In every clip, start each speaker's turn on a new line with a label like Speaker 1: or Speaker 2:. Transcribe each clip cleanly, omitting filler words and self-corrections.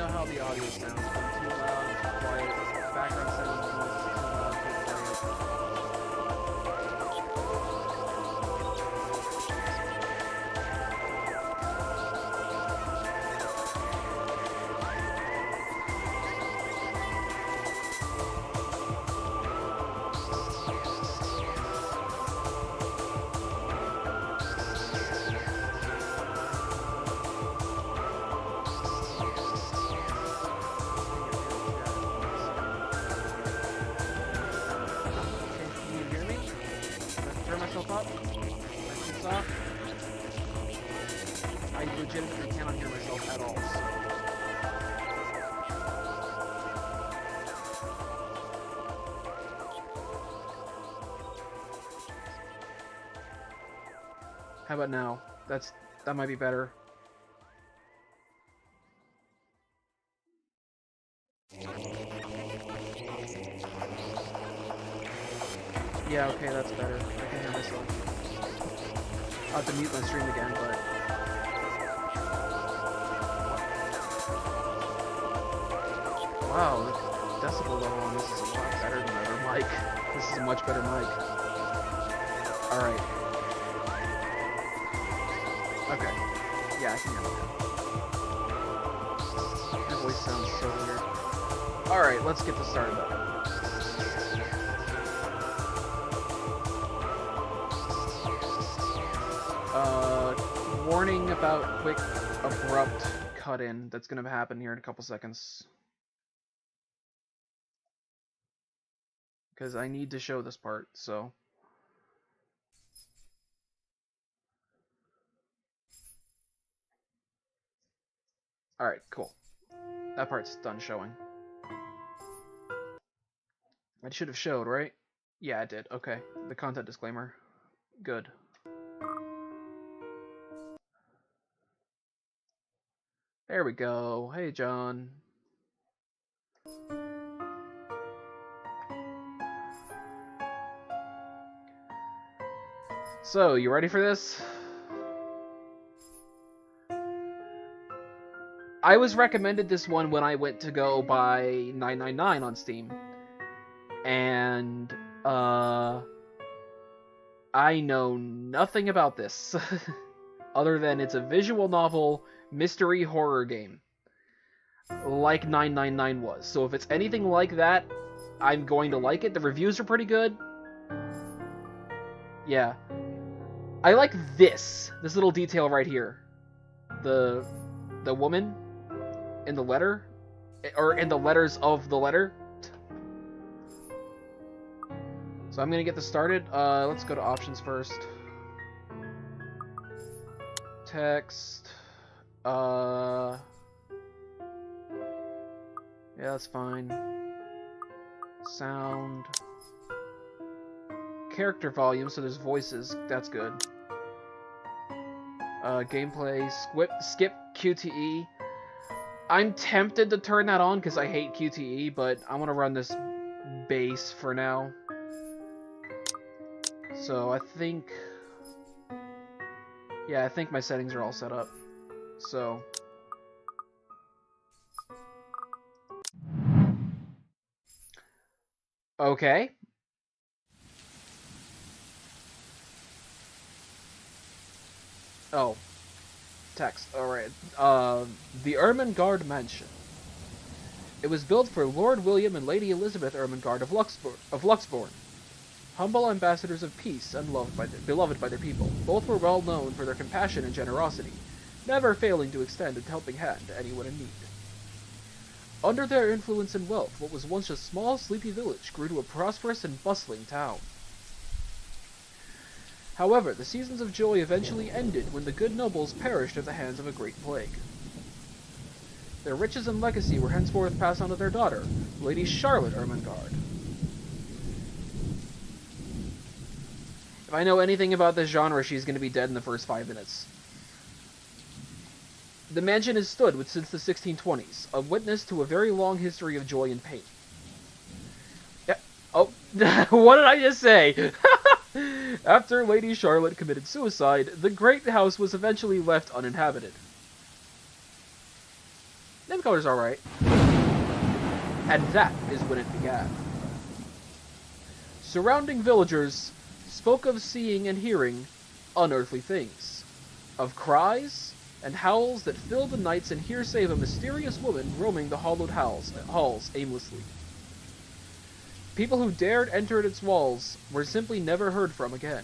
Speaker 1: know how the audio sounds. Too loud, too quiet, background sound noise is too loud, too quiet. Can you hear me? Can I turn myself up? Am I too soft? I legitimately cannot hear myself at all. How about now? That might be better. Yeah, okay, that's better. I can hear myself. I'll have to mute my stream again, but... Wow, the decibel level on this is a lot better than my other mic. This is a much better mic. Alright. Okay. Yeah, I can hear it now. Your voice sounds so weird. Alright, let's get this started up. Warning about quick, abrupt cut-in that's gonna happen here in a couple seconds. Because I need to show this part, so... Alright, cool. That part's done showing. I should have showed, right? Yeah, I did. Okay. The content disclaimer. Good. There we go. Hey, John. So, you ready for this? I was recommended this one when I went to go buy 999 on Steam. And, I know nothing about this. Other than it's a visual novel mystery horror game. Like 999 was. So if it's anything like that, I'm going to like it. The reviews are pretty good. Yeah. I like this little detail right here. The woman in the letter, or in the letters of the letter. So I'm gonna get this started. Let's go to options first. Text. Yeah, that's fine. Sound. Character volume, so there's voices. That's good. Gameplay. Skip QTE. I'm tempted to turn that on because I hate QTE, but I want to run this base for now. So I think... Yeah, I think my settings are all set up. So... Okay. Oh. Text. Alright. The Ermengarde Mansion. It was built for Lord William and Lady Elizabeth Ermengarde of Luxbourne. Humble ambassadors of peace and beloved by their people. Both were well known for their compassion and generosity, never failing to extend a helping hand to anyone in need. Under their influence and wealth, what was once a small, sleepy village grew to a prosperous and bustling town. However, the seasons of joy eventually ended when the good nobles perished at the hands of a great plague. Their riches and legacy were henceforth passed on to their daughter, Lady Charlotte Ermengarde. If I know anything about this genre, she's going to be dead in the first 5 minutes. The mansion has stood since the 1620s, a witness to a very long history of joy and pain. Yeah. Oh, what did I just say? After Lady Charlotte committed suicide, the great house was eventually left uninhabited. Namecoder's alright. And that is when it began. Surrounding villagers spoke of seeing and hearing unearthly things, of cries and howls that filled the nights and hearsay of a mysterious woman roaming the hollowed halls aimlessly. People who dared enter its walls were simply never heard from again.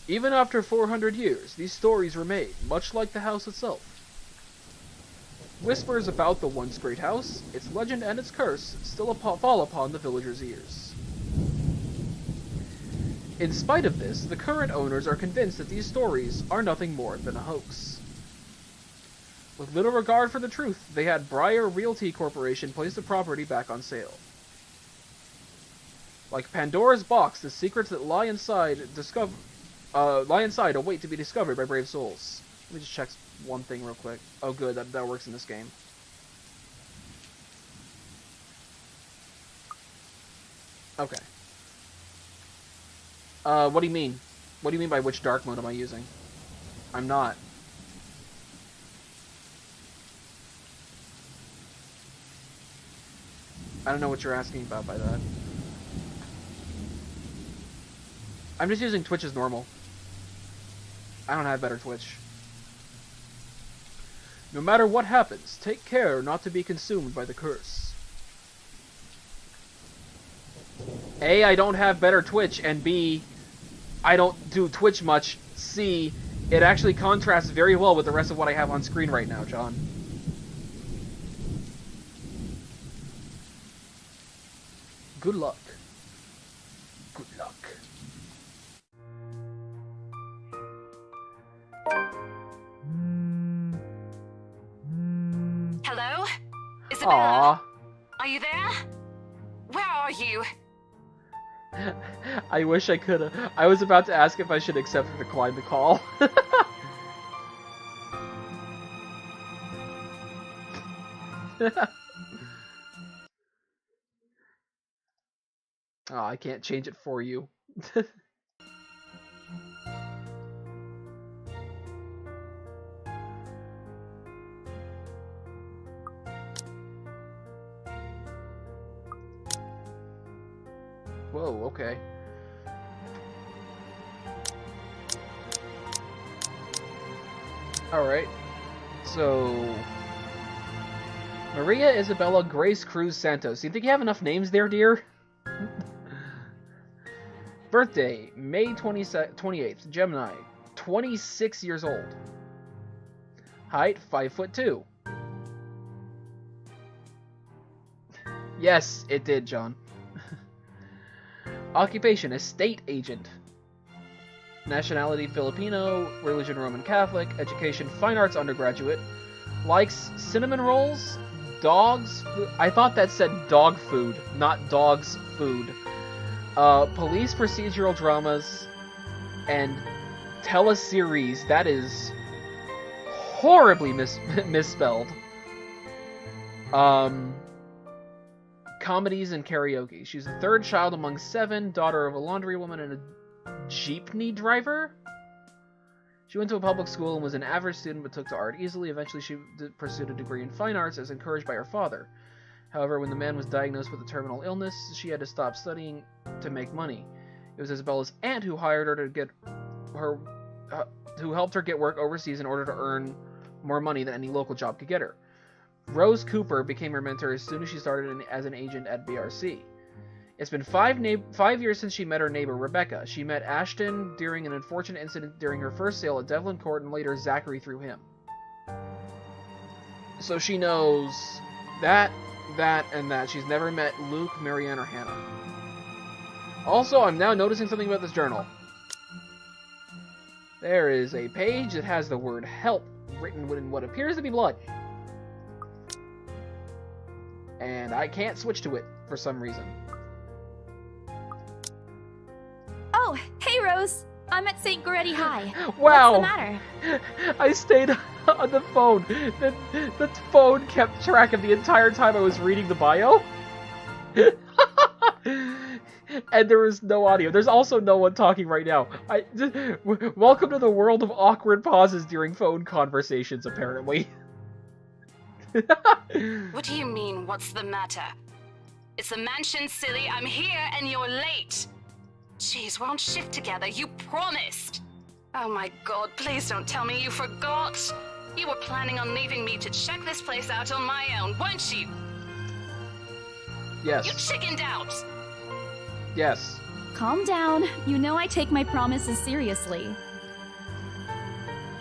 Speaker 1: Even after 400 years, these stories remain, much like the house itself. Whispers about the once great house, its legend and its curse, still fall upon the villagers' ears. In spite of this, the current owners are convinced that these stories are nothing more than a hoax. With little regard for the truth, they had Briar Realty Corporation place the property back on sale. Like Pandora's box, the secrets that lie inside await to be discovered by brave souls. Let me just check one thing real quick. Oh good, that works in this game. Okay. What do you mean? What do you mean by which dark mode am I using? I'm not. I don't know what you're asking about by that. I'm just using Twitch as normal. I don't have better Twitch. No matter what happens, take care not to be consumed by the curse. A, I don't have better Twitch, and B, I don't do Twitch much. C, it actually contrasts very well with the rest of what I have on screen right now, John. Good luck. Good luck.
Speaker 2: Hello? Isabella?
Speaker 1: Aww.
Speaker 2: Are you there? Where are you?
Speaker 1: I wish I could've. I was about to ask if I should accept or decline the call. Oh, I can't change it for you. Whoa, okay. Alright. So... Maria Isabella Grace Cruz Santos. You think you have enough names there, dear? Birthday, May 28th, Gemini. 26 years old. Height, 5'2". Yes, it did, John. Occupation, estate agent. Nationality, Filipino. Religion, Roman Catholic. Education, fine arts undergraduate. Likes cinnamon rolls, dogs. I thought that said dog food, not dogs food. Police procedural dramas, and teleseries. That is horribly misspelled. Comedies and karaoke. She's the third child among 7, daughter of a laundrywoman and a jeepney driver. She went to a public school and was an average student but took to art easily. Eventually she pursued a degree in fine arts as encouraged by her father. However, when the man was diagnosed with a terminal illness, she had to stop studying to make money. It was Isabella's aunt who hired her to get her, who helped her get work overseas in order to earn more money than any local job could get her. Rose Cooper became her mentor as soon as she started as an agent at BRC. It's been 5 years since she met her neighbor, Rebecca. She met Ashton during an unfortunate incident during her first sale at Devlin Court, and later Zachary through him. So she knows that, and that. She's never met Luke, Marianne, or Hannah. Also, I'm now noticing something about this journal. There is a page that has the word help written in what appears to be blood. And I can't switch to it for some reason.
Speaker 3: Oh, hey Rose! I'm at St. Goretti High.
Speaker 1: Wow!
Speaker 3: What's the matter?
Speaker 1: I stayed on the phone. The phone kept track of the entire time I was reading the bio. And there was no audio. There's also no one talking right now. Welcome to the world of awkward pauses during phone conversations, apparently.
Speaker 2: What do you mean, what's the matter? It's the mansion, silly. I'm here and you're late. Jeez, we're on shift together. You promised. Oh my god, please don't tell me you forgot. You were planning on leaving me to check this place out on my own, weren't you?
Speaker 1: Yes.
Speaker 2: You chickened out.
Speaker 1: Yes.
Speaker 3: Calm down. You know I take my promises seriously.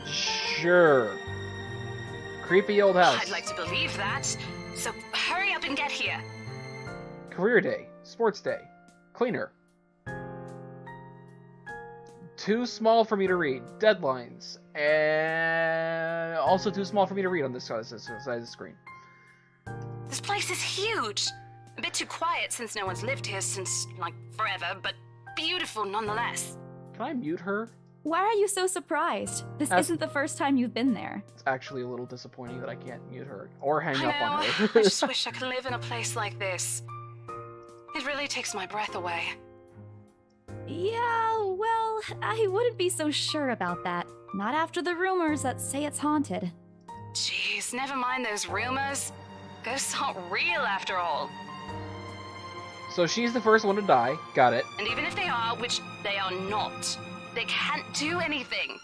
Speaker 1: Sure. Creepy old house.
Speaker 2: I'd like to believe that. So hurry up and get here.
Speaker 1: Career day. Sports day. Cleaner. Too small for me to read. Deadlines. And also too small for me to read on this side of the screen.
Speaker 2: This place is huge. A bit too quiet since no one's lived here since, like, forever, but beautiful nonetheless.
Speaker 1: Can I mute her?
Speaker 3: Why are you so surprised? This isn't the first time you've been there.
Speaker 1: It's actually a little disappointing that I can't mute her or hang
Speaker 2: I
Speaker 1: up on
Speaker 2: know.
Speaker 1: her.
Speaker 2: I just wish I could live in a place like this. It really takes my breath away.
Speaker 3: Yeah, well, I wouldn't be so sure about that. Not after the rumors that say it's haunted.
Speaker 2: Jeez, never mind those rumors. Ghosts aren't real after all.
Speaker 1: So she's the first one to die. Got it.
Speaker 2: And even if they are, which they are not, they can't do anything.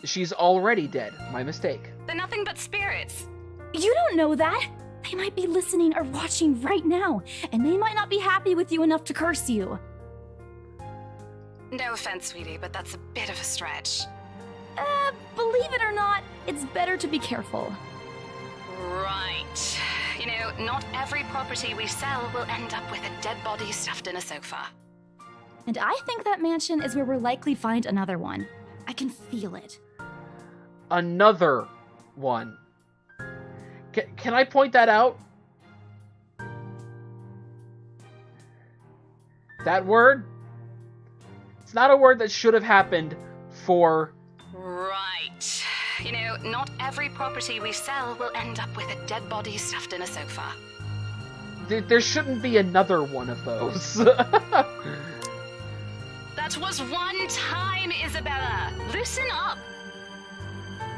Speaker 1: She's already dead. My mistake.
Speaker 2: They're nothing but spirits.
Speaker 3: You don't know that! They might be listening or watching right now, and they might not be happy with you enough to curse you.
Speaker 2: No offense, sweetie, but that's a bit of a stretch.
Speaker 3: Believe it or not, it's better to be careful.
Speaker 2: Right. You know, not every property we sell will end up with a dead body stuffed in a sofa.
Speaker 3: And I think that mansion is where we'll likely find another one. I can feel it.
Speaker 1: Another one. Can I point that out? That word? It's not a word that should have happened for...
Speaker 2: Right. You know, not every property we sell will end up with a dead body stuffed in a sofa.
Speaker 1: There shouldn't be another one of those.
Speaker 2: That was one time, Isabella. Loosen up.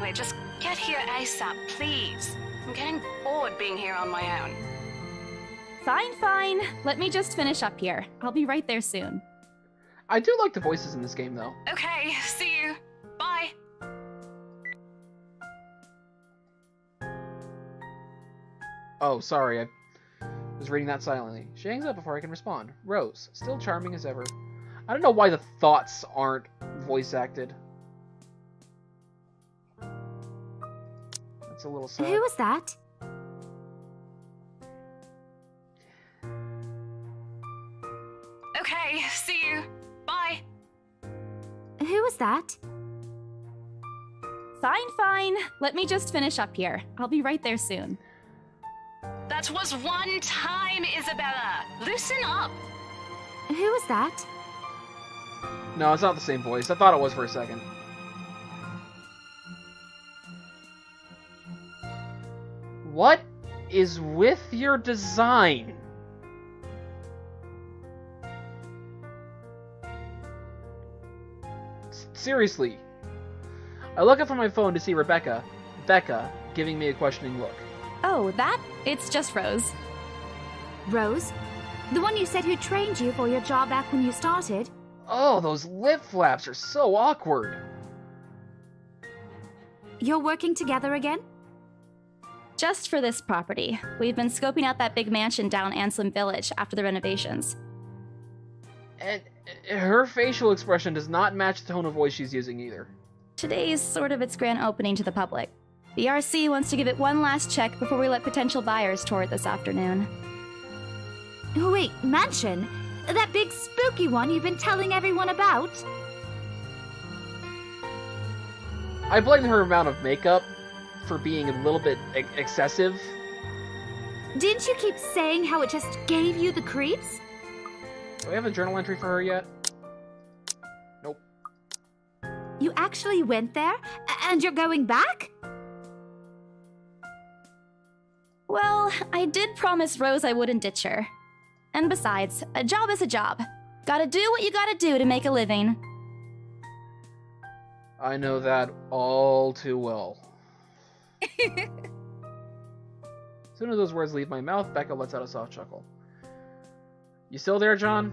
Speaker 2: Wait, just get here ASAP, please. I'm getting bored being here on my own.
Speaker 3: Fine. Let me just finish up here. I'll be right there soon.
Speaker 1: I do like the voices in this game, though.
Speaker 2: Okay, see you. Bye.
Speaker 1: Oh, sorry, I was reading that silently. She hangs up before I can respond. Rose, still charming as ever. I don't know why the thoughts aren't voice acted. That's a little sad.
Speaker 3: Who was that?
Speaker 2: Okay, see you. Bye.
Speaker 3: Who was that? Fine. Let me just finish up here. I'll be right there soon.
Speaker 2: That was one time, Isabella. Loosen up.
Speaker 3: Who was that?
Speaker 1: No, it's not the same voice. I thought it was for a second. What is with your design? Seriously. I look up from my phone to see Becca, giving me a questioning look.
Speaker 3: Oh, that? It's just Rose.
Speaker 4: Rose? The one you said who trained you for your job back when you started?
Speaker 1: Oh, those lip flaps are so awkward.
Speaker 4: You're working together again?
Speaker 3: Just for this property. We've been scoping out that big mansion down Anselm Village after the renovations.
Speaker 1: And her facial expression does not match the tone of voice she's using either.
Speaker 3: Today's sort of its grand opening to the public. The RC wants to give it one last check before we let potential buyers tour it this afternoon.
Speaker 4: Wait, mansion? That big spooky one you've been telling everyone about?
Speaker 1: I blame her amount of makeup for being a little bit excessive.
Speaker 4: Didn't you keep saying how it just gave you the creeps?
Speaker 1: Do we have a journal entry for her yet? Nope.
Speaker 4: You actually went there? And you're going back?
Speaker 3: Well, I did promise Rose I wouldn't ditch her. And besides, a job is a job. Gotta do what you gotta do to make a living.
Speaker 1: I know that all too well. As soon as those words leave my mouth, Becca lets out a soft chuckle. You still there, John?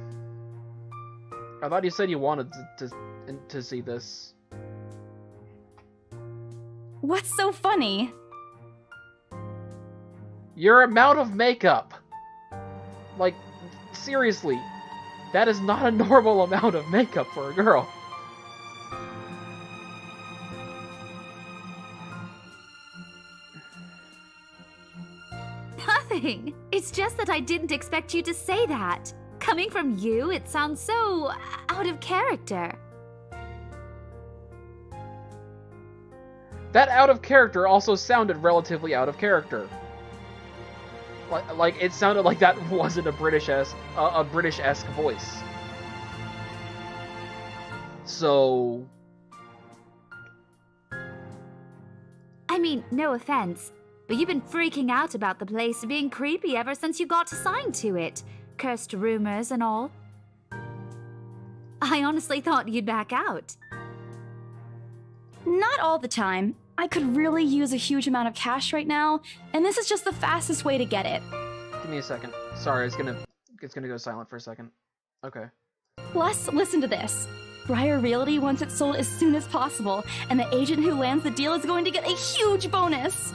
Speaker 1: I thought you said you wanted to see this.
Speaker 3: What's so funny?
Speaker 1: Your amount of makeup! Like, seriously, that is not a normal amount of makeup for a girl.
Speaker 4: Nothing. It's just that I didn't expect you to say that. Coming from you, it sounds so out of character.
Speaker 1: That out of character also sounded relatively out of character. Like it sounded like that wasn't a British-esque voice. So...
Speaker 4: I mean, no offense, but you've been freaking out about the place being creepy ever since you got assigned to it. Cursed rumors and all. I honestly thought you'd back out.
Speaker 3: Not all the time. I could really use a huge amount of cash right now, and this is just the fastest way to get it.
Speaker 1: Give me a second. Sorry, it's gonna go silent for a second. Okay.
Speaker 3: Plus, listen to this. Briar Realty wants it sold as soon as possible, and the agent who lands the deal is going to get a huge bonus.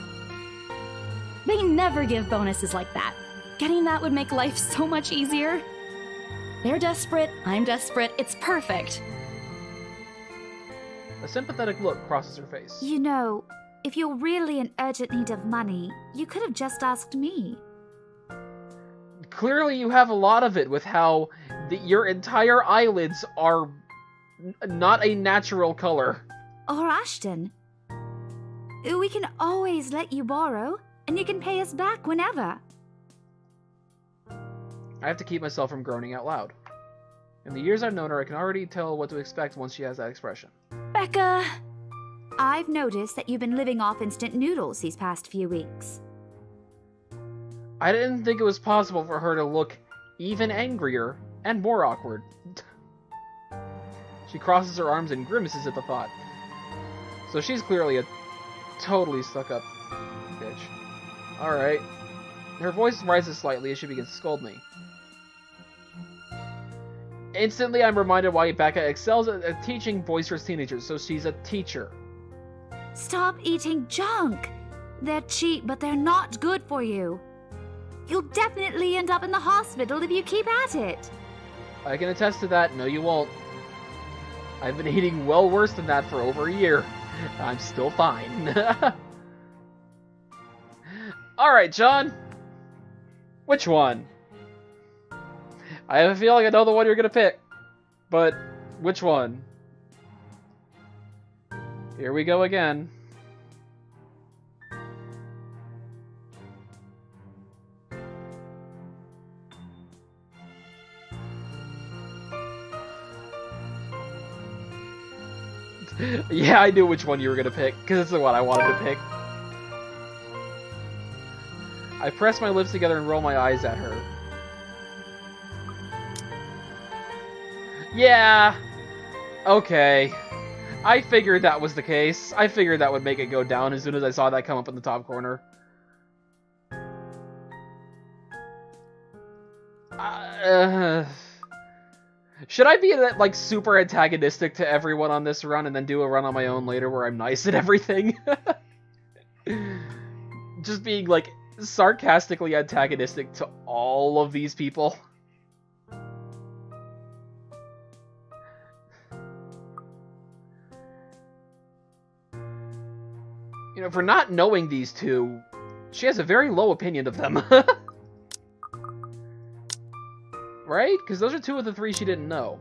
Speaker 3: They never give bonuses like that. Getting that would make life so much easier. They're desperate, I'm desperate, it's perfect.
Speaker 1: A sympathetic look crosses her face.
Speaker 4: You know, if you're really in urgent need of money, you could have just asked me.
Speaker 1: Clearly you have a lot of it with how your entire eyelids are not a natural color.
Speaker 4: Or Ashton. We can always let you borrow, and you can pay us back whenever.
Speaker 1: I have to keep myself from groaning out loud. In the years I've known her, I can already tell what to expect once she has that expression.
Speaker 3: Becca!
Speaker 4: I've noticed that you've been living off instant noodles these past few weeks.
Speaker 1: I didn't think it was possible for her to look even angrier and more awkward. She crosses her arms and grimaces at the thought. So she's clearly a totally stuck-up bitch. Alright. Her voice rises slightly as she begins to scold me. Instantly, I'm reminded why Becca excels at teaching boisterous teenagers, so she's a teacher.
Speaker 4: Stop eating junk! They're cheap, but they're not good for you. You'll definitely end up in the hospital if you keep at it.
Speaker 1: I can attest to that. No, you won't. I've been eating well worse than that for over a year. I'm still fine. Alright, John. Which one? I have a feeling I know the one you're gonna pick. But, which one? Here we go again. Yeah, I knew which one you were gonna pick, because it's the one I wanted to pick. I press my lips together and roll my eyes at her. Yeah! Okay. I figured that was the case. I figured that would make it go down as soon as I saw that come up in the top corner. Should I be like super antagonistic to everyone on this run and then do a run on my own later where I'm nice at everything? Just being like sarcastically antagonistic to all of these people. You know, for not knowing these two, she has a very low opinion of them. Right? Because those are two of the three she didn't know.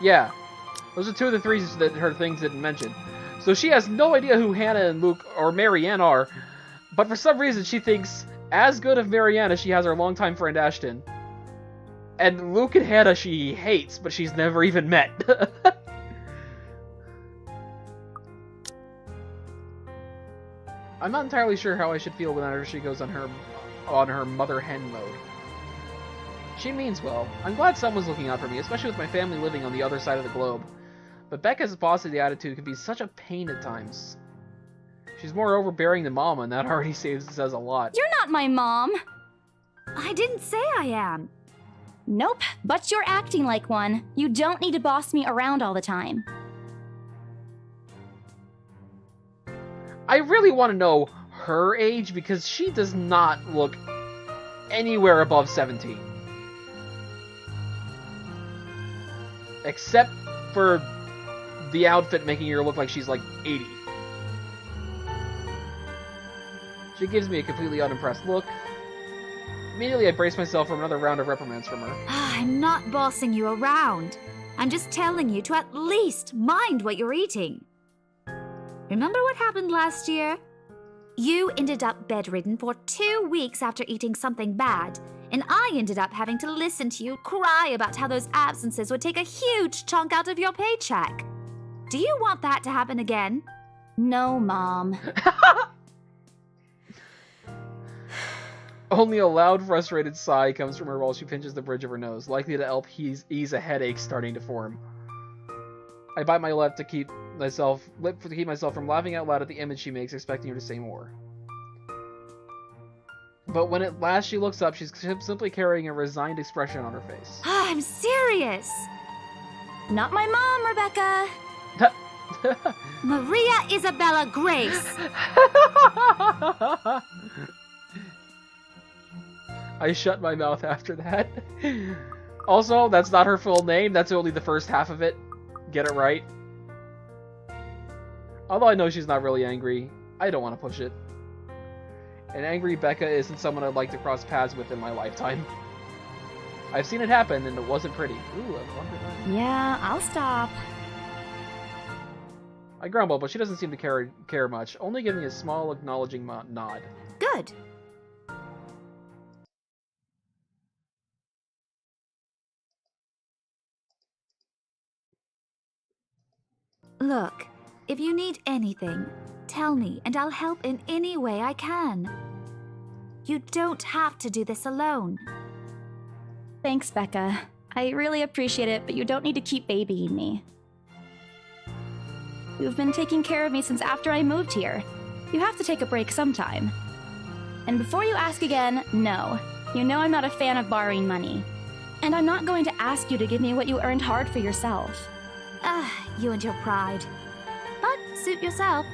Speaker 1: Yeah. Those are two of the three that her things didn't mention. So she has no idea who Hannah and Luke or Marianne are, but for some reason she thinks as good of Marianne as she has her longtime friend Ashton. And Luke and Hannah she hates, but she's never even met. I'm not entirely sure how I should feel whenever she goes on her mother hen mode. She means well. I'm glad someone's looking out for me, especially with my family living on the other side of the globe. But Becca's bossy attitude can be such a pain at times. She's more overbearing than Mama, and that already says a lot.
Speaker 3: You're not my mom.
Speaker 4: I didn't say I am.
Speaker 3: Nope, but you're acting like one. You don't need to boss me around all the time.
Speaker 1: I really want to know her age, because she does not look anywhere above 17. Except for the outfit making her look like she's like 80. She gives me a completely unimpressed look. Immediately I brace myself for another round of reprimands from her.
Speaker 4: I'm not bossing you around. I'm just telling you to at least mind what you're eating. Remember what happened last year? You ended up bedridden for 2 weeks after eating something bad, and I ended up having to listen to you cry about how those absences would take a huge chunk out of your paycheck. Do you want that to happen again?
Speaker 3: No, Mom.
Speaker 1: Only a loud, frustrated sigh comes from her while she pinches the bridge of her nose, likely to help ease a headache starting to form. I bite my lip to keep myself from laughing out loud at the image she makes, expecting her to say more. But when at last she looks up, she's simply carrying a resigned expression on her face.
Speaker 4: I'm serious.
Speaker 3: Not my mom, Rebecca.
Speaker 4: Maria Isabella Grace.
Speaker 1: I shut my mouth after that. Also, that's not her full name. That's only the first half of it. Get it right. Although I know she's not really angry, I don't want to push it. An angry Becca isn't someone I'd like to cross paths with in my lifetime. I've seen it happen, and it wasn't pretty. Ooh, a Wonderland.
Speaker 3: Yeah, I'll stop.
Speaker 1: I grumble, but she doesn't seem to care much, only giving a small acknowledging nod.
Speaker 4: Good. Look, if you need anything, tell me and I'll help in any way I can. You don't have to do this alone.
Speaker 3: Thanks, Becca. I really appreciate it, but you don't need to keep babying me. You've been taking care of me since after I moved here. You have to take a break sometime. And before you ask again, no. You know I'm not a fan of borrowing money. And I'm not going to ask you to give me what you earned hard for yourself.
Speaker 4: You and your pride. But suit yourself.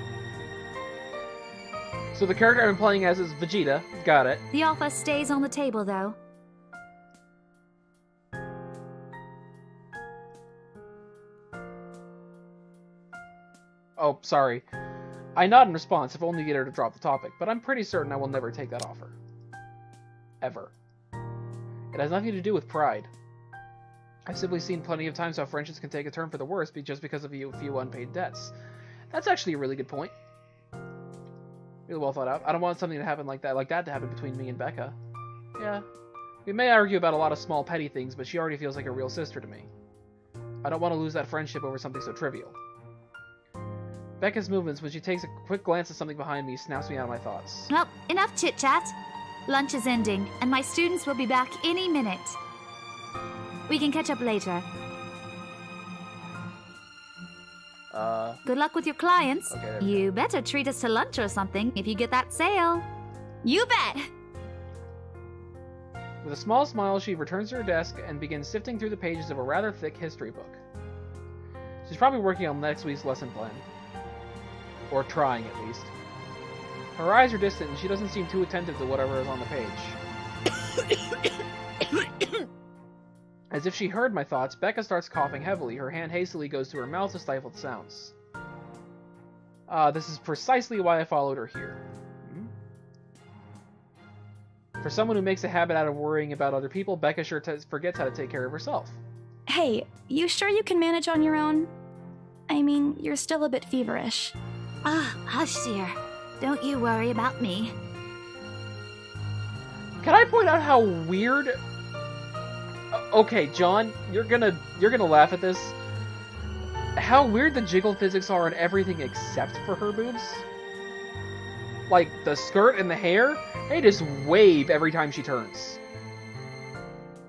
Speaker 1: So the character I'm playing as is Vegeta. Got it.
Speaker 4: The offer stays on the table, though.
Speaker 1: Oh, sorry. I nod in response, if only to get her to drop the topic, but I'm pretty certain I will never take that offer. Ever. It has nothing to do with pride. I've simply seen plenty of times how friendships can take a turn for the worse just because of a few unpaid debts. That's actually a really good point. Really well thought out. I don't want something to happen like that to happen between me and Becca. Yeah. We may argue about a lot of small petty things, but she already feels like a real sister to me. I don't want to lose that friendship over something so trivial. Becca's movements when she takes a quick glance at something behind me snaps me out of my thoughts.
Speaker 4: Well, enough chit-chat. Lunch is ending, and my students will be back any minute. We can catch up later. Good luck with your clients.
Speaker 1: Okay,
Speaker 4: You better treat us to lunch or something if you get that sale.
Speaker 3: You bet!
Speaker 1: With a small smile, she returns to her desk and begins sifting through the pages of a rather thick history book. She's probably working on next week's lesson plan. Or trying, at least. Her eyes are distant, and she doesn't seem too attentive to whatever is on the page. As if she heard my thoughts, Becca starts coughing heavily. Her hand hastily goes to her mouth to stifle the sounds. This is precisely why I followed her here. For someone who makes a habit out of worrying about other people, Becca sure forgets how to take care of herself.
Speaker 3: Hey, you sure you can manage on your own? I mean, you're still a bit feverish.
Speaker 4: Hush, dear. Don't you worry about me.
Speaker 1: Can I point out how weird... Okay, John, you're gonna laugh at this. How weird the jiggle physics are in everything except for her boobs. Like, the skirt and the hair, they just wave every time she turns.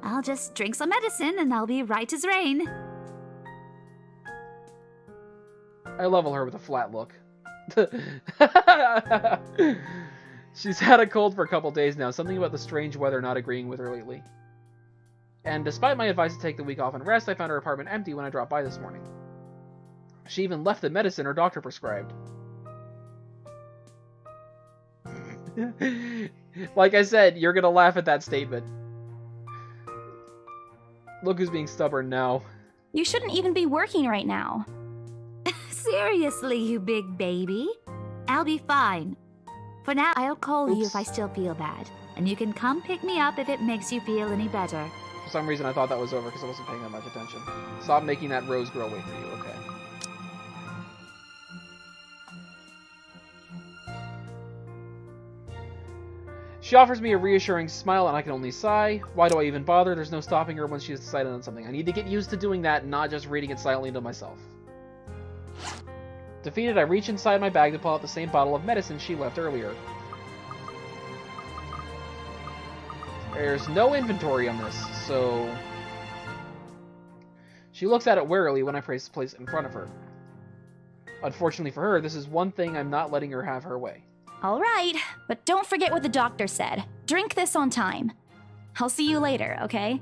Speaker 4: I'll just drink some medicine and I'll be right as rain.
Speaker 1: I level her with a flat look. She's had a cold for a couple days now, something about the strange weather not agreeing with her lately. And despite my advice to take the week off and rest, I found her apartment empty when I dropped by this morning. She even left the medicine her doctor prescribed. Like I said, you're gonna laugh at that statement. Look who's being stubborn now.
Speaker 3: You shouldn't even be working right now.
Speaker 4: Seriously, you big baby. I'll be fine. For now, I'll call you if I still feel bad. And you can come pick me up if it makes you feel any better.
Speaker 1: For some reason, I thought that was over because I wasn't paying that much attention. Stop making that rose girl wait for you, okay. She offers me a reassuring smile, and I can only sigh. Why do I even bother? There's no stopping her once she has decided on something. I need to get used to doing that and not just reading it silently to myself. Defeated, I reach inside my bag to pull out the same bottle of medicine she left earlier. There's no inventory on this, so... She looks at it warily when I place it in front of her. Unfortunately for her, this is one thing I'm not letting her have her way.
Speaker 3: All right, but don't forget what the doctor said. Drink this on time. I'll see you later, okay?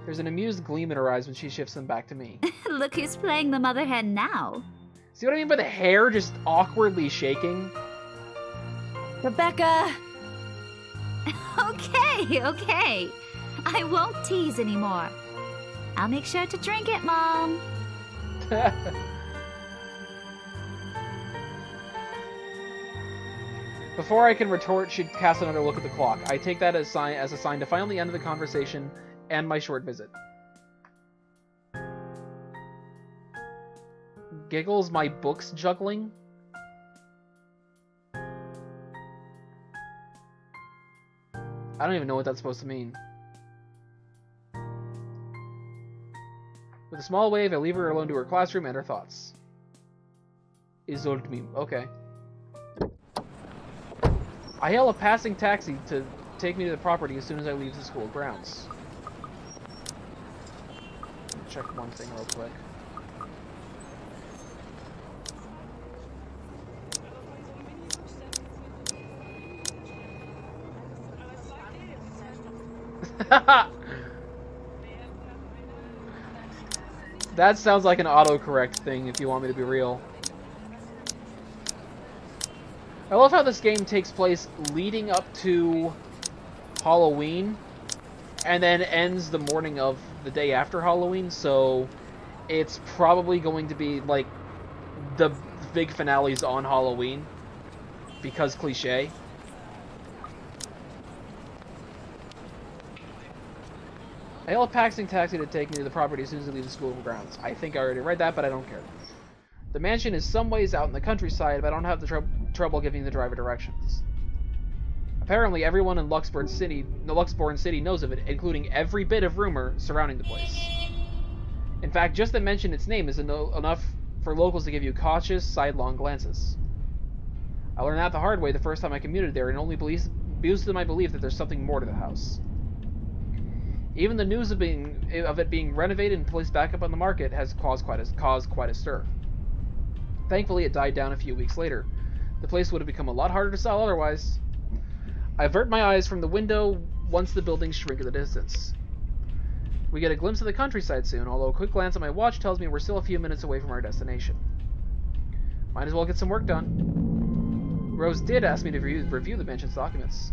Speaker 1: There's an amused gleam in her eyes when she shifts them back to me.
Speaker 4: Look who's playing the mother hen now.
Speaker 1: See what I mean by the hair just awkwardly shaking?
Speaker 3: Rebecca!
Speaker 4: Okay. I won't tease anymore. I'll make sure to drink it, Mom.
Speaker 1: Before I can retort, she'd cast another look at the clock. I take that as a sign to finally end the conversation and my short visit. Giggles my books juggling? I don't even know what that's supposed to mean. With a small wave, I leave her alone to her classroom and her thoughts. Isolde me. Okay. I hail a passing taxi to take me to the property as soon as I leave the school grounds. Check one thing real quick. That sounds like an autocorrect thing, if you want me to be real. I love how this game takes place leading up to Halloween, and then ends the morning of the day after Halloween, so it's probably going to be, like, the big finales on Halloween, because cliché. I hail a passing taxi to take me to the property as soon as I leave the school grounds. I think I already read that, but I don't care. The mansion is some ways out in the countryside, but I don't have the trouble giving the driver directions. Apparently, everyone in Luxborn City knows of it, including every bit of rumor surrounding the place. In fact, just to mention its name is enough for locals to give you cautious, sidelong glances. I learned that the hard way the first time I commuted there, and only boosted my belief that there's something more to the house. Even the news of it being renovated and placed back up on the market has caused quite a stir. Thankfully, it died down a few weeks later. The place would have become a lot harder to sell otherwise. I avert my eyes from the window once the buildings shrink in the distance. We get a glimpse of the countryside soon, although a quick glance at my watch tells me we're still a few minutes away from our destination. Might as well get some work done. Rose did ask me to review the mansion's documents.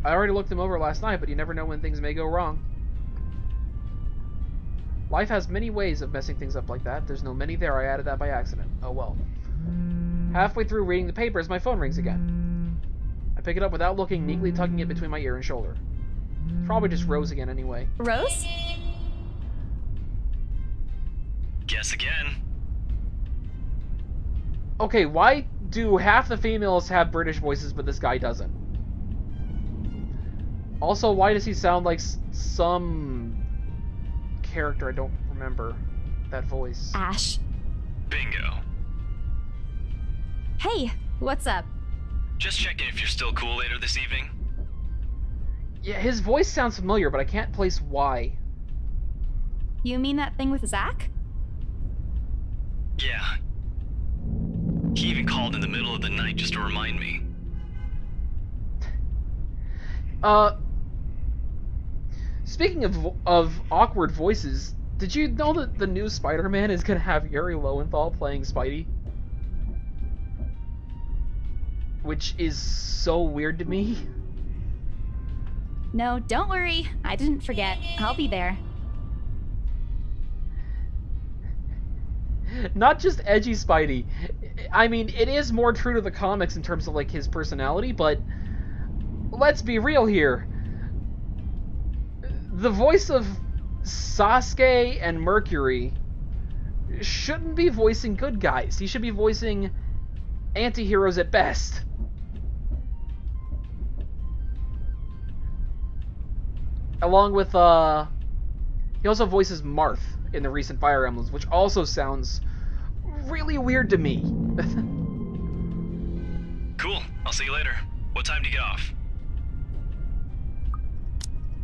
Speaker 1: I already looked them over last night, but you never know when things may go wrong. Life has many ways of messing things up like that. There's no many there. I added that by accident. Oh well. Halfway through reading the papers, my phone rings again. I pick it up without looking, neatly tucking it between my ear and shoulder. It's probably just Rose again anyway.
Speaker 3: Rose?
Speaker 5: Guess again.
Speaker 1: Okay, why do half the females have British voices, but this guy doesn't? Also, why does he sound like some character? I don't remember that voice.
Speaker 3: Ash.
Speaker 5: Bingo.
Speaker 3: Hey, what's up?
Speaker 5: Just checking if you're still cool later this evening.
Speaker 1: Yeah, his voice sounds familiar, but I can't place why.
Speaker 3: You mean that thing with Zach?
Speaker 5: Yeah. He even called in the middle of the night just to remind me.
Speaker 1: Speaking of awkward voices, did you know that the new Spider-Man is gonna have Yuri Lowenthal playing Spidey? Which is so weird to me.
Speaker 3: No, don't worry. I didn't forget. I'll be there.
Speaker 1: Not just edgy Spidey. I mean, it is more true to the comics in terms of like his personality, but let's be real here. The voice of Sasuke and Mercury shouldn't be voicing good guys. He should be voicing anti-heroes at best. Along with, he also voices Marth in the recent Fire Emblems, which also sounds really weird to me.
Speaker 5: Cool. I'll see you later. What time do you get off?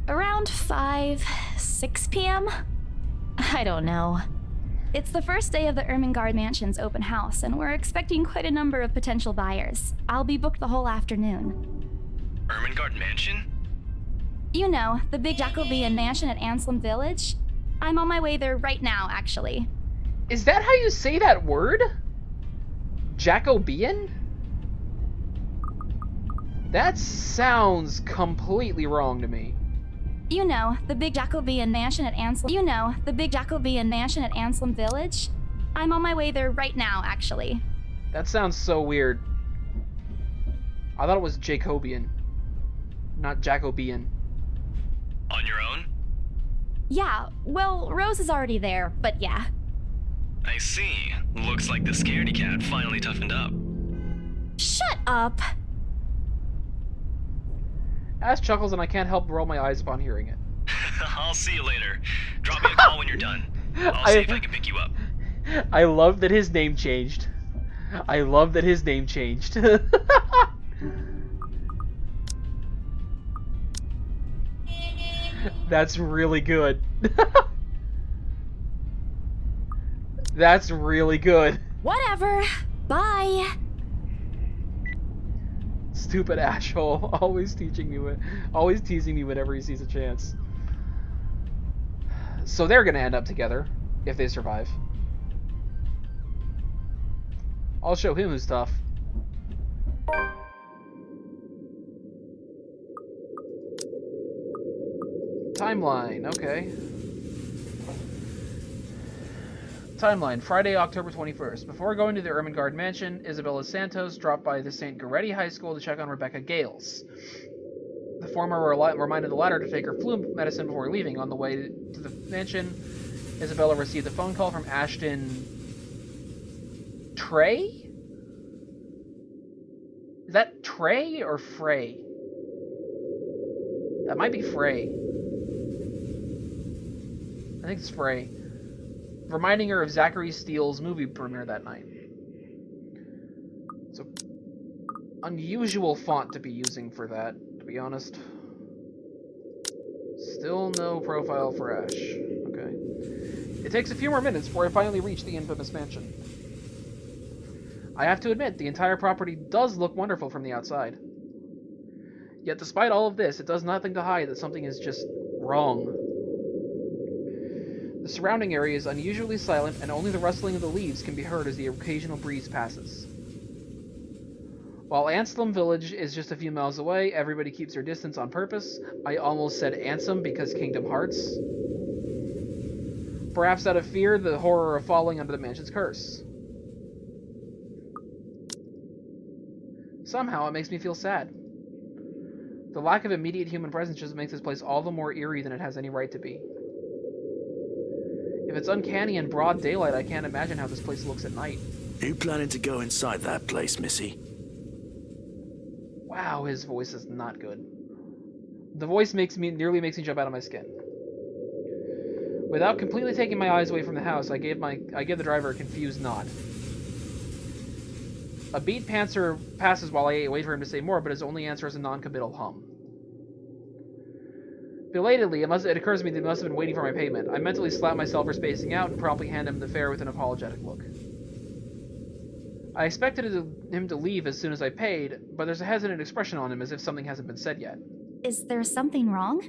Speaker 3: Around 6 p.m.? I don't know. It's the first day of the Ermengarde Mansion's open house, and we're expecting quite a number of potential buyers. I'll be booked the whole afternoon.
Speaker 5: Ermengarde Mansion?
Speaker 3: You know, the big Jacobean mansion at Anselm Village? I'm on my way there right now, actually.
Speaker 1: Is that how you say that word? Jacobean? That sounds completely wrong to me.
Speaker 3: You know, the big Jacobean mansion at Anselm... You know, the big Jacobean mansion at Anselm Village? I'm on my way there right now, actually.
Speaker 1: That sounds so weird. I thought it was Jacobian, not Jacobean.
Speaker 5: On your own?
Speaker 3: Yeah, well, Rose is already there, but yeah.
Speaker 5: I see. Looks like the scaredy cat finally toughened up.
Speaker 3: Shut up!
Speaker 1: Ash chuckles and I can't help but roll my eyes upon hearing it.
Speaker 5: I'll see you later. Drop me a call when you're done. I'll see if I can pick you up.
Speaker 1: I love that his name changed. I love that his name changed. That's really good. That's really good.
Speaker 3: Whatever. Bye.
Speaker 1: Stupid asshole, always teasing me whenever he sees a chance. So they're gonna end up together if they survive. I'll show him who's tough. Timeline, okay. Timeline, Friday, October 21st. Before going to the Ermengarde Mansion, Isabella Santos dropped by the St. Goretti High School to check on Rebecca Gales. The former reminded the latter to take her flu medicine before leaving. On the way to the mansion, Isabella received a phone call from Ashton Trey? Is that Trey or Frey? That might be Frey. I think it's Frey. Reminding her of Zachary Steele's movie premiere that night. It's an unusual font to be using for that, to be honest. Still no profile for Ash. Okay. It takes a few more minutes before I finally reach the infamous mansion. I have to admit, the entire property does look wonderful from the outside. Yet despite all of this, it does nothing to hide that something is just wrong. The surrounding area is unusually silent, and only the rustling of the leaves can be heard as the occasional breeze passes. While Anselm Village is just a few miles away, everybody keeps their distance on purpose. I almost said Ansem because Kingdom Hearts. Perhaps out of fear, the horror of falling under the mansion's curse. Somehow, it makes me feel sad. The lack of immediate human presence just makes this place all the more eerie than it has any right to be. If it's uncanny in broad daylight, I can't imagine how this place looks at night.
Speaker 6: Are you planning to go inside that place, Missy?
Speaker 1: Wow, his voice is not good. The voice nearly makes me jump out of my skin. Without completely taking my eyes away from the house, I gave the driver a confused nod. A beat pantser passes while I wait for him to say more, but his only answer is a non-committal hum. Belatedly, it occurs to me that he must have been waiting for my payment. I mentally slap myself for spacing out and promptly hand him the fare with an apologetic look. I expected him to leave as soon as I paid, but there's a hesitant expression on him as if something hasn't been said yet.
Speaker 3: Is there something wrong?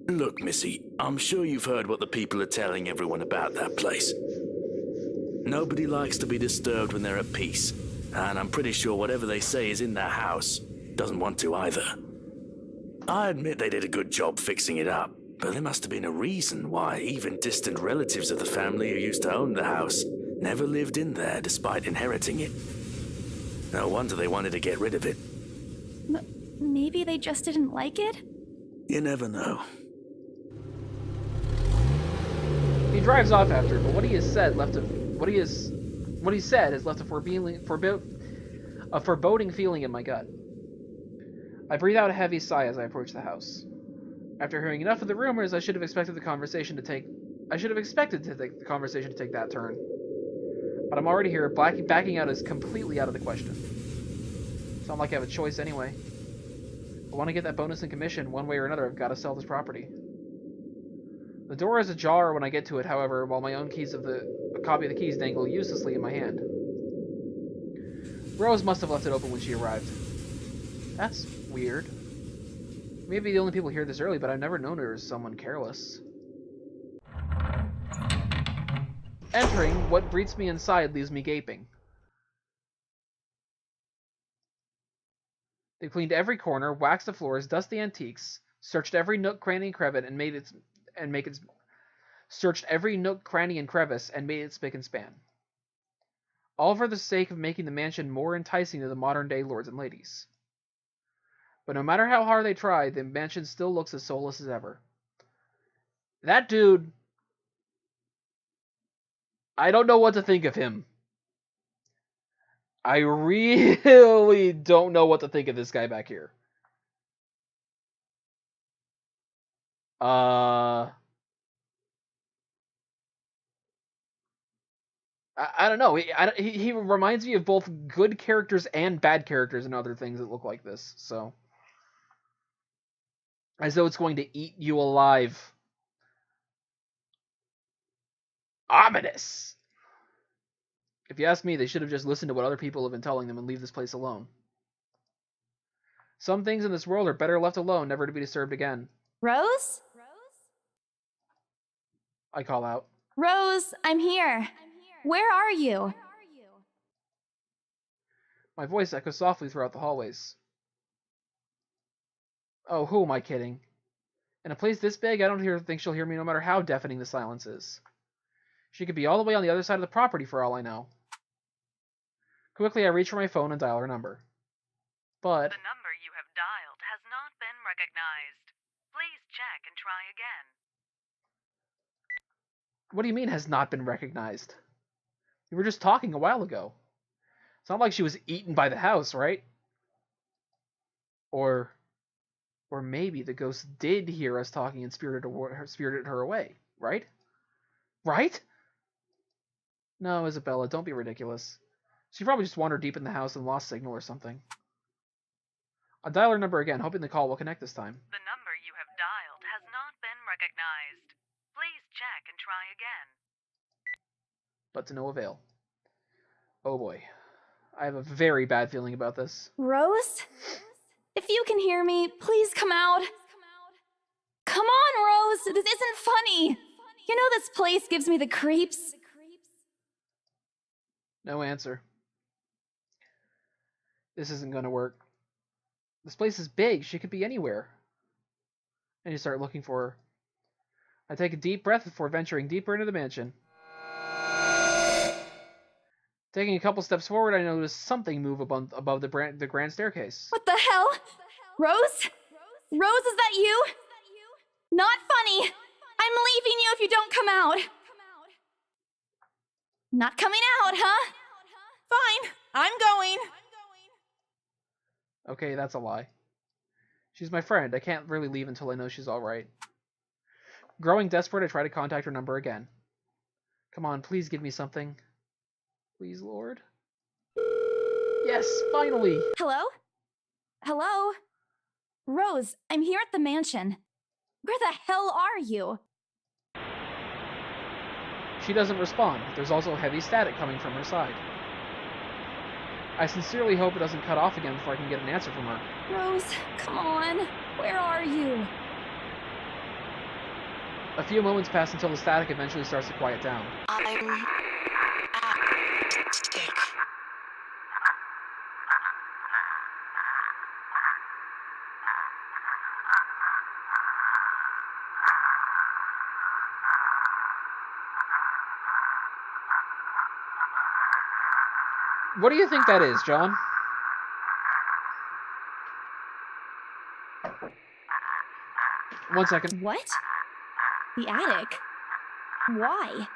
Speaker 6: Look, Missy, I'm sure you've heard what the people are telling everyone about that place. Nobody likes to be disturbed when they're at peace, and I'm pretty sure whatever they say is in their house doesn't want to either. I admit they did a good job fixing it up, but there must have been a reason why even distant relatives of the family who used to own the house never lived in there despite inheriting it. No wonder they wanted to get rid of it.
Speaker 3: Maybe they just didn't like it?
Speaker 6: You never know.
Speaker 1: He drives off after, but what he said has left a foreboding feeling in my gut. I breathe out a heavy sigh as I approach the house. After hearing enough of the rumors, I should have expected the conversation to take that turn. But I'm already here. Backing out is completely out of the question. It's not like I have a choice anyway. If I want to get that bonus in commission, one way or another, I've got to sell this property. The door is ajar when I get to it, however, while my own a copy of the keys dangle uselessly in my hand. Rose must have left it open when she arrived. That's weird. Maybe the only people hear this early, but I've never known her as someone careless. Entering, what greets me inside leaves me gaping. They cleaned every corner, waxed the floors, dusted the antiques, searched every nook, cranny, and crevice, searched every nook, cranny, and crevice, and made it spick and span. All for the sake of making the mansion more enticing to the modern-day lords and ladies. But no matter how hard they try, the mansion still looks as soulless as ever. That dude... I don't know what to think of him. I really don't know what to think of this guy back here. I don't know. He reminds me of both good characters and bad characters and other things that look like this. So, as though it's going to eat you alive. Ominous. If you ask me, they should have just listened to what other people have been telling them and leave this place alone. Some things in this world are better left alone, never to be disturbed again.
Speaker 3: Rose?
Speaker 1: I call out.
Speaker 3: Rose, I'm here. Where are you?
Speaker 1: My voice echoes softly throughout the hallways. Oh, who am I kidding? In a place this big, I don't think she'll hear me no matter how deafening the silence is. She could be all the way on the other side of the property for all I know. Quickly, I reach for my phone and dial her number. But...
Speaker 7: The number you have dialed has not been recognized. Please check and try again.
Speaker 1: What do you mean has not been recognized? We were just talking a while ago. It's not like she was eaten by the house, right? Or maybe the ghost did hear us talking and spirited her away, right? Right? No, Isabella, don't be ridiculous. She probably just wandered deep in the house and lost signal or something. I'll dial her number again, hoping the call will connect this time.
Speaker 7: The number you have dialed has not been recognized. Please check and try again.
Speaker 1: But to no avail. Oh boy. I have a very bad feeling about this.
Speaker 3: Rose? If you can hear me, please come out. Come on, Rose! This isn't funny! You know this place gives me the creeps.
Speaker 1: No answer. This isn't gonna work. This place is big. She could be anywhere. And you start looking for her. I take a deep breath before venturing deeper into the mansion. Taking a couple steps forward, I notice something move above the grand staircase.
Speaker 3: What the hell? Rose? Rose, is that you? Not funny. I'm leaving you if you don't come out. Not coming out, huh?
Speaker 8: Fine, I'm going.
Speaker 1: Okay, that's a lie. She's my friend. I can't really leave until I know she's alright. Growing desperate, I try to contact her number again. Come on, please give me something. Please, Lord. Yes, finally!
Speaker 3: Hello? Hello? Rose, I'm here at the mansion. Where the hell are you?
Speaker 1: She doesn't respond. There's also heavy static coming from her side. I sincerely hope it doesn't cut off again before I can get an answer from her.
Speaker 3: Rose, come on. Where are you?
Speaker 1: A few moments pass until the static eventually starts to quiet down.
Speaker 2: I'm attic.
Speaker 1: What do you think that is, John? One second.
Speaker 3: What? The attic? Why?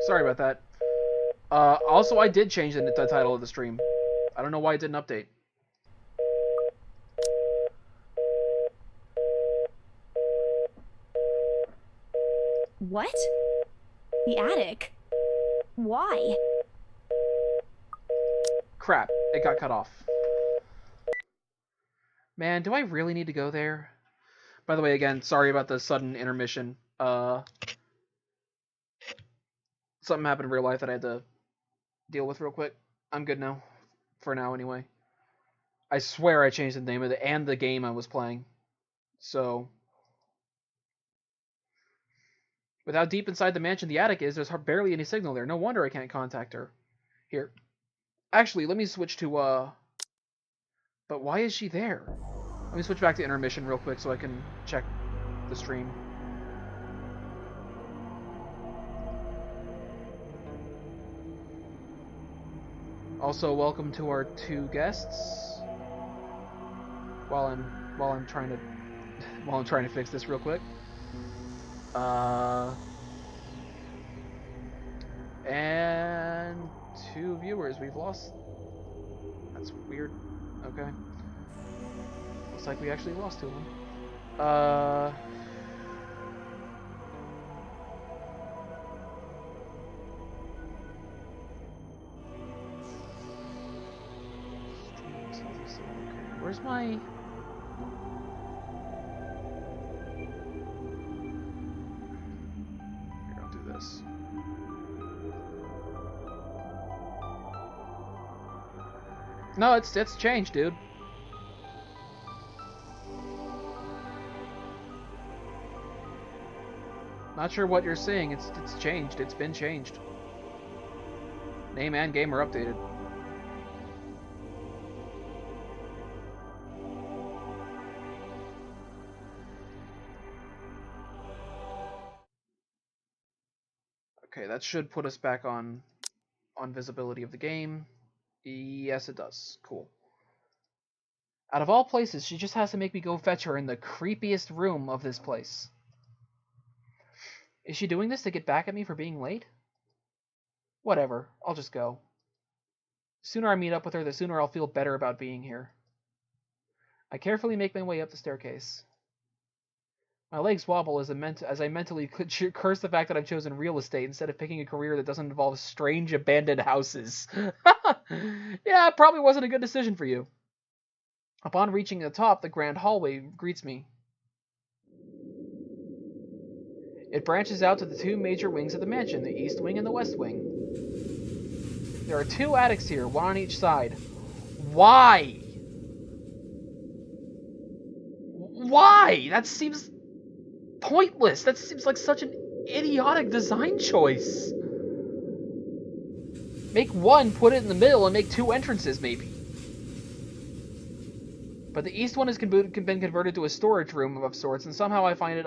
Speaker 1: Sorry about that. Also, I did change the title of the stream. I don't know why it didn't update.
Speaker 3: What? The attic? Why?
Speaker 1: Crap, it got cut off. Man, do I really need to go there? By the way, again, sorry about the sudden intermission. Something happened in real life that I had to deal with real quick. I'm good now. For now, anyway. I swear I changed the name of it and the game I was playing. So, with how deep inside the mansion the attic is, there's barely any signal there. No wonder I can't contact her. Here. Actually, let me switch to, but why is she there? Let me switch back to intermission real quick so I can check the stream. Also, welcome to our 2 guests. While I'm trying to fix this real quick. And 2 viewers we've lost. That's weird. Okay. Looks like we actually lost 2 of them. Where's my... Here, I'll do this. No, it's changed, dude. Not sure what you're seeing. It's changed. It's been changed. Name and game are updated. Okay, that should put us back on visibility of the game. Yes, it does. Cool. Out of all places, she just has to make me go fetch her in the creepiest room of this place. Is she doing this to get back at me for being late? Whatever, I'll just go. The sooner I meet up with her, the sooner I'll feel better about being here. I carefully make my way up the staircase. My legs wobble as I mentally curse the fact that I've chosen real estate instead of picking a career that doesn't involve strange abandoned houses. Yeah, it probably wasn't a good decision for you. Upon reaching the top, the grand hallway greets me. It branches out to the 2 major wings of the mansion, the east wing and the west wing. There are 2 attics here, one on each side. Why? why? That seems pointless. That seems like such an idiotic design choice. Make one, put it in the middle, and make 2 entrances, maybe. But the east one has been converted to a storage room of sorts, and somehow I find it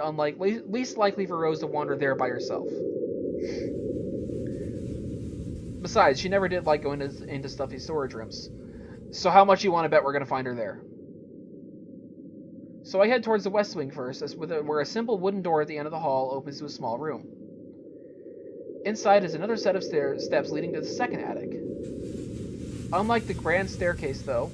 Speaker 1: least likely for Rose to wander there by herself. Besides, she never did like going into stuffy storage rooms. So how much you want to bet we're going to find her there? So I head towards the west wing first, where a simple wooden door at the end of the hall opens to a small room. Inside is another set of steps leading to the second attic. Unlike the grand staircase, though,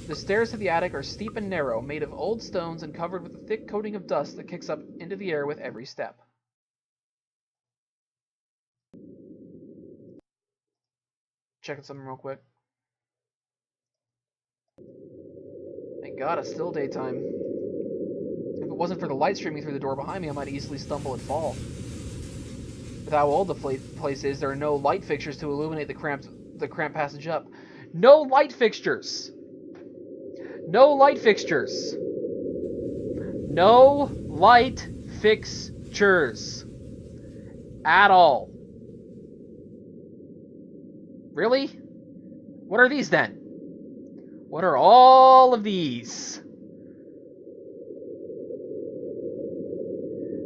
Speaker 1: the stairs to the attic are steep and narrow, made of old stones and covered with a thick coating of dust that kicks up into the air with every step. Checking something real quick. Thank God it's still daytime. If it wasn't for the light streaming through the door behind me, I might easily stumble and fall. With how old the place is, there are no light fixtures to illuminate the cramped passage up. No light fixtures! No light fixtures! No light fixtures! At all. Really? What are these then? What are all of these?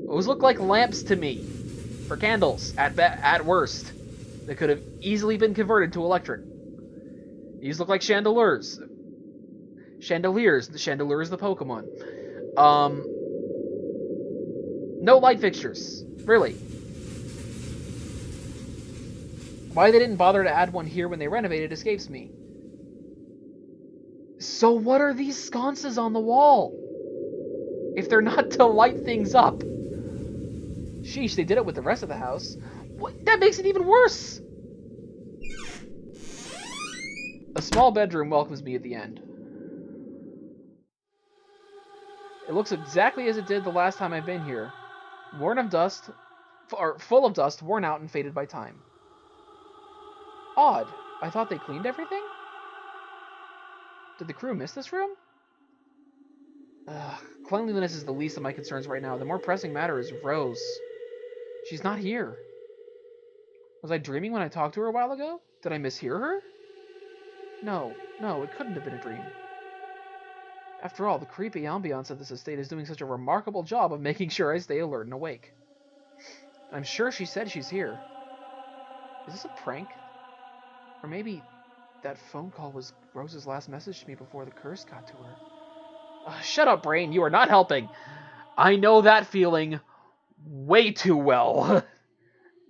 Speaker 1: Those look like lamps to me. For candles, at worst. They could have easily been converted to electric. These look like chandeliers. Chandeliers. The chandelier is the Pokemon. No light fixtures. Really. Why they didn't bother to add one here when they renovated escapes me. So what are these sconces on the wall? If they're not to light things up. Sheesh, they did it with the rest of the house. What? That makes it even worse! A small bedroom welcomes me at the end. It looks exactly as it did the last time I've been here. Full of dust, worn out and faded by time. Odd. I thought they cleaned everything? Did the crew miss this room? Cleanliness is the least of my concerns right now. The more pressing matter is Rose. She's not here. Was I dreaming when I talked to her a while ago? Did I mishear her? No, it couldn't have been a dream. After all, the creepy ambiance of this estate is doing such a remarkable job of making sure I stay alert and awake. I'm sure she said she's here. Is this a prank? Or maybe that phone call was Rose's last message to me before the curse got to her. Shut up, brain. You are not helping. I know that feeling way too well.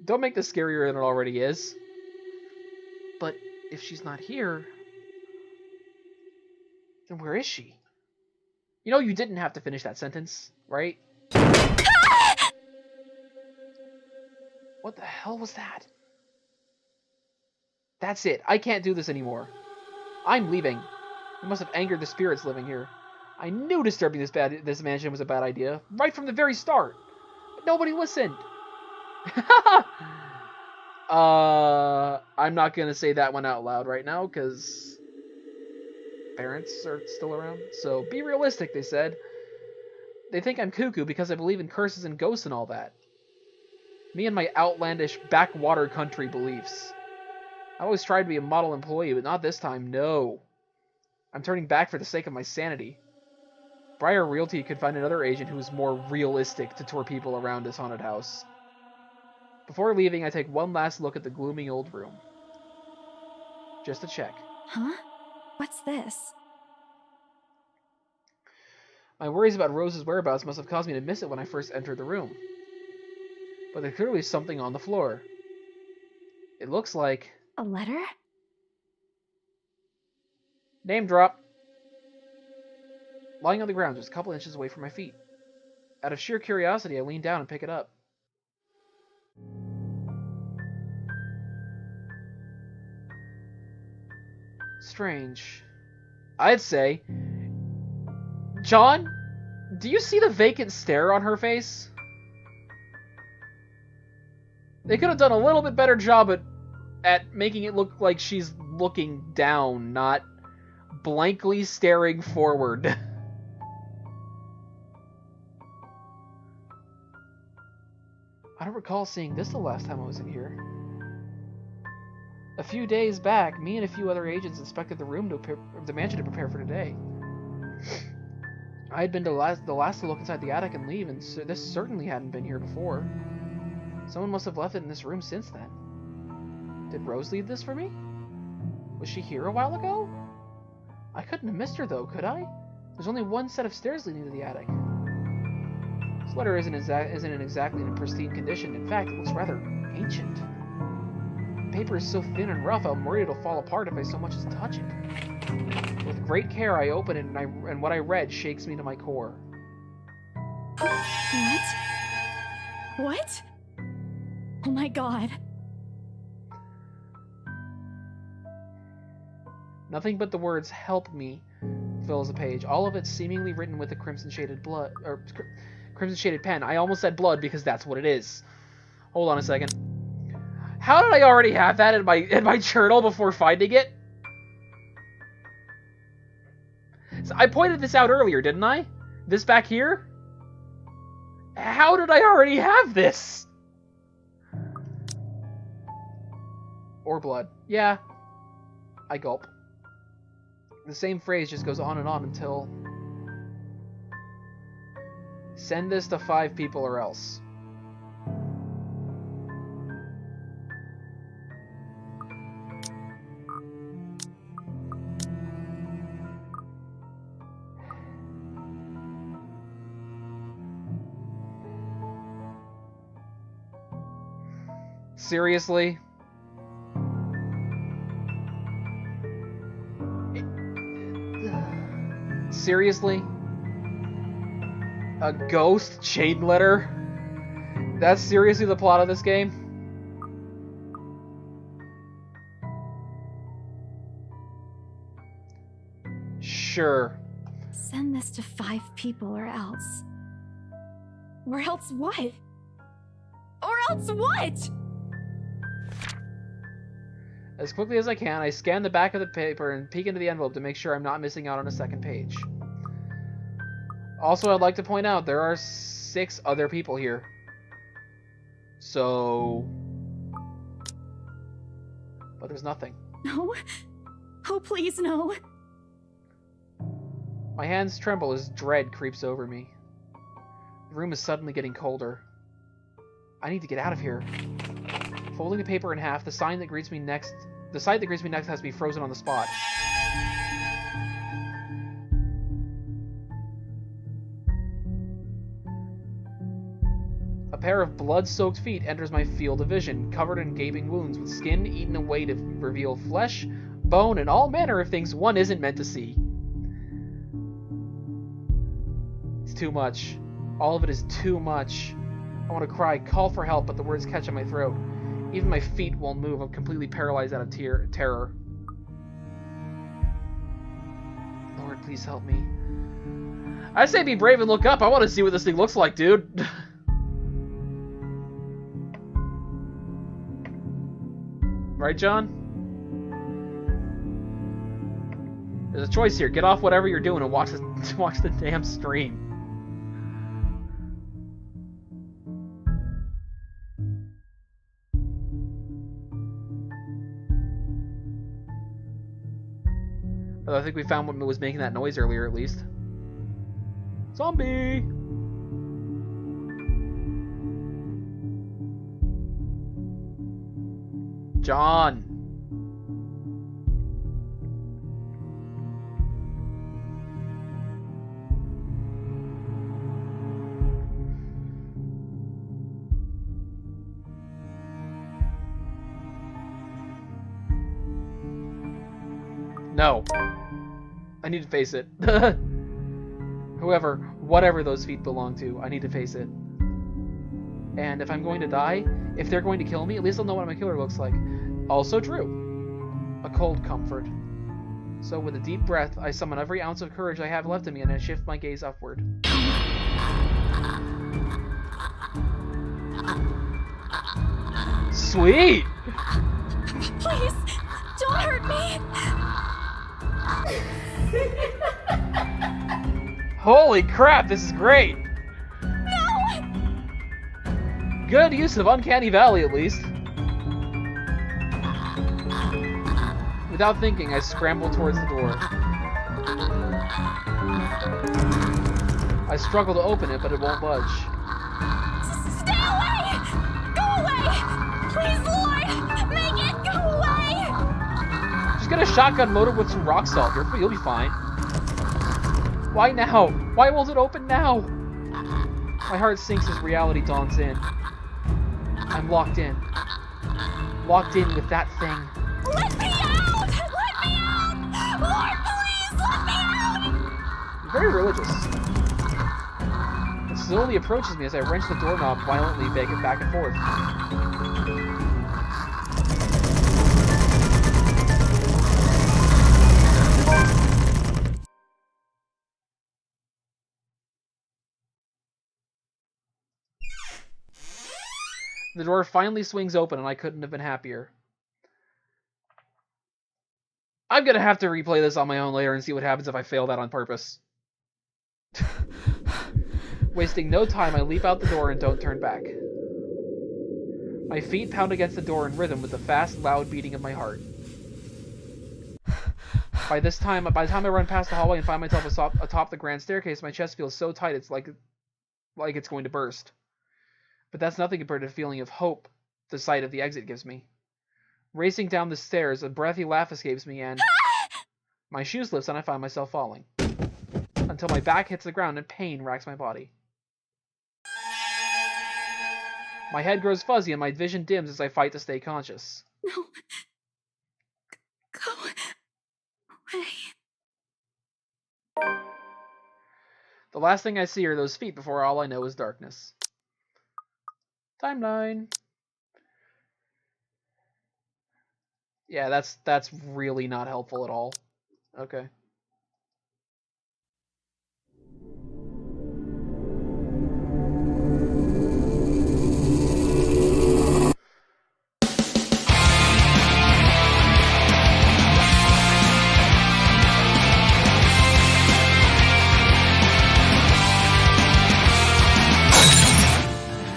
Speaker 1: Don't make this scarier than it already is. But if she's not here, then where is she? You know you didn't have to finish that sentence, right? What the hell was that? That's it. I can't do this anymore. I'm leaving. It must have angered the spirits living here. I knew disturbing this mansion was a bad idea, right from the very start. But nobody listened. I'm not going to say that one out loud right now, because parents are still around. So be realistic, they said. They think I'm cuckoo because I believe in curses and ghosts and all that. Me and my outlandish backwater country beliefs. I always tried to be a model employee, but not this time, no. I'm turning back for the sake of my sanity. Briar Realty could find another agent who was more realistic to tour people around this haunted house. Before leaving, I take one last look at the gloomy old room. Just to check.
Speaker 3: Huh? What's this?
Speaker 1: My worries about Rose's whereabouts must have caused me to miss it when I first entered the room. But there's clearly something on the floor. It looks like...
Speaker 3: A letter?
Speaker 1: Name drop. Lying on the ground just a couple inches away from my feet. Out of sheer curiosity, I lean down and pick it up. Strange. I'd say... John, do you see the vacant stare on her face? They could have done a little bit better job at making it look like she's looking down, not blankly staring forward. I don't recall seeing this the last time I was in here. A few days back, me and a few other agents inspected the mansion to prepare for today. I had been the last to look inside the attic and leave, and this certainly hadn't been here before. Someone must have left it in this room since then. Did Rose leave this for me? Was she here a while ago? I couldn't have missed her though, could I? There's only one set of stairs leading to the attic. This letter isn't exactly in pristine condition. In fact, it looks rather ancient. The paper is so thin and rough, I'm worried it'll fall apart if I so much as touch it. With great care, I open it, and what I read shakes me to my core.
Speaker 3: What? What? Oh my god.
Speaker 1: Nothing but the words "help me" fills the page. All of it seemingly written with a crimson-shaded crimson-shaded pen. I almost said blood because that's what it is. Hold on a second. How did I already have that in my journal before finding it? So I pointed this out earlier, didn't I? This back here? How did I already have this? Or blood. Yeah. I gulp. The same phrase just goes on and on until... Send this to 5 people or else. Seriously? Seriously? A ghost chain letter? That's seriously the plot of this game? Sure.
Speaker 3: Send this to 5 people or else. Or else what? Or else what?
Speaker 1: As quickly as I can, I scan the back of the paper and peek into the envelope to make sure I'm not missing out on a second page. Also, I'd like to point out there are 6 other people here. So... But there's nothing.
Speaker 3: No. Oh, please, no.
Speaker 1: My hands tremble as dread creeps over me. The room is suddenly getting colder. I need to get out of here. Folding the paper in half, the site that greets me next has to be frozen on the spot. A pair of blood-soaked feet enters my field of vision, covered in gaping wounds, with skin eaten away to reveal flesh, bone, and all manner of things one isn't meant to see. It's too much. All of it is too much. I want to cry, call for help, but the words catch in my throat. Even my feet won't move. I'm completely paralyzed out of terror. Lord, please help me. I say be brave and look up. I want to see what this thing looks like, dude. Right, John? There's a choice here. Get off whatever you're doing and watch the damn stream. I think we found what was making that noise earlier, at least. Zombie! John! No. I need to face it. Whatever those feet belong to, I need to face it. And if I'm going to die, if they're going to kill me, at least I'll know what my killer looks like. Also true. A cold comfort. So with a deep breath, I summon every ounce of courage I have left in me and I shift my gaze upward. Sweet!
Speaker 3: Please, don't hurt me!
Speaker 1: Holy crap, this is great!
Speaker 3: No!
Speaker 1: Good use of Uncanny Valley, at least. Without thinking, I scrambled towards the door. I struggle to open it, but it won't budge.
Speaker 8: Stay away! Go away! Please, Lord! Make it go away!
Speaker 1: Just get a shotgun loaded with some rock salt. You'll be fine. Why now? Why won't it open now? My heart sinks as reality dawns in. I'm locked in. Locked in with that thing.
Speaker 8: Let me out! Let me out! Lord, please, let me out!
Speaker 1: You're very religious. It slowly approaches me as I wrench the doorknob violently, back and forth. The door finally swings open, and I couldn't have been happier. I'm gonna have to replay this on my own later and see what happens if I fail that on purpose. Wasting no time, I leap out the door and don't turn back. My feet pound against the door in rhythm with the fast, loud beating of my heart. By the time I run past the hallway and find myself atop the grand staircase, my chest feels so tight it's like it's going to burst. But that's nothing compared to the feeling of hope the sight of the exit gives me. Racing down the stairs, a breathy laugh escapes me and my shoe slips and I find myself falling. Until my back hits the ground and pain racks my body. My head grows fuzzy and my vision dims as I fight to stay conscious.
Speaker 3: No. Go away.
Speaker 1: The last thing I see are those feet before all I know is darkness. Timeline. Yeah, that's really not helpful at all. Okay.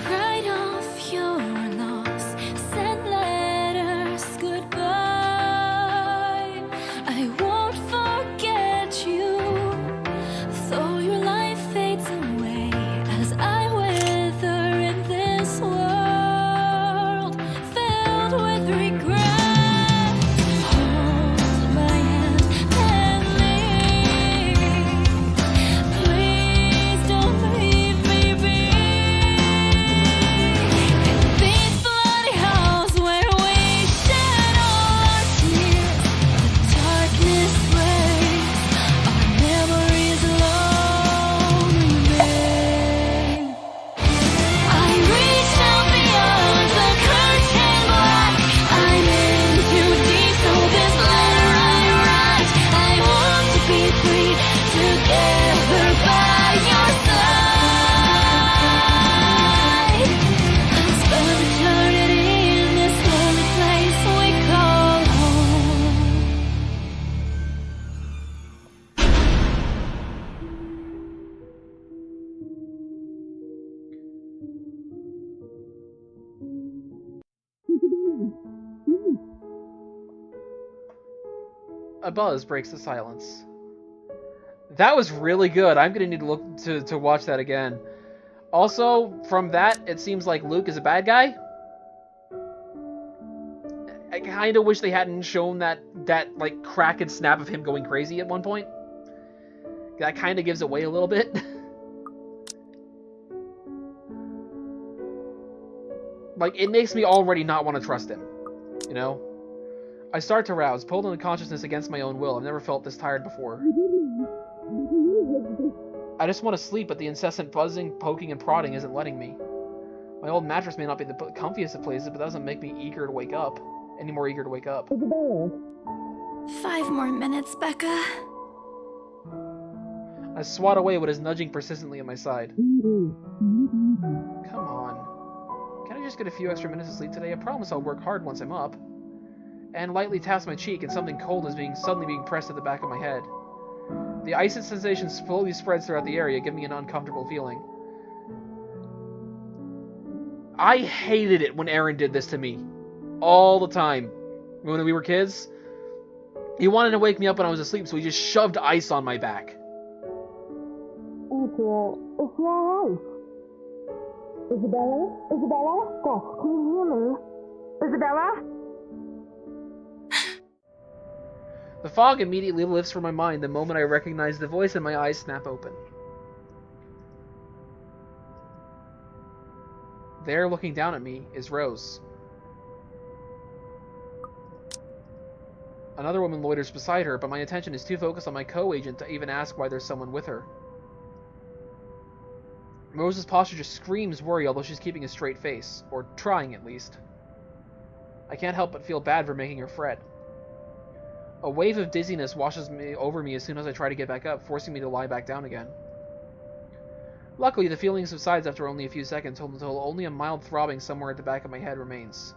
Speaker 3: Write off your loss, send letters goodbye. I won't forget you, though your life fades away as I wither in this world filled with regret. Hold my hand and leave. Please don't leave me be. In these bloody halls where we shed all our tears, the darkness breaks, our memories alone remain. I reach out beyond the curtain black. I'm in too deep, so this letter I write. I want to be free, together by your side. I'll spend eternity in this lonely place we call home.
Speaker 1: A buzz breaks the silence. That was really good. I'm gonna need to look to watch that again. Also, from that, it seems like Luke is a bad guy. I kind of wish they hadn't shown that like crack and snap of him going crazy at one point. That kind of gives away a little bit. Like, it makes me already not want to trust him, you know? I start to rouse, pulled into consciousness against my own will. I've never felt this tired before. I just want to sleep, but the incessant buzzing, poking, and prodding isn't letting me. My old mattress may not be the comfiest of places, but that doesn't make me eager to wake up. Any more eager to wake up.
Speaker 3: 5 more minutes, Becca.
Speaker 1: I swat away what is nudging persistently at my side. Come on. Can I just get a few extra minutes of sleep today? I promise I'll work hard once I'm up. And lightly taps my cheek, and something cold is suddenly being pressed at the back of my head. The icy sensation slowly spreads throughout the area, giving me an uncomfortable feeling. I hated it when Aaron did this to me. All the time. When we were kids. He wanted to wake me up when I was asleep, so he just shoved ice on my back.
Speaker 8: Isabella? Isabella? Gosh, can you hear me? Isabella?
Speaker 1: The fog immediately lifts from my mind the moment I recognize the voice and my eyes snap open. There, looking down at me, is Rose. Another woman loiters beside her, but my attention is too focused on my co-agent to even ask why there's someone with her. Rose's posture just screams worry, although she's keeping a straight face. Or trying, at least. I can't help but feel bad for making her fret. A wave of dizziness washes over me as soon as I try to get back up, forcing me to lie back down again. Luckily, the feeling subsides after only a few seconds, until only a mild throbbing somewhere at the back of my head remains.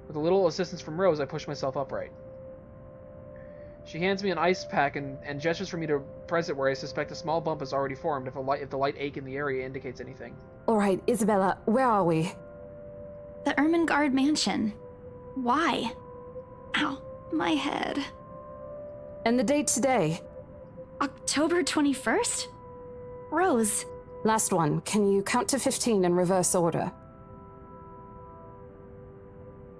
Speaker 1: With a little assistance from Rose, I push myself upright. She hands me an ice pack and gestures for me to press it where I suspect a small bump has already formed if the light ache in the area indicates anything.
Speaker 9: Alright, Isabella, where are we?
Speaker 3: The Ermengarde mansion. Why? Ow, my head.
Speaker 9: And the date today?
Speaker 3: October 21st? Rose.
Speaker 9: Last one. Can you count to 15 in reverse order?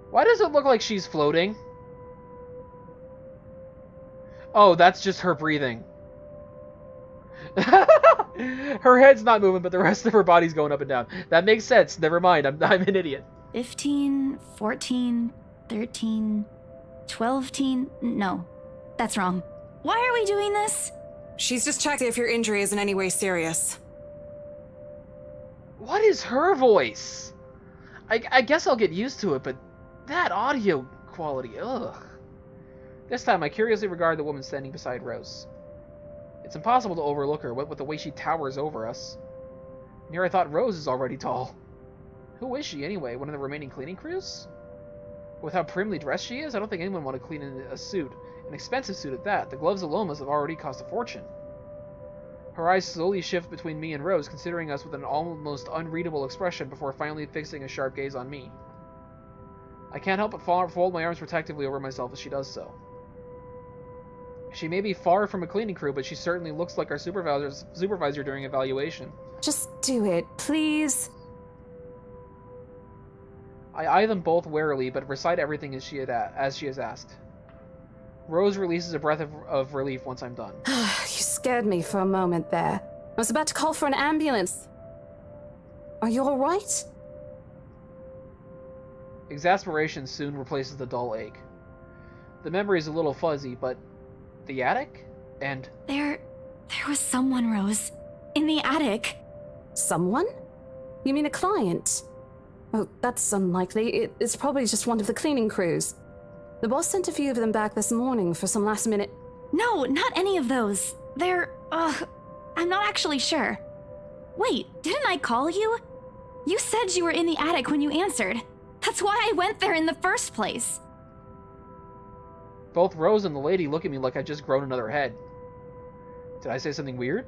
Speaker 1: Why does it look like she's floating? Oh, that's just her breathing. Her head's not moving, but the rest of her body's going up and down. That makes sense. Never mind. I'm an idiot.
Speaker 3: 15, 14, 13, 12, no, that's wrong. Why are we doing this?
Speaker 10: She's just checking if your injury is in any way serious.
Speaker 1: What is her voice? I guess I'll get used to it, but that audio quality, ugh. This time, I curiously regard the woman standing beside Rose. It's impossible to overlook her, what with the way she towers over us. And here I thought Rose is already tall. Who is she, anyway? One of the remaining cleaning crews? With how primly dressed she is, I don't think anyone would want to clean in a suit. An expensive suit at that. The gloves alone must have already cost a fortune. Her eyes slowly shift between me and Rose, considering us with an almost unreadable expression before finally fixing a sharp gaze on me. I can't help but fold my arms protectively over myself as she does so. She may be far from a cleaning crew, but she certainly looks like our supervisor during evaluation.
Speaker 9: Just do it, please.
Speaker 1: I eye them both warily, but recite everything as she has asked. Rose releases a breath of relief once I'm done.
Speaker 9: You scared me for a moment there. I was about to call for an ambulance. Are you alright?
Speaker 1: Exasperation soon replaces the dull ache. The memory is a little fuzzy, but the attic? And
Speaker 3: There was someone, Rose. In the attic.
Speaker 9: Someone? You mean a client? Oh, that's unlikely. It's probably just one of the cleaning crews. The boss sent a few of them back this morning for some last minute...
Speaker 3: No, not any of those. I'm not actually sure. Wait, didn't I call you? You said you were in the attic when you answered. That's why I went there in the first place.
Speaker 1: both Rose and the lady look at me like I've just grown another head. Did I say something weird?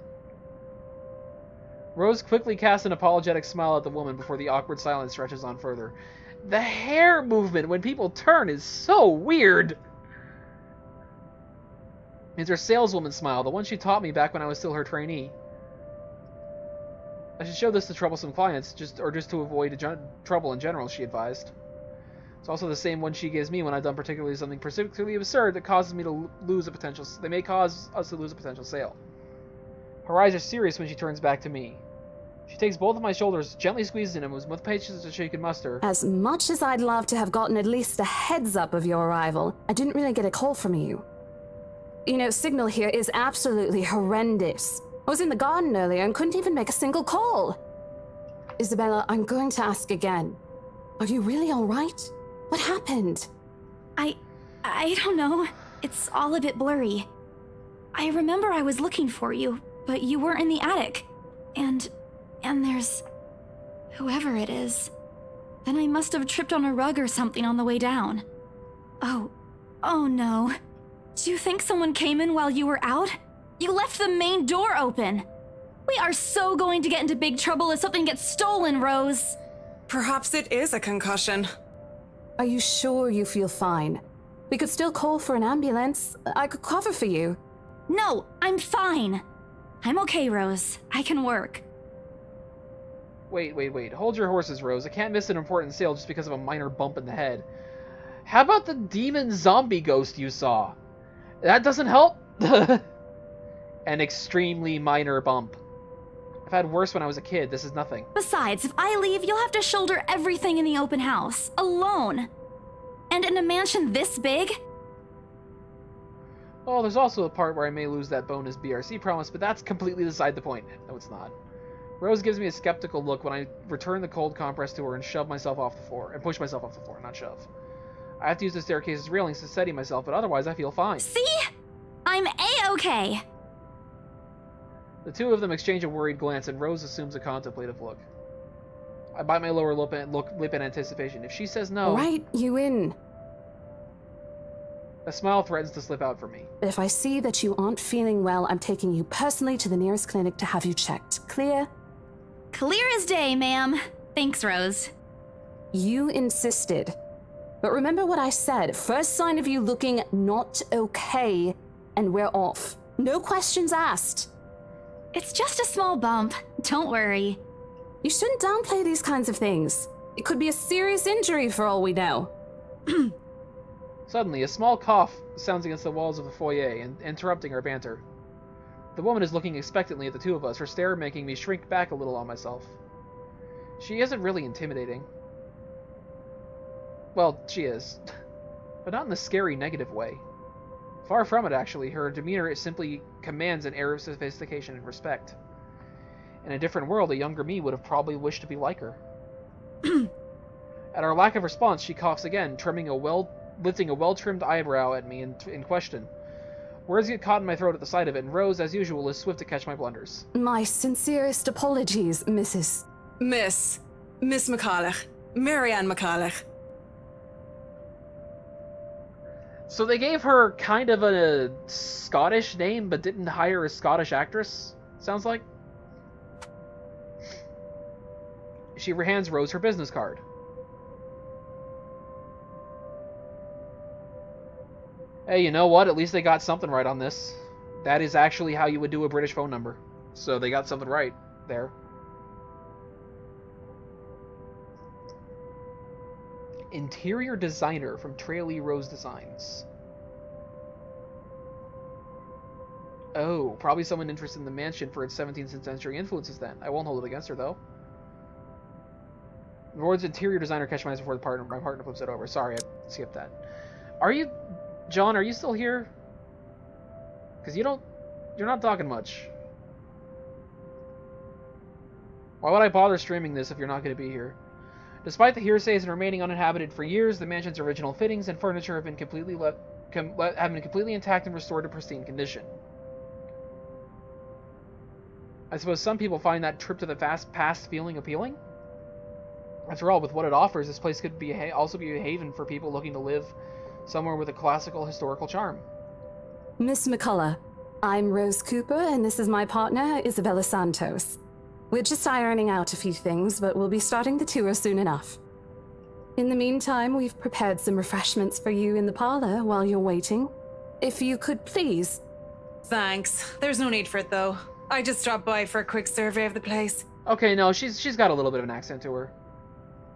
Speaker 1: Rose quickly casts an apologetic smile at the woman before the awkward silence stretches on further. The hair movement when people turn is so weird. It's her saleswoman smile, the one she taught me back when I was still her trainee. I should show this to troublesome clients, just to avoid trouble in general, she advised. It's also the same one she gives me when I've done something particularly absurd that causes me to lose a potential. They may cause us to lose a potential sale. Her eyes are serious when she turns back to me. She takes both of my shoulders, gently squeezes them with much patience as she can muster.
Speaker 9: As much as I'd love to have gotten at least a heads up of your arrival, I didn't really get a call from you. You know, signal here is absolutely horrendous. I was in the garden earlier and couldn't even make a single call. Isabella, I'm going to ask again. Are you really all right? What happened?
Speaker 3: I don't know. It's all a bit blurry. I remember I was looking for you, but you weren't in the attic. And there's whoever it is. Then I must have tripped on a rug or something on the way down. Oh no. Do you think someone came in while you were out? You left the main door open. We are so going to get into big trouble if something gets stolen, Rose.
Speaker 10: Perhaps it is a concussion.
Speaker 9: Are you sure you feel fine? We could still call for an ambulance. I could cover for you.
Speaker 3: No, I'm fine. I'm okay, Rose. I can work.
Speaker 1: Wait. Hold your horses, Rose. I can't miss an important sale just because of a minor bump in the head. How about the demon zombie ghost you saw? That doesn't help? An extremely minor bump. I've had worse when I was a kid. This is nothing.
Speaker 3: Besides, if I leave, you'll have to shoulder everything in the open house, alone. And in a mansion this big?
Speaker 1: Oh, there's also a part where I may lose that bonus BRC promise, but that's completely beside the point. No, it's not. Rose gives me a skeptical look when I return the cold compress to her and shove myself off the floor. And push myself off the floor, not shove. I have to use the staircase's railings to steady myself, but otherwise I feel fine.
Speaker 3: See? I'm A-okay.
Speaker 1: The two of them exchange a worried glance, and Rose assumes a contemplative look. I bite my lower lip in anticipation. If she says no...
Speaker 9: Right you in.
Speaker 1: A smile threatens to slip out for me.
Speaker 9: If I see that you aren't feeling well, I'm taking you personally to the nearest clinic to have you checked. Clear?
Speaker 3: Clear as day, ma'am. Thanks, Rose.
Speaker 9: You insisted. But remember what I said. First sign of you looking not okay, and we're off. No questions asked.
Speaker 3: It's just a small bump. Don't worry.
Speaker 9: You shouldn't downplay these kinds of things. It could be a serious injury for all we know.
Speaker 1: Suddenly, a small cough sounds against the walls of the foyer, interrupting our banter. The woman is looking expectantly at the two of us, her stare making me shrink back a little on myself. She isn't really intimidating. Well, she is. But not in the scary, negative way. Far from it, actually. Her demeanor simply commands an air of sophistication and respect. In a different world, a younger me would have probably wished to be like her. At our lack of response, she coughs again, lifting a well-trimmed eyebrow at me in question. Words get caught in my throat at the sight of it, and Rose, as usual, is swift to catch my blunders.
Speaker 9: My sincerest apologies, Mrs.
Speaker 10: Miss McCulloch. Marianne McCulloch.
Speaker 1: So they gave her kind of a Scottish name, but didn't hire a Scottish actress, sounds like? She hands Rose her business card. Hey, you know what? At least they got something right on this. That is actually how you would do a British phone number. So they got something right there. Interior designer from Tralee Rose Designs. Oh, probably someone interested in the mansion for its 17th century influences then. I won't hold it against her, though. The words interior designer catch my eyes before my partner flips it over. Sorry, I skipped that. John, are you still here? Because you're not talking much. Why would I bother streaming this if you're not going to be here? Despite the hearsays and remaining uninhabited for years, the mansion's original fittings and furniture have been completely intact and restored to pristine condition. I suppose some people find that trip to the past feeling appealing? After all, with what it offers, this place could also be a haven for people looking to live somewhere with a classical historical charm.
Speaker 9: Miss McCullough, I'm Rose Cooper, and this is my partner, Isabella Santos. We're just ironing out a few things, but we'll be starting the tour soon enough. In the meantime, we've prepared some refreshments for you in the parlor while you're waiting. If you could please.
Speaker 10: Thanks. There's no need for it, though. I just dropped by for a quick survey of the place.
Speaker 1: Okay, no, she's got a little bit of an accent to her.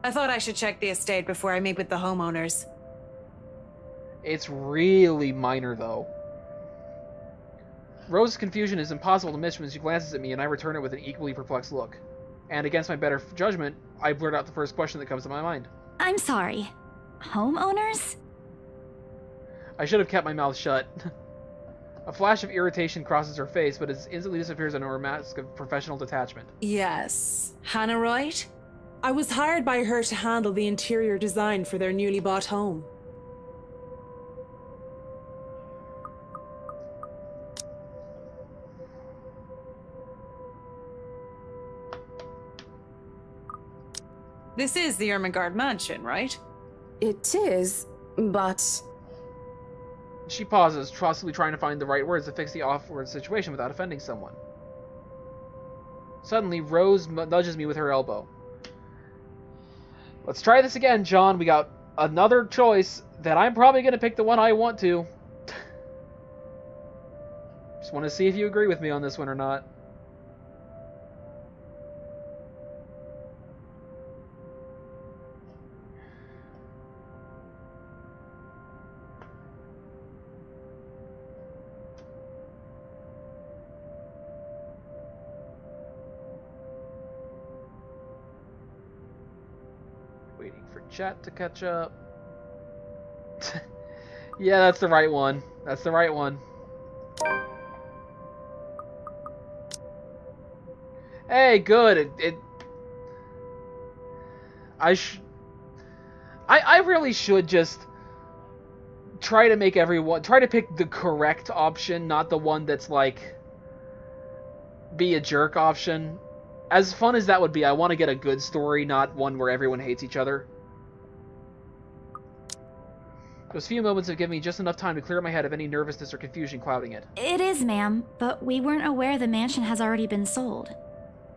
Speaker 10: I thought I should check the estate before I meet with the homeowners.
Speaker 1: It's really minor, though. Rose's confusion is impossible to miss when she glances at me, and I return it with an equally perplexed look. And against my better judgment, I blurt out the first question that comes to my mind.
Speaker 3: I'm sorry. Homeowners?
Speaker 1: I should have kept my mouth shut. A flash of irritation crosses her face, but it instantly disappears under her mask of professional detachment.
Speaker 10: Yes. Hannah Wright? I was hired by her to handle the interior design for their newly bought home. This is the Ermengarde mansion, right?
Speaker 9: It is, but...
Speaker 1: She pauses, possibly trying to find the right words to fix the awkward situation without offending someone. Suddenly, Rose nudges me with her elbow. Let's try this again, John. We got another choice that I'm probably going to pick the one I want to. Just want to see if you agree with me on this one or not. Waiting for chat to catch up. Yeah, that's the right one. That's the right one. Hey, good. I really should just try to make everyone try to pick the correct option, not the one that's like be a jerk option. As fun as that would be, I want to get a good story, not one where everyone hates each other. Those few moments have given me just enough time to clear my head of any nervousness or confusion clouding it.
Speaker 3: It is, ma'am, but we weren't aware the mansion has already been sold.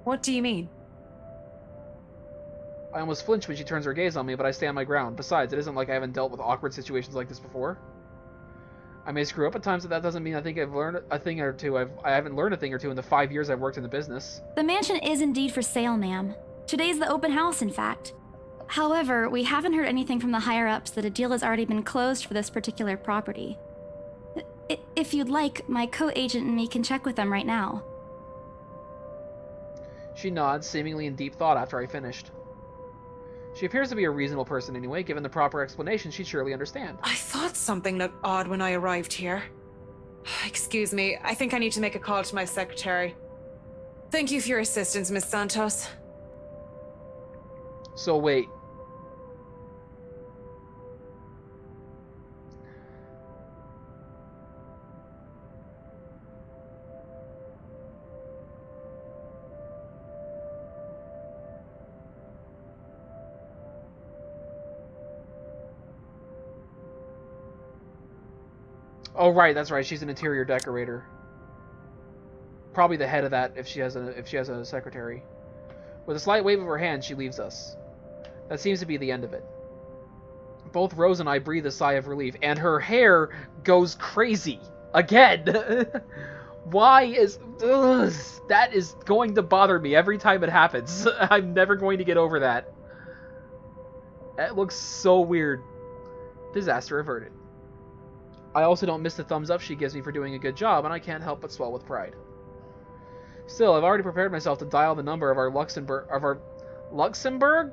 Speaker 10: What do you mean?
Speaker 1: I almost flinch when she turns her gaze on me, but I stand my ground. Besides, it isn't like I haven't dealt with awkward situations like this before. I may screw up at times, but that doesn't mean I think I've learned a thing or two. I haven't learned a thing or two in the 5 years I've worked in the business.
Speaker 3: The mansion is indeed for sale, ma'am. Today's the open house, in fact. However, we haven't heard anything from the higher-ups that a deal has already been closed for this particular property. If you'd like, my co-agent and me can check with them right now.
Speaker 1: She nods, seemingly in deep thought after I finished. She appears to be a reasonable person anyway. Given the proper explanation, she'd surely understand.
Speaker 10: I thought something looked odd when I arrived here. Excuse me, I think I need to make a call to my secretary. Thank you for your assistance, Miss Santos.
Speaker 1: So wait. Oh right, that's right. She's an interior decorator. Probably the head of that if she has a secretary. With a slight wave of her hand, she leaves us. That seems to be the end of it. Both Rose and I breathe a sigh of relief, and her hair goes crazy again. Why is that is going to bother me every time it happens? I'm never going to get over that. It looks so weird. Disaster averted. I also don't miss the thumbs up she gives me for doing a good job, and I can't help but swell with pride. Still, I've already prepared myself to dial the number of our Luxembourg?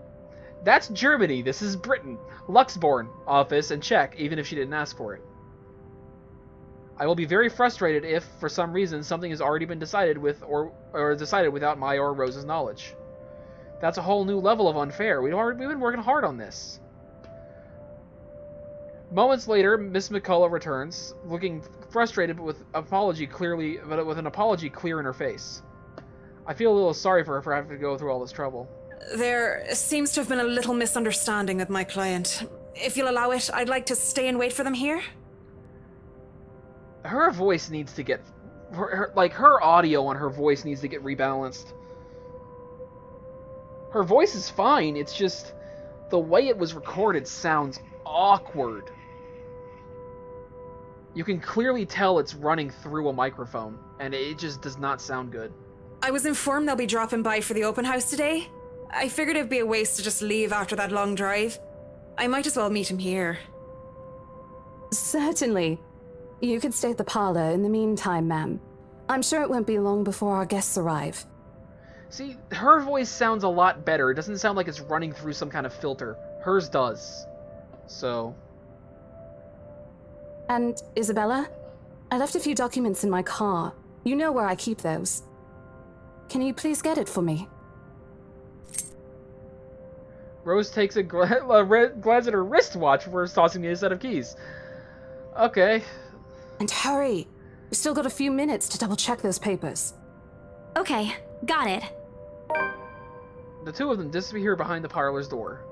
Speaker 1: That's Germany. This is Britain. Luxborn office and check, even if she didn't ask for it. I will be very frustrated if, for some reason, something has already been decided with or decided without my or Rose's knowledge. That's a whole new level of unfair. We've been working hard on this. Moments later, Miss McCullough returns, looking frustrated but with an apology clear in her face. I feel a little sorry for her for having to go through all this trouble.
Speaker 10: There seems to have been a little misunderstanding with my client. If you'll allow it, I'd like to stay and wait for them here.
Speaker 1: Her voice needs to get... her audio on her voice needs to get rebalanced. Her voice is fine, it's just... the way it was recorded sounds awkward. You can clearly tell it's running through a microphone, and it just does not sound good.
Speaker 10: I was informed they'll be dropping by for the open house today. I figured it'd be a waste to just leave after that long drive. I might as well meet him here.
Speaker 9: Certainly. You could stay at the parlor in the meantime, ma'am. I'm sure it won't be long before our guests arrive.
Speaker 1: See, her voice sounds a lot better. It doesn't sound like it's running through some kind of filter. Hers does. So...
Speaker 9: And, Isabella? I left a few documents in my car. You know where I keep those. Can you please get it for me?
Speaker 1: Rose takes a glance at her wristwatch before tossing me a set of keys. Okay.
Speaker 9: And hurry! We've still got a few minutes to double-check those papers.
Speaker 3: Okay, got it.
Speaker 1: The two of them disappear behind the parlor's door.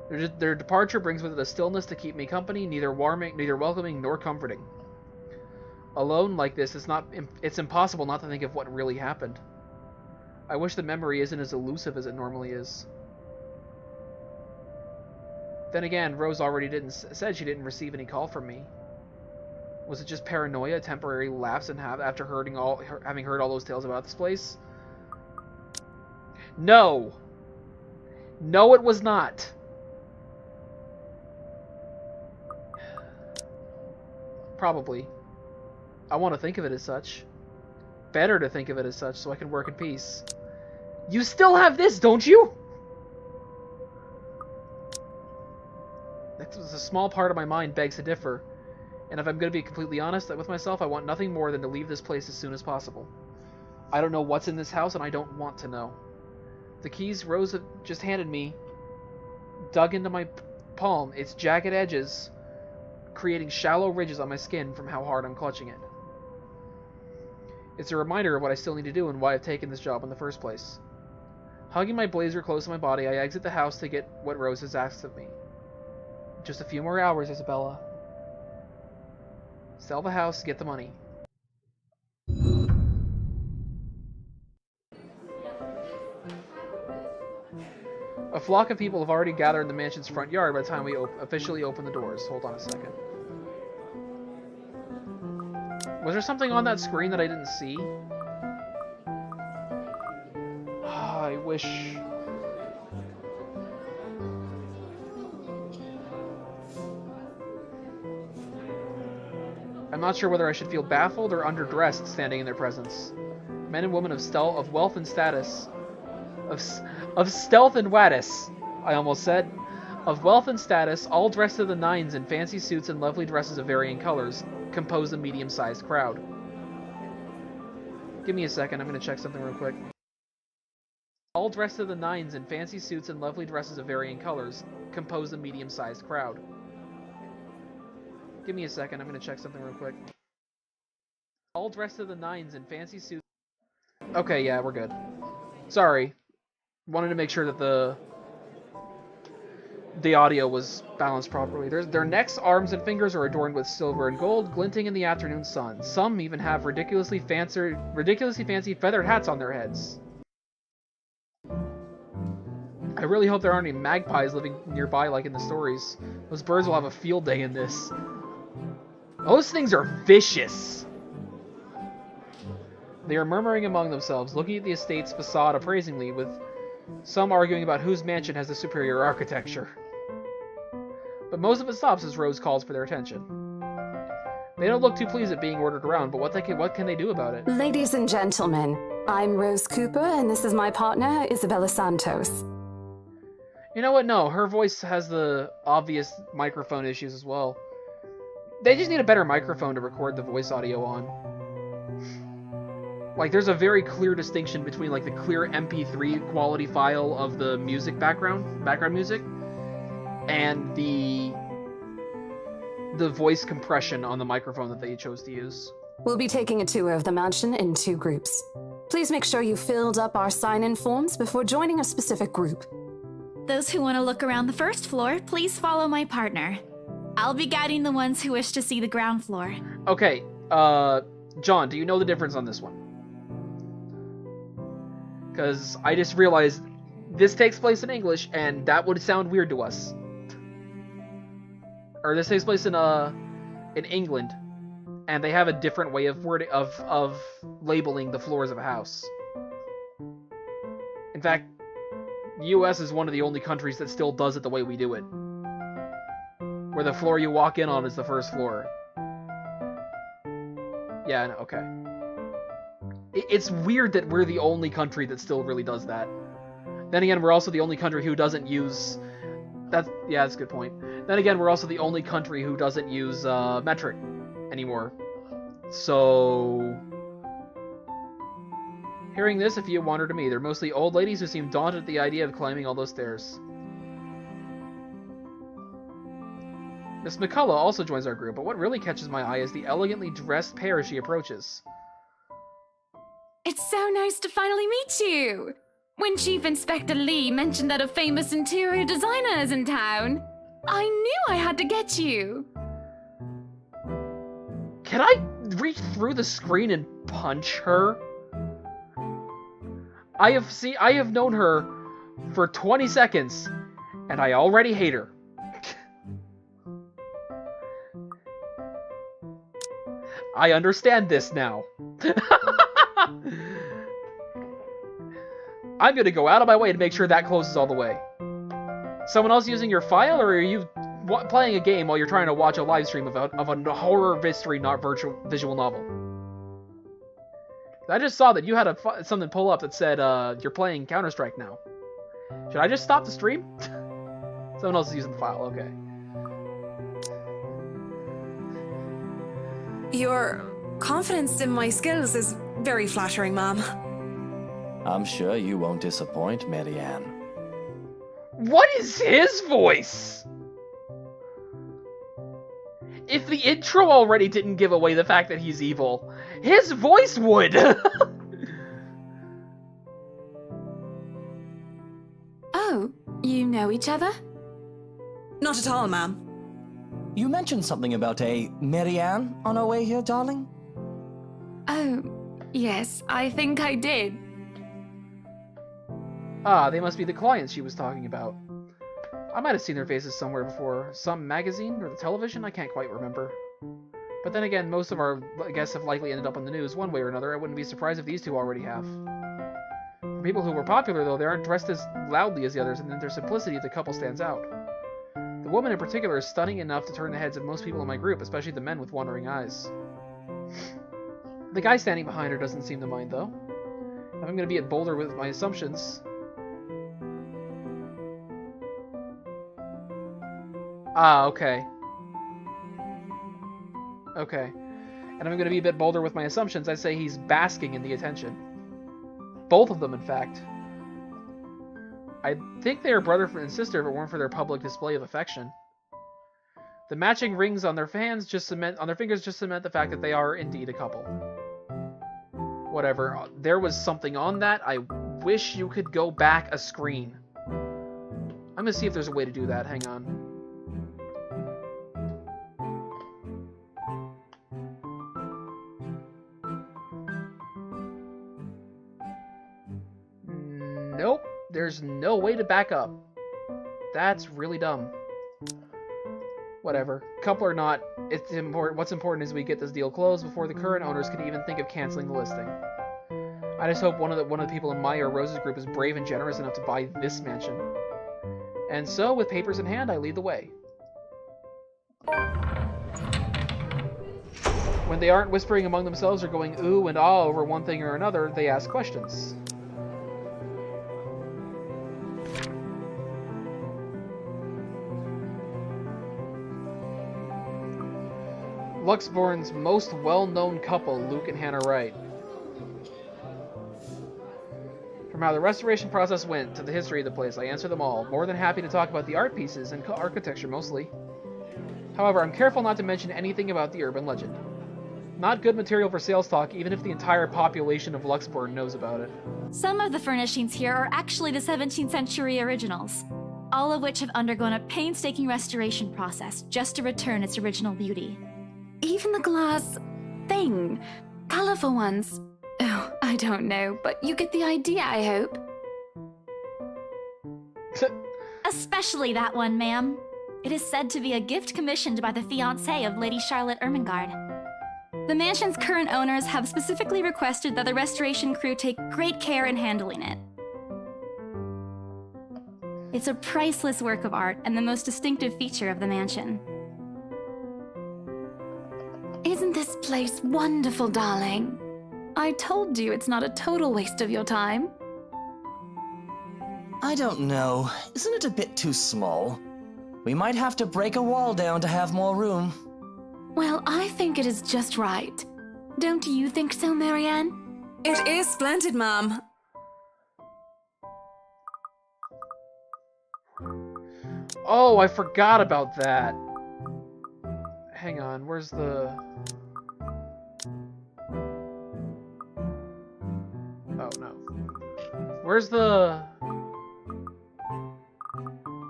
Speaker 1: Their departure brings with it a stillness to keep me company, neither welcoming nor comforting. Alone like this, it's impossible not to think of what really happened. I wish the memory isn't as elusive as it normally is. Then again, Rose already said she didn't receive any call from me. Was it just paranoia, a temporary lapse after having heard all those tales about this place? No! No, it was not! Probably. I want to think of it as such. Better to think of it as such so I can work in peace. You still have this, don't you? A small part of my mind begs to differ. And if I'm going to be completely honest with myself, I want nothing more than to leave this place as soon as possible. I don't know what's in this house, and I don't want to know. The keys Rose just handed me dug into my palm, its jagged edges creating shallow ridges on my skin from how hard I'm clutching it. It's a reminder of what I still need to do and why I've taken this job in the first place. Hugging my blazer close to my body, I exit the house to get what Rose has asked of me. Just a few more hours, Isabella. Sell the house, get the money. A flock of people have already gathered in the mansion's front yard by the time we officially open the doors. Hold on a second. Was there something on that screen that I didn't see? Oh, I wish... I'm not sure whether I should feel baffled or underdressed standing in their presence. Men and women of wealth and status. Of stealth and waddis, I almost said. Of wealth and status, all dressed to the nines in fancy suits and lovely dresses of varying colors, compose a medium-sized crowd. Give me a second, I'm gonna check something real quick. All dressed to the nines in fancy suits and lovely dresses of varying colors, compose a medium-sized crowd. Give me a second, I'm gonna check something real quick. All dressed to the nines in fancy suits... Okay, yeah, we're good. Sorry. Wanted to make sure that the audio was balanced properly. Their necks, arms, and fingers are adorned with silver and gold, glinting in the afternoon sun. Some even have ridiculously fancy feathered hats on their heads. I really hope there aren't any magpies living nearby like in the stories. Those birds will have a field day in this. Those things are vicious! They are murmuring among themselves, looking at the estate's facade appraisingly, with some arguing about whose mansion has the superior architecture. But most of it stops as Rose calls for their attention. They don't look too pleased at being ordered around, but what can they do about it?
Speaker 9: Ladies and gentlemen, I'm Rose Cooper, and this is my partner, Isabella Santos.
Speaker 1: You know what? No, her voice has the obvious microphone issues as well. They just need a better microphone to record the voice audio on. Like, there's a very clear distinction between, like, the clear MP3 quality file of the music background music, and the voice compression on the microphone that they chose to use.
Speaker 9: We'll be taking a tour of the mansion in 2 groups. Please make sure you filled up our sign-in forms before joining a specific group.
Speaker 3: Those who want to look around the first floor, please follow my partner. I'll be guiding the ones who wish to see the ground floor.
Speaker 1: Okay, John, do you know the difference on this one? Because I just realized this takes place in English, and that would sound weird to us. Or this takes place in England, and they have a different way of labeling the floors of a house. In fact, the U.S. is one of the only countries that still does it the way we do it, where the floor you walk in on is the first floor. Yeah, no, okay. It's weird that we're the only country that still really does that. Then again, we're also the only country who doesn't use... that's a good point. Then again, we're also the only country who doesn't use metric anymore. So... Hearing this, a few wander to me. They're mostly old ladies who seem daunted at the idea of climbing all those stairs. Miss McCullough also joins our group, but what really catches my eye is the elegantly dressed pair as she approaches.
Speaker 8: It's so nice to finally meet you! when Chief Inspector Lee mentioned that a famous interior designer is in town. I knew I had to get you.
Speaker 1: Can I reach through the screen and punch her? I have known her for 20 seconds, and I already hate her. I understand this now. I'm gonna go out of my way to make sure that closes all the way. Someone else using your file, or are you playing a game while you're trying to watch a live stream of a horror mystery, not visual novel? I just saw that you had something pull up that said you're playing Counter-Strike now. Should I just stop the stream? Someone else is using the file, okay.
Speaker 10: Your confidence in my skills is very flattering, Mom.
Speaker 11: I'm sure you won't disappoint, Marianne.
Speaker 1: What is his voice? If the intro already didn't give away the fact that he's evil, his voice would!
Speaker 8: Oh, you know each other?
Speaker 10: Not at all, Ma'am.
Speaker 11: You mentioned something about a Marianne on our way here, darling?
Speaker 8: Oh, yes, I think I did.
Speaker 1: Ah, they must be the clients she was talking about. I might have seen their faces somewhere before. Some magazine or the television? I can't quite remember. But then again, most of our guests have likely ended up on the news one way or another. I wouldn't be surprised if these two already have. For people who were popular, though, they aren't dressed as loudly as the others, and in their simplicity, the couple stands out. The woman in particular is stunning enough to turn the heads of most people in my group, especially the men with wandering eyes. The guy standing behind her doesn't seem to mind, though. If I'm going to be bolder with my assumptions... Ah, okay. Okay. And I'm going to be a bit bolder with my assumptions. I say he's basking in the attention. Both of them, in fact. I think they are brother and sister if it weren't for their public display of affection. The matching rings on their fingers just cement the fact that they are indeed a couple. Whatever. There was something on that. I wish you could go back a screen. I'm going to see if there's a way to do that. Hang on. Nope, there's no way to back up. That's really dumb. Whatever. Couple or not, it's important. What's important is we get this deal closed before the current owners can even think of canceling the listing. I just hope one of the people in my or Rose's group is brave and generous enough to buy this mansion. And so, with papers in hand, I lead the way. When they aren't whispering among themselves or going ooh and ah over one thing or another, they ask questions. Luxborn's most well-known couple, Luke and Hannah Wright. From how the restoration process went to the history of the place, I answer them all. More than happy to talk about the art pieces and architecture mostly. However, I'm careful not to mention anything about the urban legend. Not good material for sales talk, even if the entire population of Luxborn knows about it.
Speaker 3: Some of the furnishings here are actually the 17th century originals, all of which have undergone a painstaking restoration process just to return its original beauty. Even the glass thing, colorful ones. Oh, I don't know, but you get the idea, I hope. Especially that one, ma'am. It is said to be a gift commissioned by the fiancé of Lady Charlotte Ermengarde. The mansion's current owners have specifically requested that the restoration crew take great care in handling it. It's a priceless work of art and the most distinctive feature of the mansion. Isn't this place wonderful, darling? I told you it's not a total waste of your time.
Speaker 11: I don't know. Isn't it a bit too small? We might have to break a wall down to have more room.
Speaker 3: Well, I think it is just right. Don't you think so, Marianne?
Speaker 10: It is splendid, Ma'am.
Speaker 1: Oh, I forgot about that. Hang on, where's the... Oh, no. Where's the...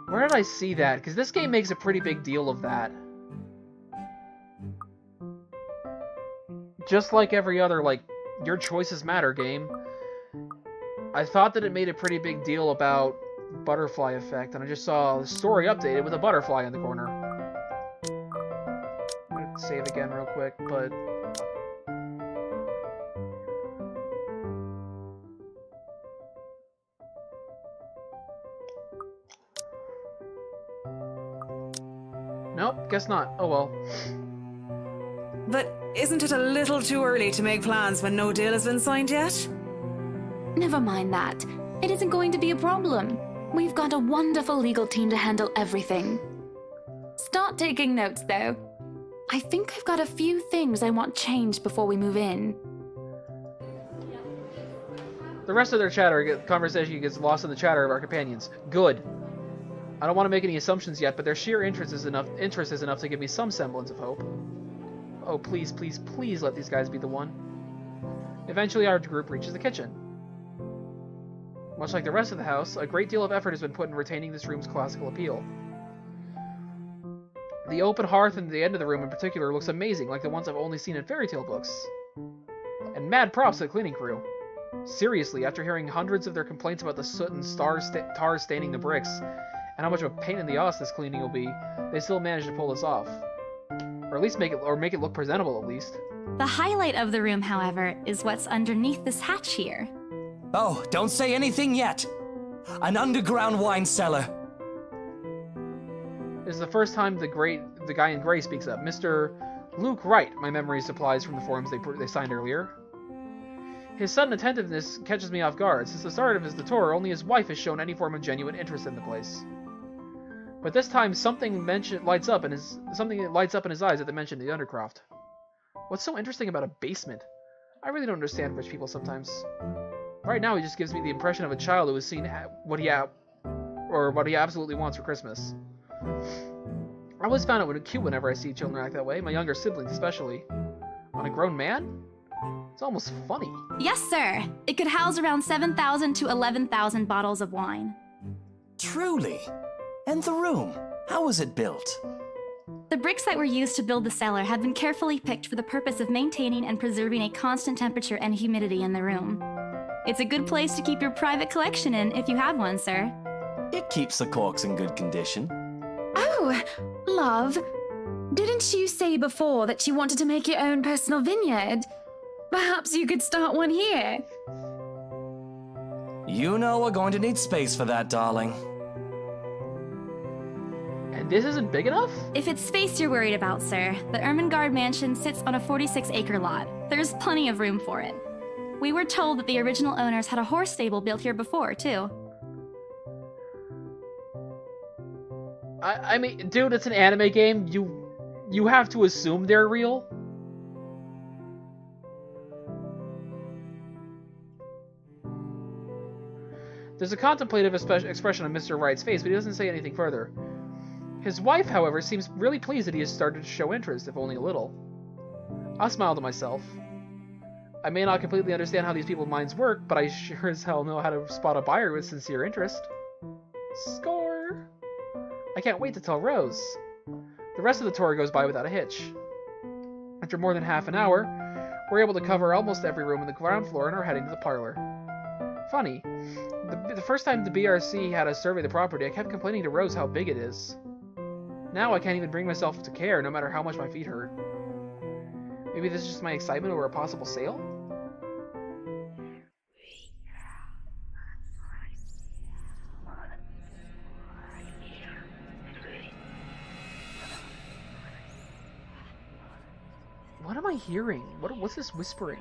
Speaker 1: Where did I see that? Because this game makes a pretty big deal of that. Just like every other, like, Your Choices Matter game, I thought that it made a pretty big deal about butterfly effect, and I just saw the story updated with a butterfly in the corner. I'm gonna save again real quick, but... Nope, guess not. Oh well.
Speaker 10: But isn't it a little too early to make plans when no deal has been signed yet?
Speaker 8: Never mind that. It isn't going to be a problem. We've got a wonderful legal team to handle everything. Start taking notes, though. I think I've got a few things I want changed before we move in.
Speaker 1: The rest of their conversation gets lost in the chatter of our companions. Good. I don't want to make any assumptions yet, but their sheer interest is enough to give me some semblance of hope. Oh, please, please, please let these guys be the one. Eventually, our group reaches the kitchen. Much like the rest of the house, a great deal of effort has been put in retaining this room's classical appeal. The open hearth in the end of the room in particular looks amazing, like the ones I've only seen in fairy tale books. And mad props to the cleaning crew. Seriously, after hearing hundreds of their complaints about the soot and tar staining the bricks, and how much of a pain in the ass this cleaning will be, they still managed to pull this off. Or at least make it look presentable, at least.
Speaker 3: The highlight of the room, however, is what's underneath this hatch here.
Speaker 11: Oh, don't say anything yet! An underground wine cellar.
Speaker 1: This is the first time the guy in gray speaks up. Mr. Luke Wright, my memory supplies from the forms they signed earlier. His sudden attentiveness catches me off guard. Since the start of the tour, only his wife has shown any form of genuine interest in the place. But this time, something lights up in his eyes at the mention of the Undercroft. What's so interesting about a basement? I really don't understand rich people sometimes. Right now, he just gives me the impression of a child who has seen what he absolutely wants for Christmas. I always found it cute whenever I see children act that way, my younger siblings especially. On a grown man? It's almost funny.
Speaker 3: Yes, sir. It could house around 7,000 to 11,000 bottles of wine.
Speaker 11: Truly? And the room? How was it built?
Speaker 3: The bricks that were used to build the cellar had been carefully picked for the purpose of maintaining and preserving a constant temperature and humidity in the room. It's a good place to keep your private collection in if you have one, sir.
Speaker 11: It keeps the corks in good condition.
Speaker 8: Oh, love. Didn't you say before that you wanted to make your own personal vineyard? Perhaps you could start one here.
Speaker 11: You know we're going to need space for that, darling.
Speaker 1: And this isn't big enough?
Speaker 3: If it's space you're worried about, sir, the Ermengarde mansion sits on a 46-acre lot. There's plenty of room for it. We were told that the original owners had a horse stable built here before, too.
Speaker 1: I mean, dude, it's an anime game. You have to assume they're real. There's a contemplative expression on Mr. Wright's face, but he doesn't say anything further. His wife, however, seems really pleased that he has started to show interest, if only a little. I smile to myself. I may not completely understand how these people's minds work, but I sure as hell know how to spot a buyer with sincere interest. Score! I can't wait to tell Rose. The rest of the tour goes by without a hitch. After more than half an hour, we're able to cover almost every room on the ground floor and are heading to the parlor. Funny, the first time the BRC had us survey the property, I kept complaining to Rose how big it is. Now I can't even bring myself to care, no matter how much my feet hurt. Maybe this is just my excitement over a possible sale? What am I hearing? What's this whispering?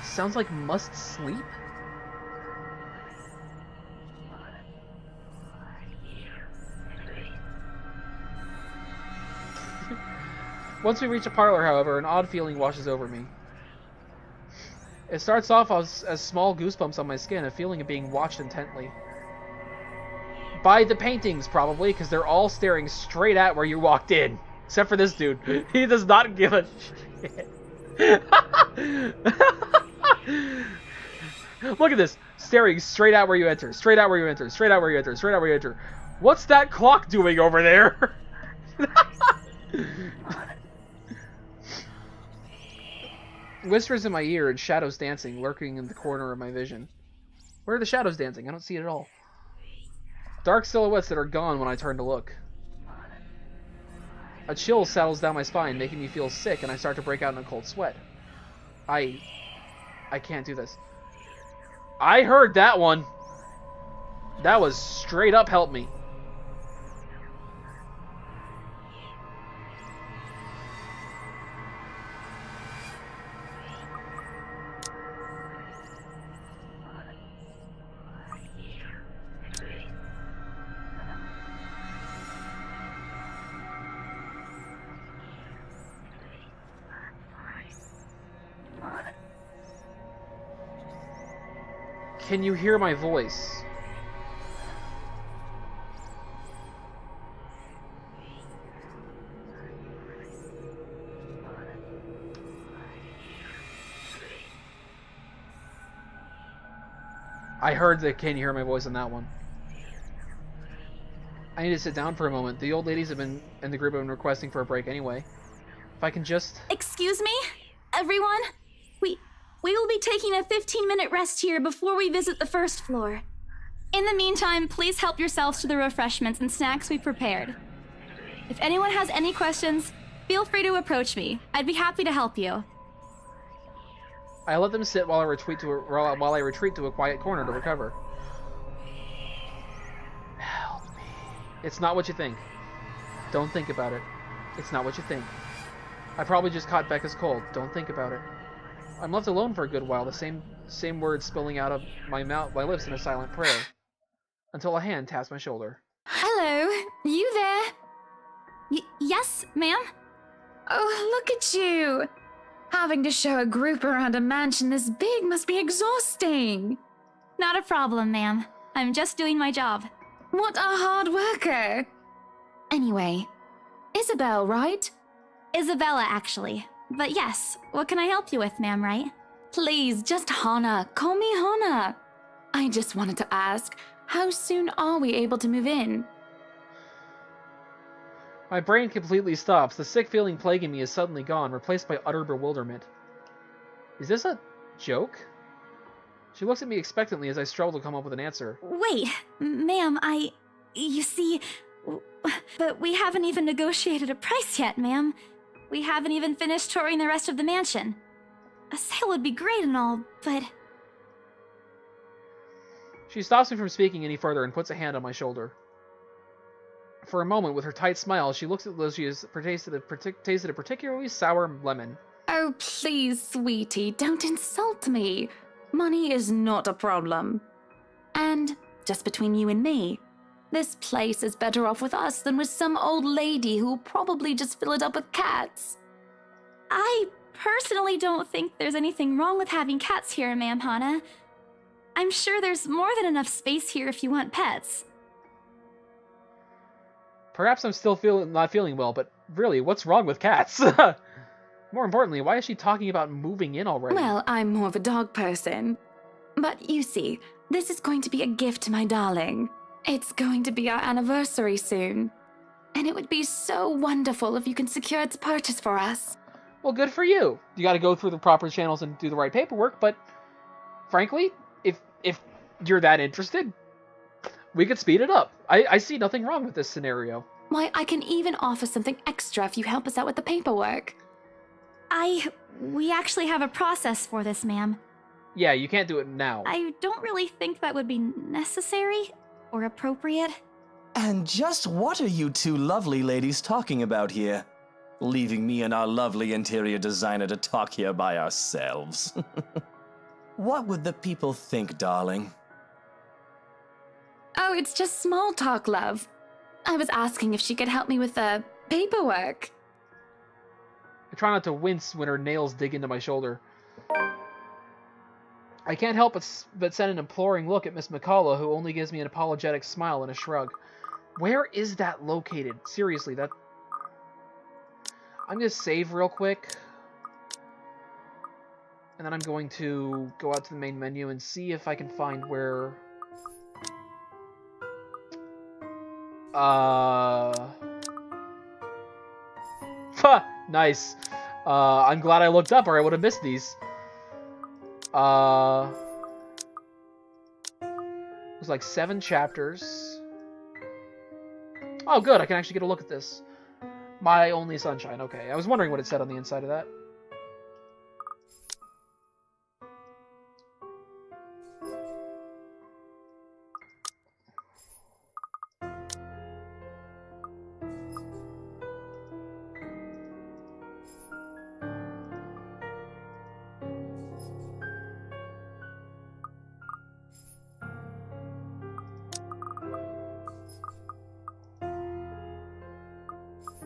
Speaker 1: Sounds like Must Sleep? Once we reach a parlor, however, an odd feeling washes over me. It starts off as small goosebumps on my skin, a feeling of being watched intently. By the paintings, probably, because they're all staring straight at where you walked in. Except for this dude. He does not give a shit. Look at this. Staring straight out where you enter. Straight out where you enter. Straight out where you enter. Straight out where you enter. What's that clock doing over there? Whispers in my ear and shadows dancing, lurking in the corner of my vision. Where are the shadows dancing? I don't see it at all. Dark silhouettes that are gone when I turn to look. A chill settles down my spine, making me feel sick, and I start to break out in a cold sweat. I can't do this. I heard that one. That was straight up help me. Can you hear my voice? I heard the can you hear my voice on that one. I need to sit down for a moment. The old ladies have been in the group have been requesting for a break anyway. If I can just...
Speaker 3: Excuse me? Everyone? We will be taking a 15-minute rest here before we visit the first floor. In the meantime, please help yourselves to the refreshments and snacks we prepared. If anyone has any questions, feel free to approach me. I'd be happy to help you.
Speaker 1: I let them sit while I retreat to a quiet corner to recover. Help me. It's not what you think. Don't think about it. It's not what you think. I probably just caught Becca's cold. Don't think about it. I'm left alone for a good while, the same words spilling out of my lips in a silent prayer, until a hand taps my shoulder.
Speaker 8: Hello, you there?
Speaker 3: Yes, ma'am?
Speaker 8: Oh, look at you! Having to show a group around a mansion this big must be exhausting.
Speaker 3: Not a problem, ma'am. I'm just doing my job.
Speaker 8: What a hard worker! Anyway, Isabel, right?
Speaker 3: Isabella, actually. But yes, what can I help you with, ma'am, right?
Speaker 8: Please, just Hana. Call me Hana. I just wanted to ask, how soon are we able to move in?
Speaker 1: My brain completely stops. The sick feeling plaguing me is suddenly gone, replaced by utter bewilderment. Is this a joke? She looks at me expectantly as I struggle to come up with an answer.
Speaker 3: Wait, ma'am, you see... But we haven't even negotiated a price yet, ma'am. We haven't even finished touring the rest of the mansion. A sale would be great and all, but...
Speaker 1: She stops me from speaking any further and puts a hand on my shoulder. For a moment, with her tight smile, she looks as though she has tasted a particularly sour lemon.
Speaker 8: Oh, please, sweetie, don't insult me. Money is not a problem. And, just between you and me, this place is better off with us than with some old lady who will probably just fill it up with cats.
Speaker 3: I personally don't think there's anything wrong with having cats here, ma'am Hana. I'm sure there's more than enough space here if you want pets.
Speaker 1: Perhaps I'm still not feeling well, but really, what's wrong with cats? More importantly, why is she talking about moving in already?
Speaker 8: Well, I'm more of a dog person. But you see, this is going to be a gift to my darling. It's going to be our anniversary soon. And it would be so wonderful if you can secure its purchase for us.
Speaker 1: Well, good for you. You gotta go through the proper channels and do the right paperwork, but frankly, if you're that interested, we could speed it up. I see nothing wrong with this scenario.
Speaker 8: Why, I can even offer something extra if you help us out with the paperwork.
Speaker 3: We actually have a process for this, ma'am.
Speaker 1: Yeah, you can't do it now.
Speaker 3: I don't really think that would be necessary or appropriate.
Speaker 11: And just what are you two lovely ladies talking about here? Leaving me and our lovely interior designer to talk here by ourselves. What would the people think, darling?
Speaker 8: Oh, it's just small talk, love. I was asking if she could help me with the paperwork.
Speaker 1: I try not to wince when her nails dig into my shoulder. I can't help but send an imploring look at Miss McCullough, who only gives me an apologetic smile and a shrug. Where is that located? Seriously, that... I'm going to save real quick. And then I'm going to go out to the main menu and see if I can find where... Nice. I'm glad I looked up or I would have missed these. It was like 7 chapters. Oh, good. I can actually get a look at this. My Only Sunshine. Okay. I was wondering what it said on the inside of that.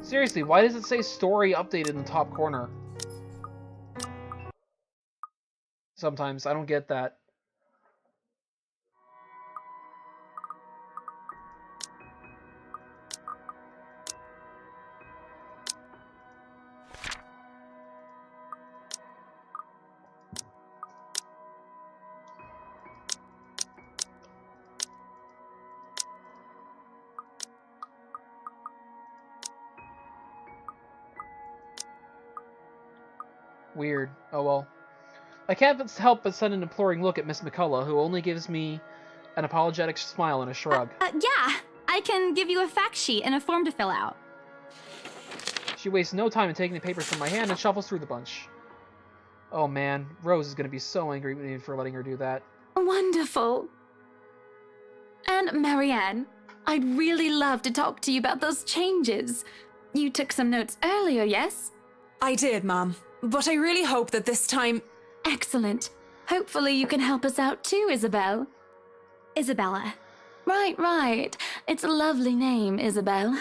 Speaker 1: Seriously, why does it say story updated in the top corner? Sometimes, I don't get that. Weird. Oh well. I can't help but send an imploring look at Miss McCullough, who only gives me an apologetic smile and a shrug.
Speaker 3: Yeah, I can give you a fact sheet and a form to fill out.
Speaker 1: She wastes no time in taking the papers from my hand and shuffles through the bunch. Oh man, Rose is going to be so angry with me for letting her do that.
Speaker 8: Wonderful. And Marianne, I'd really love to talk to you about those changes. You took some notes earlier, yes?
Speaker 10: I did, Mom. But I really hope that this time...
Speaker 8: Excellent. Hopefully you can help us out too, Isabel.
Speaker 3: Isabella.
Speaker 8: Right. It's a lovely name, Isabel.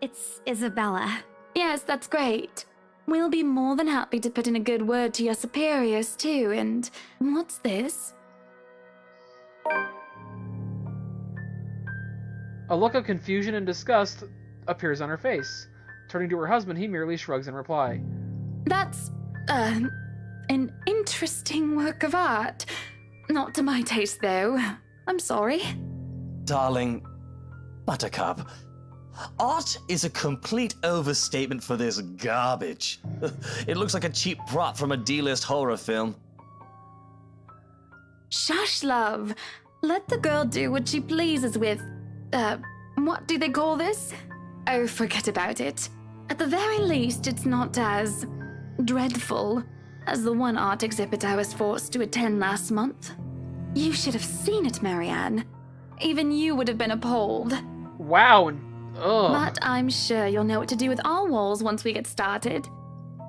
Speaker 3: It's Isabella.
Speaker 8: Yes, that's great. We'll be more than happy to put in a good word to your superiors too, and... What's this?
Speaker 1: A look of confusion and disgust appears on her face. Turning to her husband, he merely shrugs in reply.
Speaker 8: That's, an interesting work of art. Not to my taste, though. I'm sorry.
Speaker 11: Darling, Buttercup, art is a complete overstatement for this garbage. It looks like a cheap prop from a D-list horror film.
Speaker 8: Shush, love. Let the girl do what she pleases with, what do they call this? Oh, forget about it. At the very least, it's not as dreadful as the one art exhibit I was forced to attend last month. You should have seen it, Marianne. Even you would have been appalled.
Speaker 1: Wow, and ugh.
Speaker 8: But I'm sure you'll know what to do with our walls once we get started.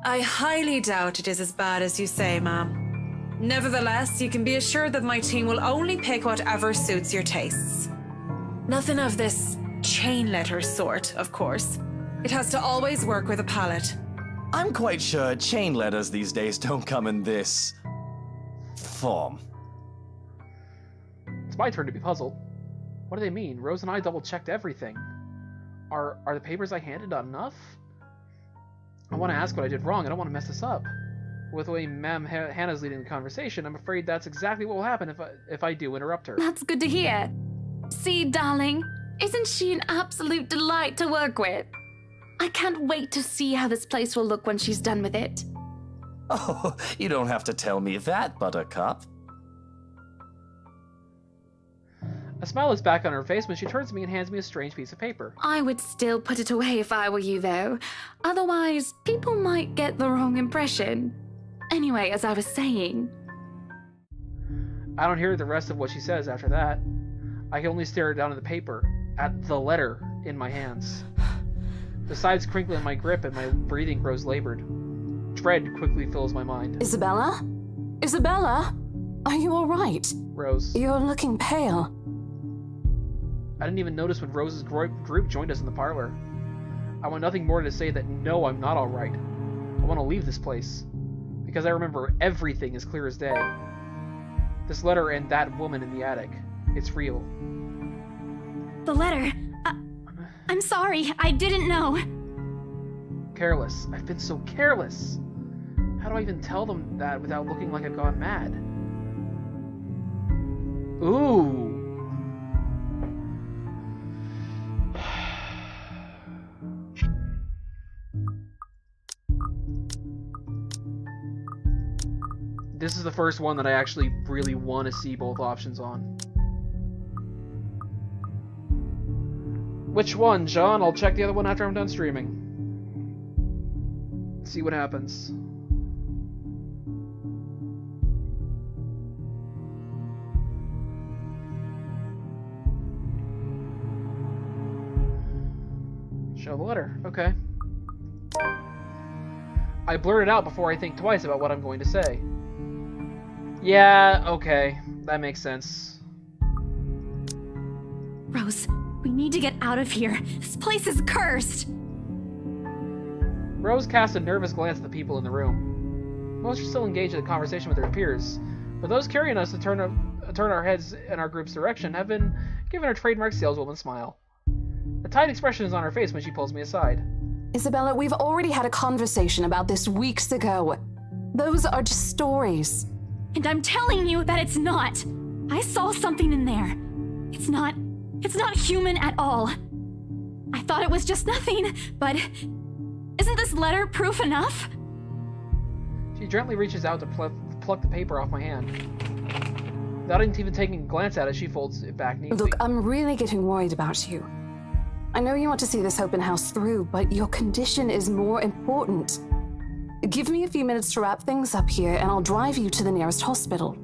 Speaker 10: I highly doubt it is as bad as you say, Ma'am. Nevertheless, you can be assured that my team will only pick whatever suits your tastes. Nothing of this chain letter sort, of course. It has to always work with a palette.
Speaker 11: I'm quite sure chain letters these days don't come in this form.
Speaker 1: It's my turn to be puzzled. What do they mean? Rose and I double-checked everything. Are the papers I handed not enough? I want to ask what I did wrong. I don't want to mess this up. With the way Ma'am Hannah's leading the conversation, I'm afraid that's exactly what will happen if I do interrupt her.
Speaker 8: That's good to hear. See, darling, isn't she an absolute delight to work with? I can't wait to see how this place will look when she's done with it.
Speaker 11: Oh, you don't have to tell me that, Buttercup.
Speaker 1: A smile is back on her face when she turns to me and hands me a strange piece of paper.
Speaker 8: I would still put it away if I were you, though. Otherwise, people might get the wrong impression. Anyway, as I was saying...
Speaker 1: I don't hear the rest of what she says after that. I can only stare down at the paper, at the letter in my hands. The sides crinkle in my grip and my breathing grows labored. Dread quickly fills my mind.
Speaker 9: Isabella? Isabella? Are you alright?
Speaker 1: Rose.
Speaker 9: You're looking pale.
Speaker 1: I didn't even notice when Rose's group joined us in the parlor. I want nothing more to say that no, I'm not alright. I want to leave this place. Because I remember everything as clear as day. This letter and that woman in the attic. It's real.
Speaker 3: The letter. I'm sorry, I didn't know.
Speaker 1: Careless. I've been so careless. How do I even tell them that without looking like I've gone mad? Ooh. This is the first one that I actually really want to see both options on. Which one, John? I'll check the other one after I'm done streaming. See what happens. Show the letter. Okay. I blurt it out before I think twice about what I'm going to say. Yeah, okay. That makes sense.
Speaker 3: Rose, we need to get out of here. This place is cursed.
Speaker 1: Rose cast a nervous glance at the people in the room. Most are still engaged in a conversation with their peers, but those carrying us to turn our heads in our group's direction have been given her trademark saleswoman smile. A tight expression is on her face when she pulls me aside.
Speaker 9: Isabella, we've already had a conversation about this weeks ago. Those are just stories.
Speaker 3: And I'm telling you that it's not. I saw something in there. It's not human at all. I thought it was just nothing, but isn't this letter proof enough?
Speaker 1: She gently reaches out to pluck the paper off my hand. Without even taking a glance at it, she folds it back neatly.
Speaker 9: Look, I'm really getting worried about you. I know you want to see this open house through, but your condition is more important. Give me a few minutes to wrap things up here, and I'll drive you to the nearest hospital.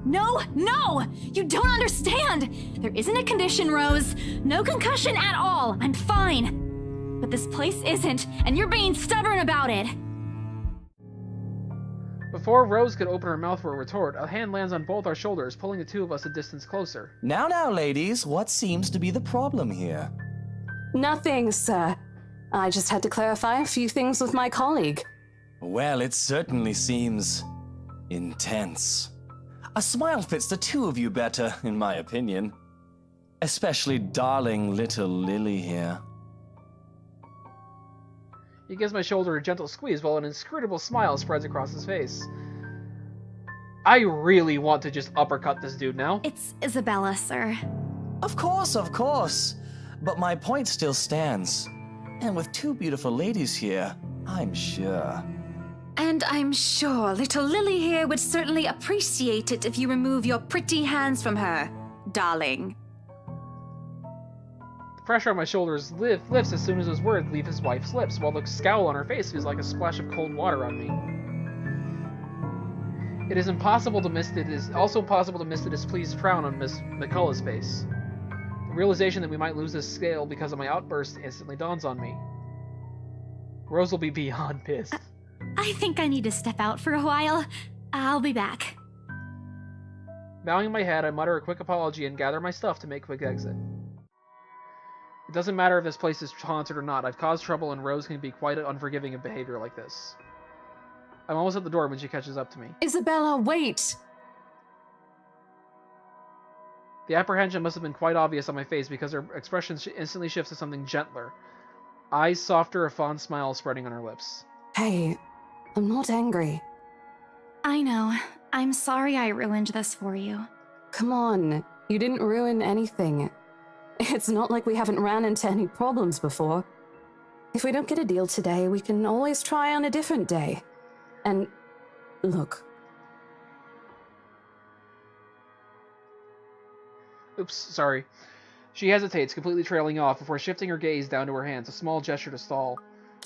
Speaker 3: No! You don't understand! There isn't a condition, Rose. No concussion at all. I'm fine. But this place isn't, and you're being stubborn about it.
Speaker 1: Before Rose could open her mouth for a retort, a hand lands on both our shoulders, pulling the two of us a distance closer.
Speaker 11: Now, ladies, what seems to be the problem here?
Speaker 9: Nothing, sir. I just had to clarify a few things with my colleague.
Speaker 11: Well, it certainly seems intense. A smile fits the two of you better, in my opinion. Especially darling little Lily here.
Speaker 1: He gives my shoulder a gentle squeeze while an inscrutable smile spreads across his face. I really want to just uppercut this dude now.
Speaker 3: It's Isabella, sir.
Speaker 11: Of course. But my point still stands. And with two beautiful ladies here, I'm sure.
Speaker 4: And I'm sure little Lily here would certainly appreciate it if you remove your pretty hands from her, darling.
Speaker 1: The pressure on my shoulders lifts as soon as those words leave his wife's lips, while the scowl on her face feels like a splash of cold water on me. It is also impossible to miss the displeased frown on Miss McCullough's face. The realization that we might lose this scale because of my outburst instantly dawns on me. Rose will be beyond pissed.
Speaker 3: I think I need to step out for a while. I'll be back.
Speaker 1: Bowing my head, I mutter a quick apology and gather my stuff to make quick exit. It doesn't matter if this place is haunted or not. I've caused trouble and Rose can be quite unforgiving of behavior like this. I'm almost at the door when she catches up to me.
Speaker 9: Isabella, wait!
Speaker 1: The apprehension must have been quite obvious on my face because her expression instantly shifts to something gentler. Eyes softer, a fond smile spreading on her lips.
Speaker 9: Hey, I'm not angry.
Speaker 3: I know. I'm sorry I ruined this for you.
Speaker 9: Come on, you didn't ruin anything. It's not like we haven't ran into any problems before. If we don't get a deal today, we can always try on a different day. And look.
Speaker 1: Oops, sorry. She hesitates, completely trailing off before shifting her gaze down to her hands, a small gesture to stall.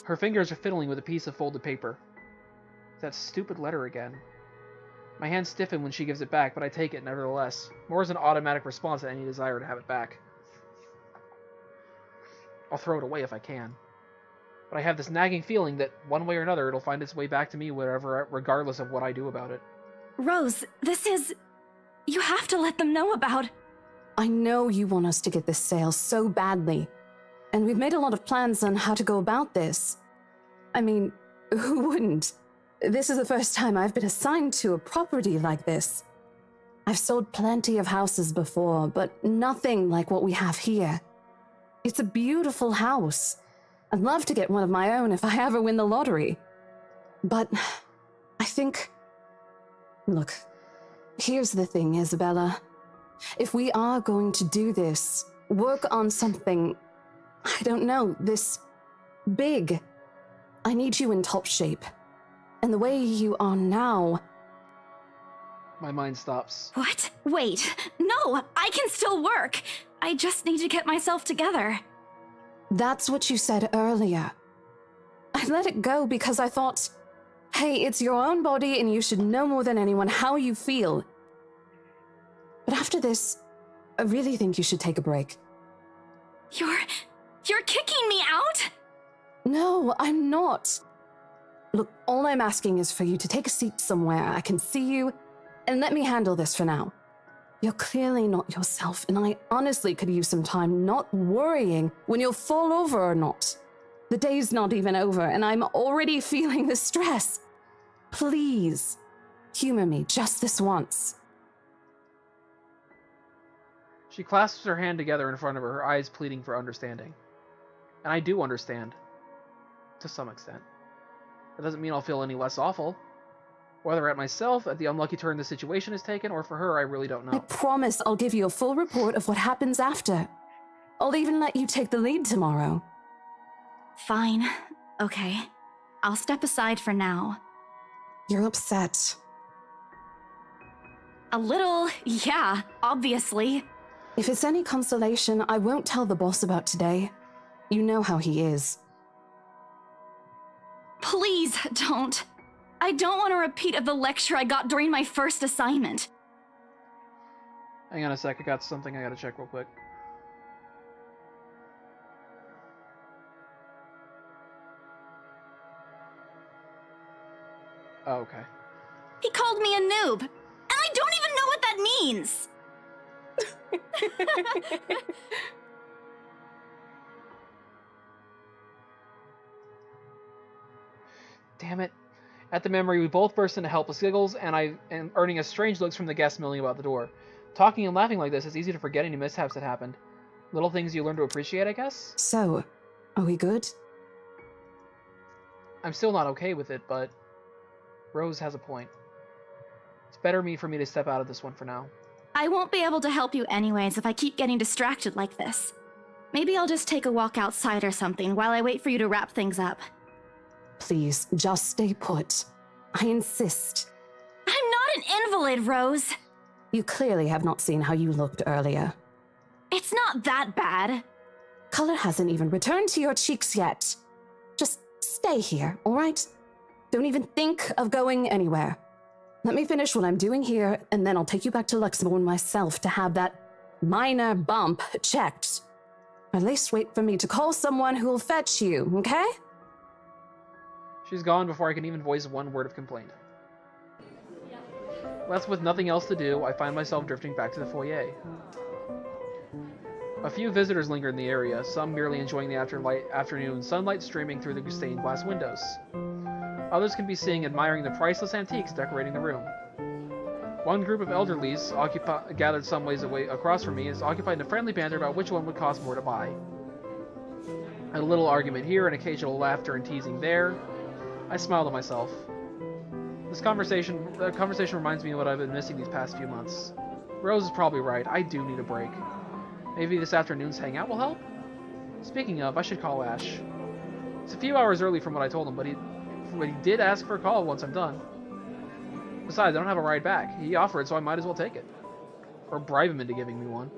Speaker 1: Her fingers are fiddling with a piece of folded paper. That stupid letter again. My hands stiffen when she gives it back, but I take it nevertheless, more as an automatic response than any desire to have it back. I'll throw it away if I can. But I have this nagging feeling that, one way or another, it'll find its way back to me regardless of what I do about it.
Speaker 3: Rose, this is... You have to let them know about...
Speaker 9: I know you want us to get this sale so badly. And we've made a lot of plans on how to go about this. I mean, who wouldn't? This is the first time I've been assigned to a property like this. I've sold plenty of houses before, but nothing like what we have here. It's a beautiful house. I'd love to get one of my own if I ever win the lottery. But I think... Look, here's the thing, Isabella. If we are going to do this, work on something, I don't know, this big, I need you in top shape. And the way you are now...
Speaker 1: My mind stops.
Speaker 3: What? Wait. No, I can still work. I just need to get myself together.
Speaker 9: That's what you said earlier. I let it go because I thought, hey, it's your own body and you should know more than anyone how you feel. But after this, I really think you should take a break.
Speaker 3: You're kicking me out?
Speaker 9: No, I'm not. Look, all I'm asking is for you to take a seat somewhere I can see you, and let me handle this for now. You're clearly not yourself, and I honestly could use some time not worrying when you'll fall over or not. The day's not even over, and I'm already feeling the stress. Please, humor me just this once.
Speaker 1: She clasps her hand together in front of her eyes pleading for understanding. And I do understand. To some extent. That doesn't mean I'll feel any less awful. Whether at myself, at the unlucky turn the situation is taken, or for her, I really don't know.
Speaker 9: I promise I'll give you a full report of what happens after. I'll even let you take the lead tomorrow.
Speaker 3: Fine. Okay. I'll step aside for now.
Speaker 9: You're upset.
Speaker 3: A little, yeah, obviously.
Speaker 9: If it's any consolation, I won't tell the boss about today. You know how he is.
Speaker 3: Please don't. I don't want a repeat of the lecture I got during my first assignment.
Speaker 1: Hang on a sec, I got something I gotta check real quick. Oh, okay.
Speaker 3: He called me a noob, and I don't even know what that means!
Speaker 1: Damn it. At the memory, we both burst into helpless giggles, and I am earning a strange looks from the guests milling about the door. Talking and laughing like this, it's easy to forget any mishaps that happened. Little things you learn to appreciate, I guess?
Speaker 9: So, are we good?
Speaker 1: I'm still not okay with it, but Rose has a point. It's better for me to step out of this one for now.
Speaker 3: I won't be able to help you anyways if I keep getting distracted like this. Maybe I'll just take a walk outside or something while I wait for you to wrap things up.
Speaker 9: Please, just stay put. I insist.
Speaker 3: I'm not an invalid, Rose.
Speaker 9: You clearly have not seen how you looked earlier.
Speaker 3: It's not that bad.
Speaker 9: Color hasn't even returned to your cheeks yet. Just stay here, all right? Don't even think of going anywhere. Let me finish what I'm doing here, and then I'll take you back to Luxembourg myself to have that minor bump checked. At least wait for me to call someone who'll fetch you, okay?
Speaker 1: She's gone before I can even voice one word of complaint. Left with nothing else to do, I find myself drifting back to the foyer. A few visitors linger in the area, some merely enjoying the afternoon sunlight streaming through the stained glass windows. Others can be seen admiring the priceless antiques decorating the room. One group of elderlies, gathered some ways away across from me, is occupied in a friendly banter about which one would cost more to buy. A little argument here, and occasional laughter and teasing there. I smile to myself. The conversation reminds me of what I've been missing these past few months. Rose is probably right. I do need a break. Maybe this afternoon's hangout will help? Speaking of, I should call Ash. It's a few hours early from what I told him, but he did ask for a call once I'm done. Besides, I don't have a ride back. He offered, so I might as well take it. Or bribe him into giving me one.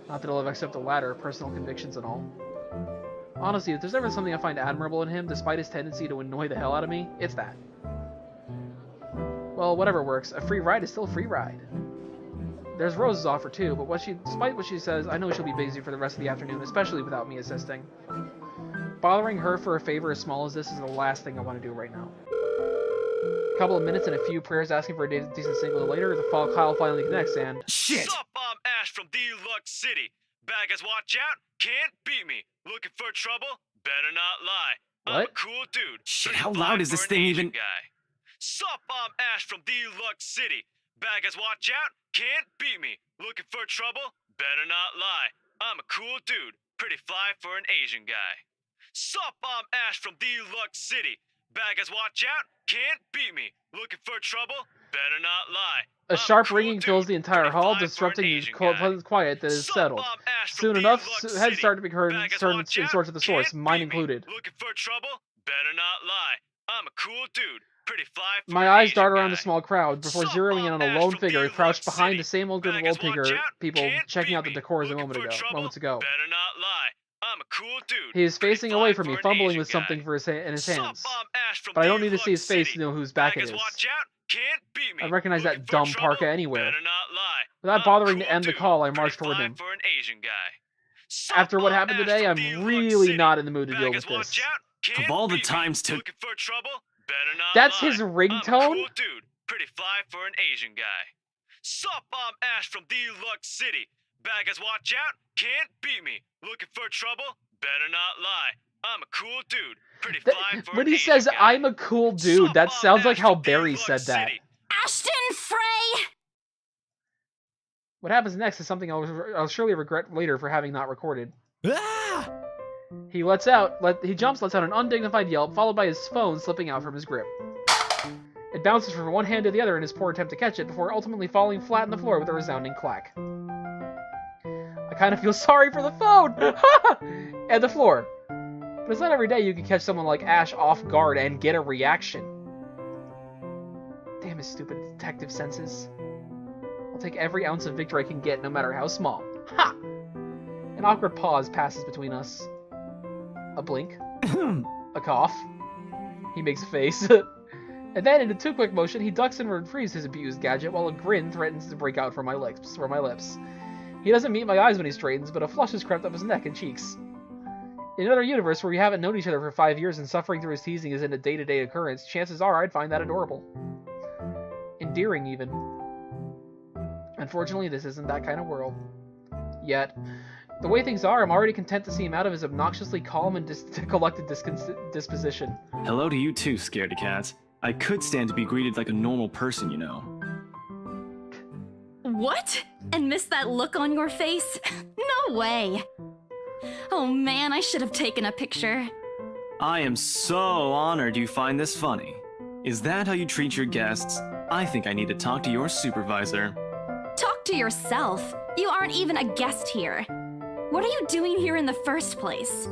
Speaker 1: Not that I'll ever accept the latter, personal convictions and all. Honestly, if there's ever something I find admirable in him, despite his tendency to annoy the hell out of me, it's that. Well, whatever works. A free ride is still a free ride. There's Rose's offer too, but despite what she says, I know she'll be busy for the rest of the afternoon, especially without me assisting. Bothering her for a favor as small as this is the last thing I want to do right now. A couple of minutes and a few prayers asking for a decent signal later, the Kyle finally connects and...
Speaker 5: Shit! Sup, I'm Ash from Deluxe City. Bad guys watch out, can't beat me. Looking for trouble? Better not lie. I'm a cool dude.
Speaker 12: Shit, how loud is this thing even?
Speaker 5: Guy. Sup, I'm Ash from Deluxe City. Bad guys watch out, can't beat me. Looking for trouble? Better not lie. I'm a cool dude, pretty fly for an Asian guy. Sup, I'm Ash from Deluxe City. Bad guys watch out, can't beat me. Looking for trouble? Better not lie.
Speaker 1: A
Speaker 5: I'm
Speaker 1: sharp
Speaker 5: cool
Speaker 1: ringing
Speaker 5: dude,
Speaker 1: fills the entire
Speaker 5: pretty
Speaker 1: hall,
Speaker 5: fly for an
Speaker 1: disrupting the
Speaker 5: Asian guy.
Speaker 1: pleasant quiet that is
Speaker 5: Sup,
Speaker 1: settled.
Speaker 5: I'm Ash from
Speaker 1: Soon enough,
Speaker 5: Deluxe
Speaker 1: heads
Speaker 5: City.
Speaker 1: start to be heard
Speaker 5: Bad guys
Speaker 1: in
Speaker 5: watch out,
Speaker 1: source of the source,
Speaker 5: can't
Speaker 1: mine
Speaker 5: beat me.
Speaker 1: included.
Speaker 5: Looking for trouble? Better not lie. I'm a cool dude, pretty fly for
Speaker 1: My
Speaker 5: an
Speaker 1: eyes
Speaker 5: Asian
Speaker 1: dart around
Speaker 5: guy.
Speaker 1: the small crowd before
Speaker 5: Sup,
Speaker 1: zeroing in
Speaker 5: I'm
Speaker 1: on a
Speaker 5: Ash
Speaker 1: lone
Speaker 5: from
Speaker 1: figure
Speaker 5: Deluxe
Speaker 1: crouched behind
Speaker 5: City.
Speaker 1: the same old group
Speaker 5: Bad
Speaker 1: of
Speaker 5: guys
Speaker 1: old
Speaker 5: watch out,
Speaker 1: people
Speaker 5: can't
Speaker 1: checking
Speaker 5: beat
Speaker 1: out the
Speaker 5: me.
Speaker 1: decors
Speaker 5: Looking for trouble?
Speaker 1: moments ago.
Speaker 5: Better not lie. I'm a cool dude.
Speaker 1: He is
Speaker 5: pretty
Speaker 1: facing
Speaker 5: fly
Speaker 1: away from
Speaker 5: for
Speaker 1: me,
Speaker 5: an
Speaker 1: fumbling
Speaker 5: Asian
Speaker 1: with something
Speaker 5: guy.
Speaker 1: in his
Speaker 5: Sup,
Speaker 1: hands.
Speaker 5: I'm Ash from
Speaker 1: But I don't need to see his
Speaker 5: Deluxe
Speaker 1: face
Speaker 5: City.
Speaker 1: to know whose
Speaker 5: Bad
Speaker 1: back it
Speaker 5: guys
Speaker 1: is.
Speaker 5: watch out, can't beat me.
Speaker 1: I recognize
Speaker 5: Looking
Speaker 1: that
Speaker 5: for
Speaker 1: dumb
Speaker 5: trouble?
Speaker 1: parka anywhere.
Speaker 5: Better not lie.
Speaker 1: Without
Speaker 5: I'm a
Speaker 1: bothering to
Speaker 5: cool
Speaker 1: end the
Speaker 5: dude,
Speaker 1: call, I
Speaker 5: pretty
Speaker 1: marched toward
Speaker 5: fly
Speaker 1: him.
Speaker 5: for an Asian guy. Sup,
Speaker 1: After what
Speaker 5: I'm
Speaker 1: happened
Speaker 5: Ash
Speaker 1: today,
Speaker 5: from
Speaker 1: I'm
Speaker 5: Deluxe
Speaker 1: really
Speaker 5: City.
Speaker 1: not in the mood to
Speaker 5: Bad
Speaker 1: deal
Speaker 5: guys
Speaker 1: with
Speaker 5: watch
Speaker 1: this.
Speaker 5: out, can't
Speaker 6: Of all the
Speaker 5: beat me.
Speaker 6: times to...
Speaker 5: Looking for trouble? Better not
Speaker 1: That's
Speaker 5: lie.
Speaker 1: his
Speaker 5: I'm a
Speaker 1: ringtone?
Speaker 5: cool dude, pretty fly for an Asian guy. Sup, I'm Ash from Deluxe City. Bad guys watch out, can't beat me. Looking for trouble? Better not lie. I'm a cool dude, pretty fly for
Speaker 1: When
Speaker 5: an
Speaker 1: he
Speaker 5: Asian
Speaker 1: says,
Speaker 5: guy.
Speaker 1: I'm a cool dude,
Speaker 5: Sup,
Speaker 1: that
Speaker 5: I'm
Speaker 1: sounds like
Speaker 5: Ash
Speaker 1: how
Speaker 5: from
Speaker 1: Barry
Speaker 5: Deluxe
Speaker 1: said that.
Speaker 5: City.
Speaker 4: Ashton Frey!
Speaker 1: What happens next is something I'll surely regret later for having not recorded.
Speaker 11: Ah!
Speaker 1: He lets out an undignified yelp, followed by his phone slipping out from his grip. It bounces from one hand to the other in his poor attempt to catch it, before ultimately falling flat on the floor with a resounding clack. I kind of feel sorry for the phone! And the floor. But it's not every day you can catch someone like Ash off guard and get a reaction. Damn his stupid detective senses. I'll take every ounce of victory I can get, no matter how small. Ha! An awkward pause passes between us. A blink. A cough. He makes a face. And then, in a too quick motion, he ducks and retrieves his abused gadget while a grin threatens to break out from my lips. He doesn't meet my eyes when he straightens, but a flush has crept up his neck and cheeks. In another universe where we haven't known each other for 5 years and suffering through his teasing isn't a day-to-day occurrence, chances are I'd find that adorable. Endearing, even. Unfortunately, this isn't that kind of world. Yet. The way things are, I'm already content to see him out of his obnoxiously calm and collected disposition.
Speaker 12: Hello to you too, scaredy cat. I could stand to be greeted like a normal person, you know.
Speaker 3: What? And miss that look on your face? No way! Oh man, I should have taken a picture.
Speaker 12: I am so honored you find this funny. Is that how you treat your guests? I think I need to talk to your supervisor.
Speaker 3: Talk to yourself. You aren't even a guest here. What are you doing here in the first place?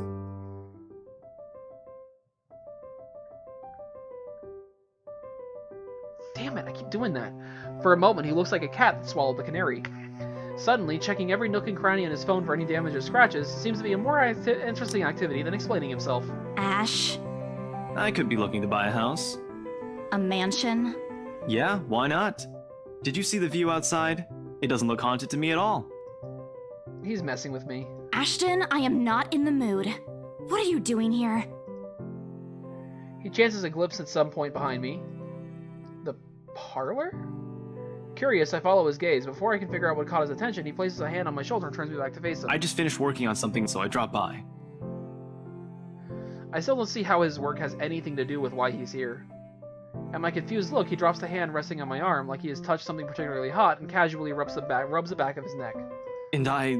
Speaker 1: Damn it, I keep doing that. For a moment, he looks like a cat that swallowed the canary. Suddenly, checking every nook and cranny on his phone for any damage or scratches seems to be a more interesting activity than explaining himself.
Speaker 3: Ash?
Speaker 12: I could be looking to buy a house.
Speaker 3: A mansion?
Speaker 12: Yeah, why not? Did you see the view outside? It doesn't look haunted to me at all.
Speaker 1: He's messing with me.
Speaker 3: Ashton, I am not in the mood. What are you doing here?
Speaker 1: He chances a glimpse at some point behind me. The parlor? Curious, I follow his gaze. Before I can figure out what caught his attention, he places a hand on my shoulder and turns me back to face him.
Speaker 12: I just finished working on something, so I dropped by.
Speaker 1: I still don't see how his work has anything to do with why he's here. At my confused look, he drops the hand resting on my arm like he has touched something particularly hot and casually rubs the back of his neck.
Speaker 12: And I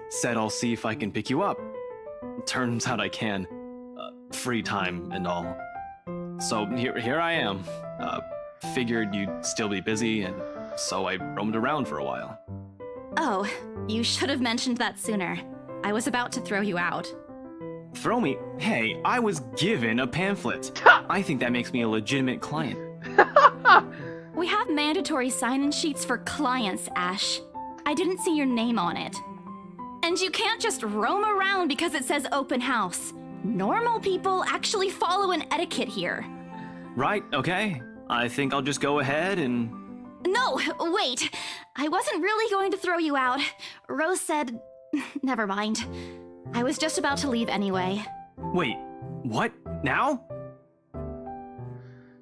Speaker 12: said I'll see if I can pick you up. Turns out I can. Free time and all. So here I am. Figured you'd still be busy, and so I roamed around for a while.
Speaker 3: Oh, you should have mentioned that sooner. I was about to throw you out.
Speaker 12: Throw me? Hey, I was given a pamphlet. I think that makes me a legitimate client.
Speaker 3: We have mandatory sign-in sheets for clients, Ash. I didn't see your name on it. And you can't just roam around because it says open house. Normal people actually follow an etiquette here.
Speaker 12: Right, okay. I think I'll just go ahead and...
Speaker 3: No, wait. I wasn't really going to throw you out. Rose said... Never mind. I was just about to leave anyway.
Speaker 12: Wait, what? Now?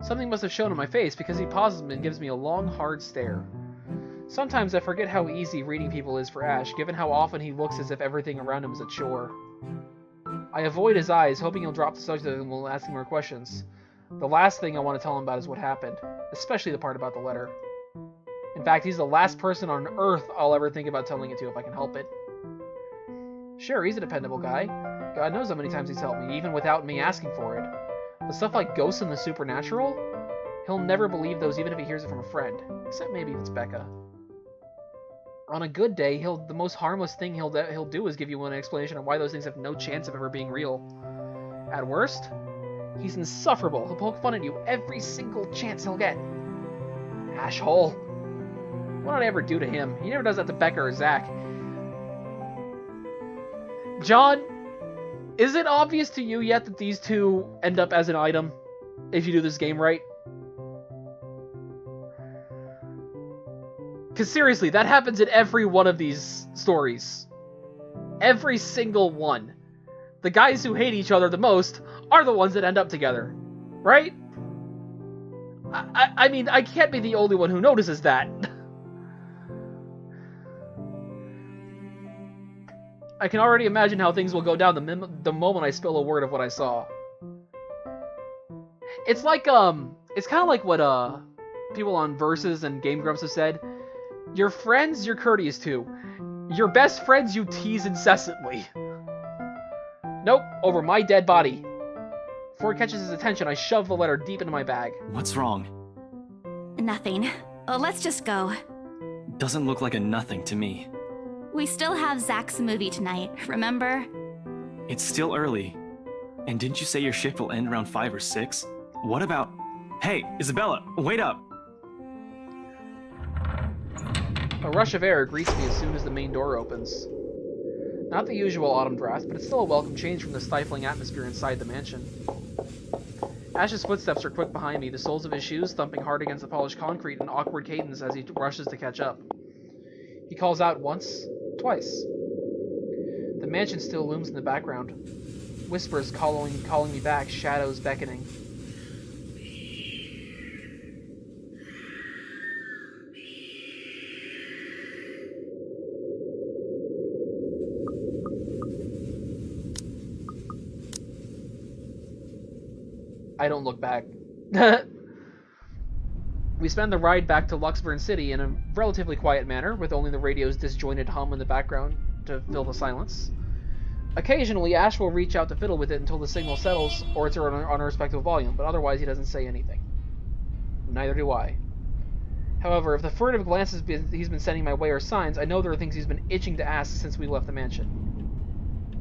Speaker 1: Something must have shown on my face because he pauses and gives me a long, hard stare. Sometimes I forget how easy reading people is for Ash, given how often he looks as if everything around him is a chore. I avoid his eyes, hoping he'll drop the subject and will ask him more questions. The last thing I want to tell him about is what happened, especially the part about the letter. In fact, he's the last person on Earth I'll ever think about telling it to if I can help it. Sure, he's a dependable guy. God knows how many times he's helped me, even without me asking for it. But stuff like ghosts and the supernatural? He'll never believe those even if he hears it from a friend. Except maybe if it's Becca. On a good day, the most harmless thing he'll do is give you an explanation of why those things have no chance of ever being real. At worst, he's insufferable. He'll poke fun at you every single chance he'll get. Asshole. What did I ever do to him? He never does that to Becca or Zach. John, is it obvious to you yet that these two end up as an item if you do this game right? Because seriously, that happens in every one of these stories. Every single one. The guys who hate each other the most are the ones that end up together. Right? I mean, I can't be the only one who notices that. I can already imagine how things will go down the moment I spill a word of what I saw. It's like, it's kind of like what, people on Versus and Game Grumps have said. Your friends you're courteous to. Your best friends you tease incessantly. Nope, over my dead body. Before it catches his attention, I shove the letter deep into my bag.
Speaker 12: What's wrong?
Speaker 3: Nothing. Let's just go.
Speaker 12: Doesn't look like a nothing to me.
Speaker 3: We still have Zach's movie tonight, remember?
Speaker 12: It's still early. And didn't you say your shift will end around 5 or 6? What about... Hey, Isabella, wait up!
Speaker 1: A rush of air greets me as soon as the main door opens. Not the usual autumn draft, but it's still a welcome change from the stifling atmosphere inside the mansion. Ash's footsteps are quick behind me, the soles of his shoes thumping hard against the polished concrete in awkward cadence as he rushes to catch up. He calls out once, twice. The mansion still looms in the background. Whispers calling me back, shadows beckoning. I don't look back. We spend the ride back to Luxburn City in a relatively quiet manner, with only the radio's disjointed hum in the background to fill the silence. Occasionally, Ash will reach out to fiddle with it until the signal settles, or it's on a respectable volume, but otherwise he doesn't say anything. Neither do I. However, if the furtive glances he's been sending my way are signs, I know there are things he's been itching to ask since we left the mansion.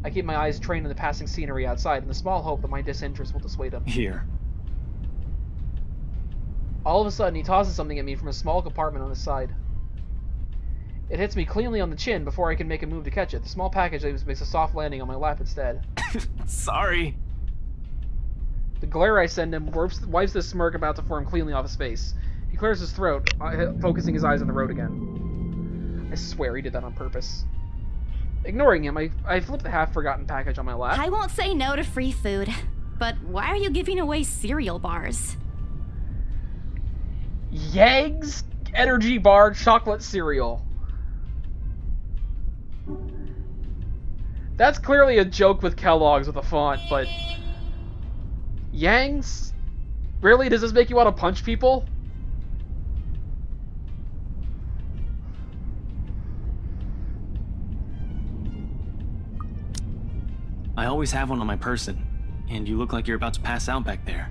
Speaker 1: I keep my eyes trained on the passing scenery outside, in the small hope that my disinterest will dissuade him.
Speaker 12: Here.
Speaker 1: All of a sudden, he tosses something at me from a small compartment on his side. It hits me cleanly on the chin before I can make a move to catch it. The small package makes a soft landing on my lap instead.
Speaker 12: Sorry.
Speaker 1: The glare I send him wipes the smirk about to form cleanly off his face. He clears his throat, focusing his eyes on the road again. I swear he did that on purpose. Ignoring him, I flip the half-forgotten package on my lap.
Speaker 3: I won't say no to free food, but why are you giving away cereal bars?
Speaker 1: Yeggs Energy Bar Chocolate Cereal. That's clearly a joke with Kellogg's with a font, but... Yangs? Really? Does this make you want to punch people?
Speaker 12: I always have one on my person, and you look like you're about to pass out back there.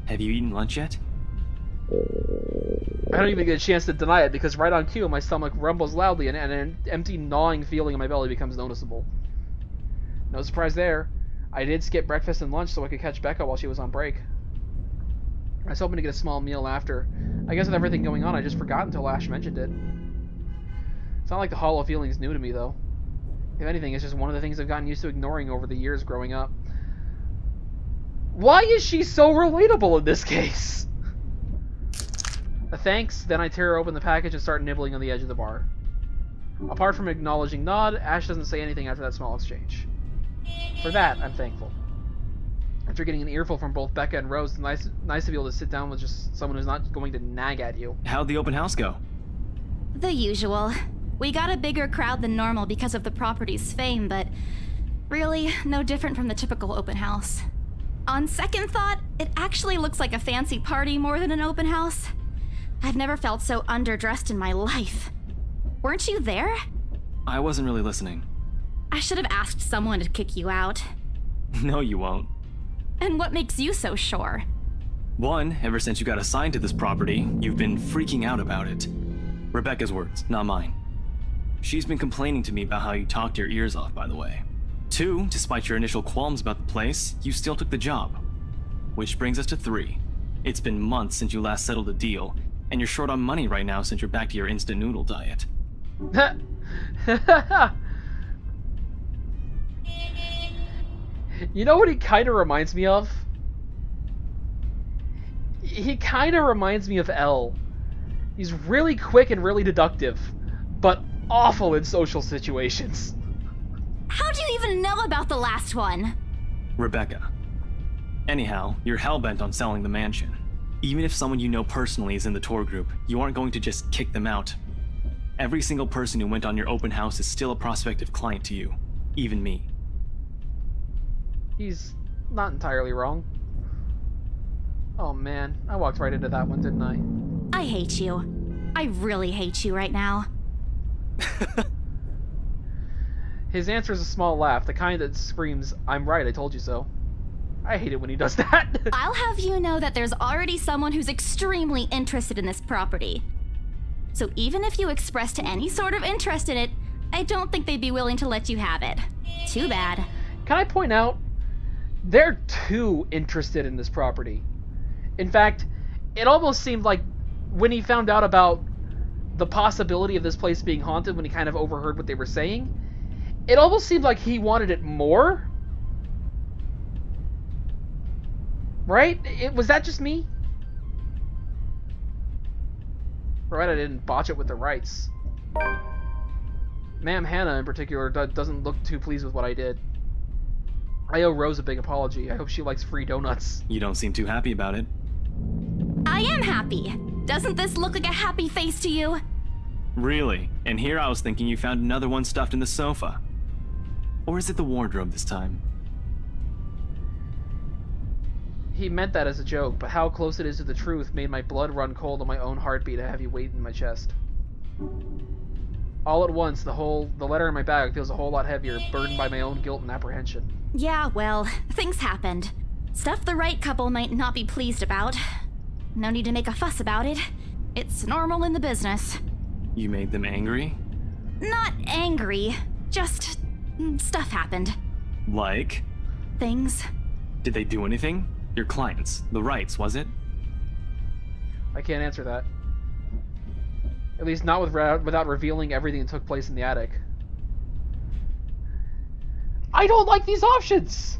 Speaker 12: Have you eaten lunch yet?
Speaker 1: I don't even get a chance to deny it, because right on cue, my stomach rumbles loudly and an empty gnawing feeling in my belly becomes noticeable. No surprise there. I did skip breakfast and lunch so I could catch Becca while she was on break. I was hoping to get a small meal after. I guess with everything going on, I just forgot until Ash mentioned it. It's not like the hollow feeling is new to me, though. If anything, it's just one of the things I've gotten used to ignoring over the years growing up. Why is she so relatable in this case? A thanks, then I tear open the package and start nibbling on the edge of the bar. Apart from an acknowledging nod, Ash doesn't say anything after that small exchange. For that, I'm thankful. After getting an earful from both Becca and Rose, it's nice to be able to sit down with just someone who's not going to nag at you.
Speaker 12: How'd the open house go?
Speaker 3: The usual. We got a bigger crowd than normal because of the property's fame, but really, no different from the typical open house. On second thought, it actually looks like a fancy party more than an open house. I've never felt so underdressed in my life. Weren't you there?
Speaker 12: I wasn't really listening.
Speaker 3: I should have asked someone to kick you out.
Speaker 12: No, you won't.
Speaker 3: And what makes you so sure?
Speaker 12: One, ever since you got assigned to this property, you've been freaking out about it. Rebecca's words, not mine. She's been complaining to me about how you talked your ears off, by the way. Two, despite your initial qualms about the place, you still took the job. Which brings us to three. It's been months since you last settled a deal, and you're short on money right now since you're back to your instant noodle diet.
Speaker 1: You know what he kind of reminds me of? He kind of reminds me of L. He's really quick and really deductive, but awful in social situations.
Speaker 3: How do you even know about the last one?
Speaker 12: Rebecca. Anyhow, you're hellbent on selling the mansion. Even if someone you know personally is in the tour group, you aren't going to just kick them out. Every single person who went on your open house is still a prospective client to you. Even me.
Speaker 1: He's not entirely wrong. Oh man, I walked right into that one, didn't I?
Speaker 3: I hate you. I really hate you right now.
Speaker 1: His answer is a small laugh, the kind that screams, "I'm right, I told you so." I hate it when he does that.
Speaker 3: I'll have you know that there's already someone who's extremely interested in this property. So even if you expressed any sort of interest in it, I don't think they'd be willing to let you have it. Too bad.
Speaker 1: Can I point out, they're too interested in this property. In fact, it almost seemed like when he found out about the possibility of this place being haunted, when he kind of overheard what they were saying, it almost seemed like he wanted it more. Right? Was that just me? Right, I didn't botch it with the rights. Ma'am Hannah, in particular, doesn't look too pleased with what I did. I owe Rose a big apology. I hope she likes free donuts.
Speaker 12: You don't seem too happy about it.
Speaker 3: I am happy. Doesn't this look like a happy face to you?
Speaker 12: Really? And here I was thinking you found another one stuffed in the sofa. Or is it the wardrobe this time?
Speaker 1: He meant that as a joke, but how close it is to the truth made my blood run cold on my own heartbeat, a heavy weight in my chest. All at once, the letter in my bag feels a whole lot heavier, burdened by my own guilt and apprehension.
Speaker 3: Yeah, well, things happened. Stuff the right couple might not be pleased about. No need to make a fuss about it. It's normal in the business.
Speaker 12: You made them angry?
Speaker 3: Not angry, just stuff happened.
Speaker 12: Like?
Speaker 3: Things.
Speaker 12: Did they do anything? Your clients, the rights, was it?
Speaker 1: I can't answer that. At least not without revealing everything that took place in the attic. I don't like these options!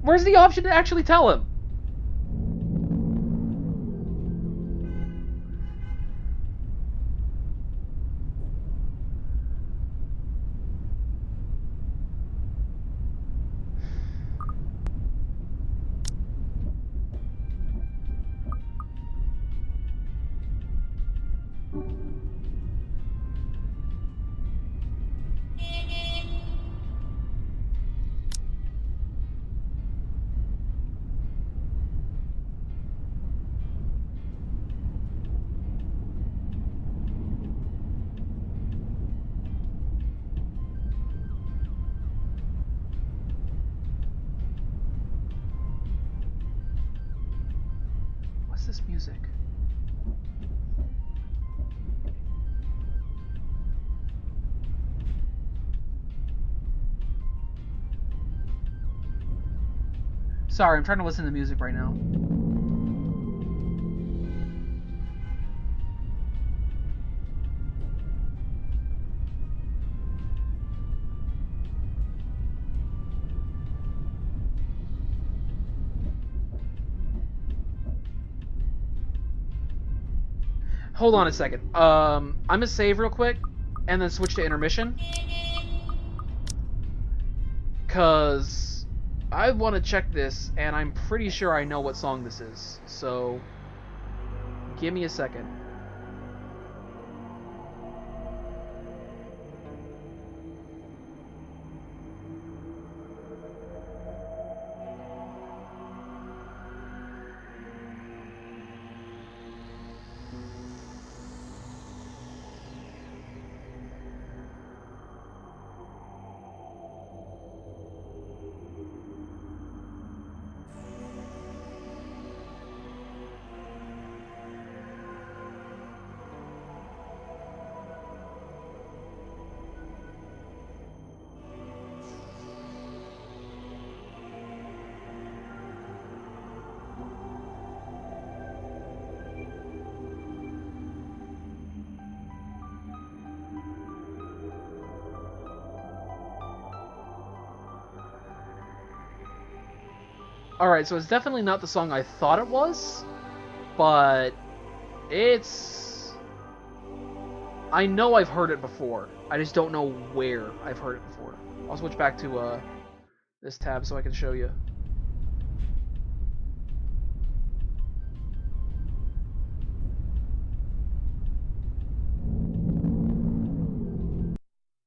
Speaker 1: Where's the option to actually tell him? This music. Sorry, I'm trying to listen to music right now. Hold on a second. I'm gonna save real quick, and then switch to intermission. Cause I want to check this, and I'm pretty sure I know what song this is. So, give me a second. Alright, so it's definitely not the song I thought it was, but it's... I know I've heard it before. I just don't know where I've heard it before. I'll switch back to this tab so I can show you.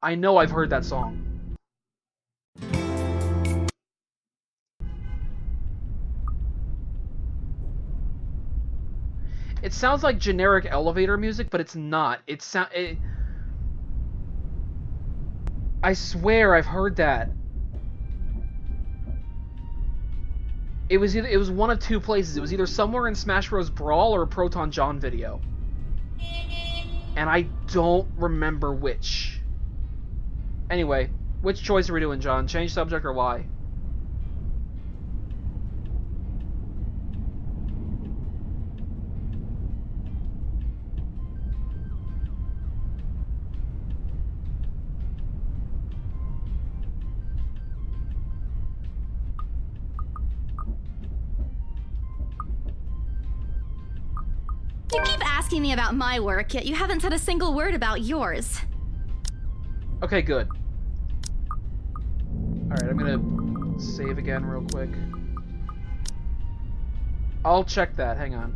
Speaker 1: I know I've heard that song. It sounds like generic elevator music, but it's not. I swear I've heard that. It was one of two places. It was either somewhere in Smash Bros. Brawl or a Proton John video. And I don't remember which. Anyway, which choice are we doing, John? Change subject or why?
Speaker 3: You keep asking me about my work, yet you haven't said a single word about yours.
Speaker 1: Okay, good. Alright, I'm gonna save again real quick. I'll check that, hang on.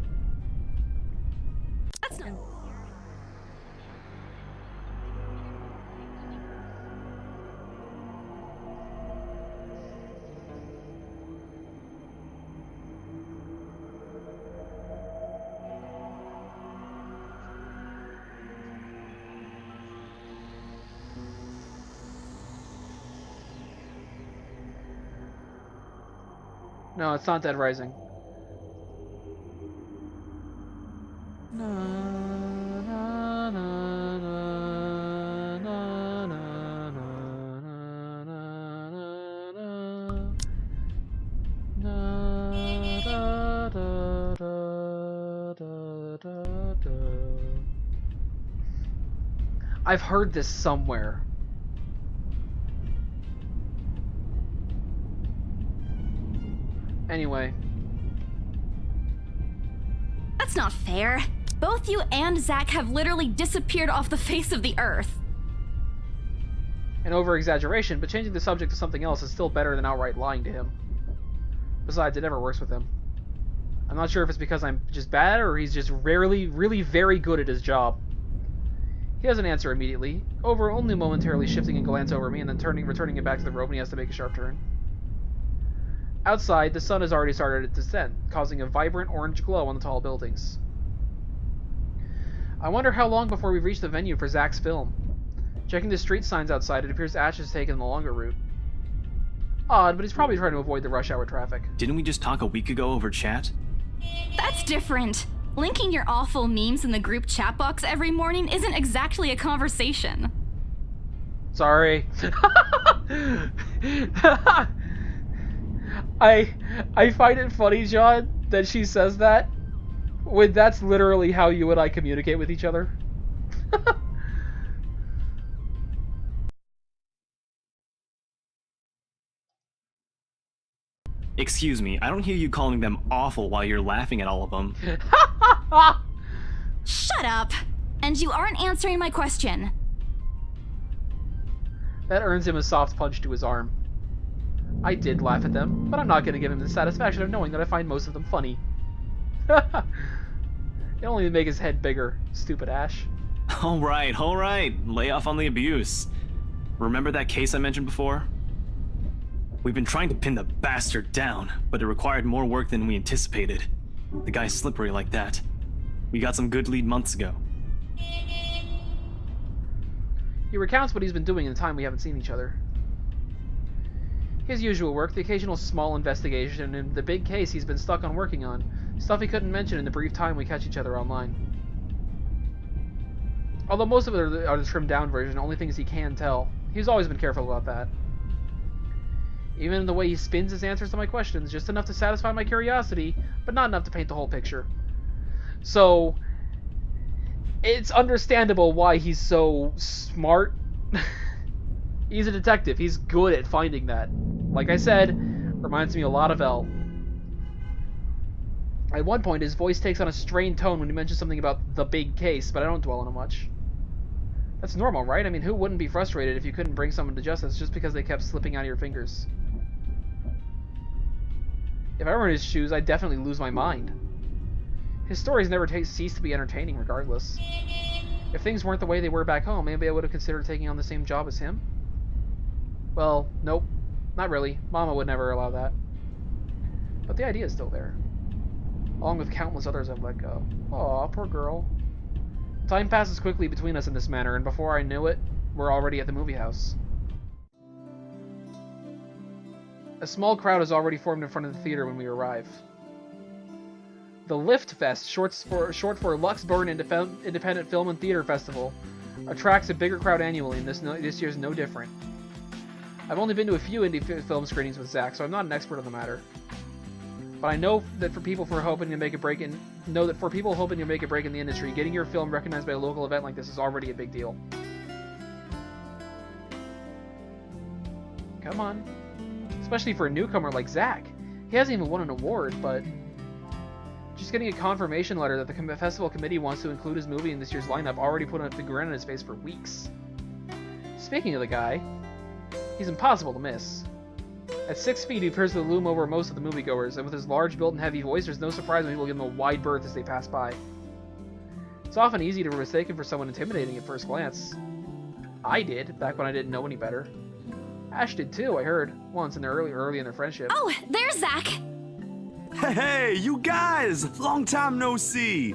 Speaker 3: That's not...
Speaker 1: No, it's not Dead Rising. I've heard this somewhere. Anyway.
Speaker 3: That's not fair. Both you and Zack have literally disappeared off the face of the earth.
Speaker 1: An over-exaggeration, but changing the subject to something else is still better than outright lying to him. Besides, it never works with him. I'm not sure if it's because I'm just bad or he's just really very good at his job. He doesn't answer immediately, only momentarily shifting a glance over me and then returning it back to the rope when he has to make a sharp turn. Outside, the sun has already started its descent, causing a vibrant orange glow on the tall buildings. I wonder how long before we reach the venue for Zack's film. Checking the street signs outside, it appears Ash has taken the longer route. Odd, but he's probably trying to avoid the rush hour traffic.
Speaker 12: Didn't we just talk a week ago over chat?
Speaker 3: That's different. Linking your awful memes in the group chat box every morning isn't exactly a conversation.
Speaker 1: Sorry. I find it funny, John, that she says that when that's literally how you and I communicate with each other.
Speaker 12: Excuse me, I don't hear you calling them awful while you're laughing at all of them.
Speaker 3: Shut up! And you aren't answering my question.
Speaker 1: That earns him a soft punch to his arm. I did laugh at them, but I'm not going to give him the satisfaction of knowing that I find most of them funny. It only make his head bigger, stupid Ash.
Speaker 12: Alright, lay off on the abuse. Remember that case I mentioned before? We've been trying to pin the bastard down, but it required more work than we anticipated. The guy's slippery like that. We got some good lead months ago.
Speaker 1: He recounts what he's been doing in the time we haven't seen each other. His usual work, the occasional small investigation, and the big case he's been stuck on working on. Stuff he couldn't mention in the brief time we catch each other online. Although most of it are the trimmed down version, only things he can tell. He's always been careful about that. Even in the way he spins his answers to my questions, just enough to satisfy my curiosity, but not enough to paint the whole picture. So, it's understandable why he's so smart. He's a detective. He's good at finding that. Like I said, reminds me a lot of L. At one point, his voice takes on a strained tone when he mentions something about the big case, but I don't dwell on it much. That's normal, right? I mean, who wouldn't be frustrated if you couldn't bring someone to justice just because they kept slipping out of your fingers? If I were in his shoes, I'd definitely lose my mind. His stories never cease to be entertaining, regardless. If things weren't the way they were back home, maybe I would have considered taking on the same job as him? Well, nope. Not really. Mama would never allow that. But the idea is still there. Along with countless others I've let go. Aw, poor girl. Time passes quickly between us in this manner, and before I knew it, we're already at the movie house. A small crowd has already formed in front of the theater when we arrive. The Lift Fest, short for Luxburn Independent Film and Theater Festival, attracts a bigger crowd annually, and this year's no different. I've only been to a few indie film screenings with Zach, so I'm not an expert on the matter. But I know that for people hoping to make a break in the industry, getting your film recognized by a local event like this is already a big deal. Come on. Especially for a newcomer like Zach. He hasn't even won an award, but just getting a confirmation letter that the festival committee wants to include his movie in this year's lineup already put a big grin on his face for weeks. Speaking of the guy, he's impossible to miss. At 6 feet, he appears to loom over most of the moviegoers, and with his large built and heavy voice, there's no surprise when people give him a wide berth as they pass by. It's often easy to be mistaken for someone intimidating at first glance. I did, back when I didn't know any better. Ash did too, I heard, once early in their friendship.
Speaker 3: Oh, there's Zach!
Speaker 13: Hey, you guys! Long time no see!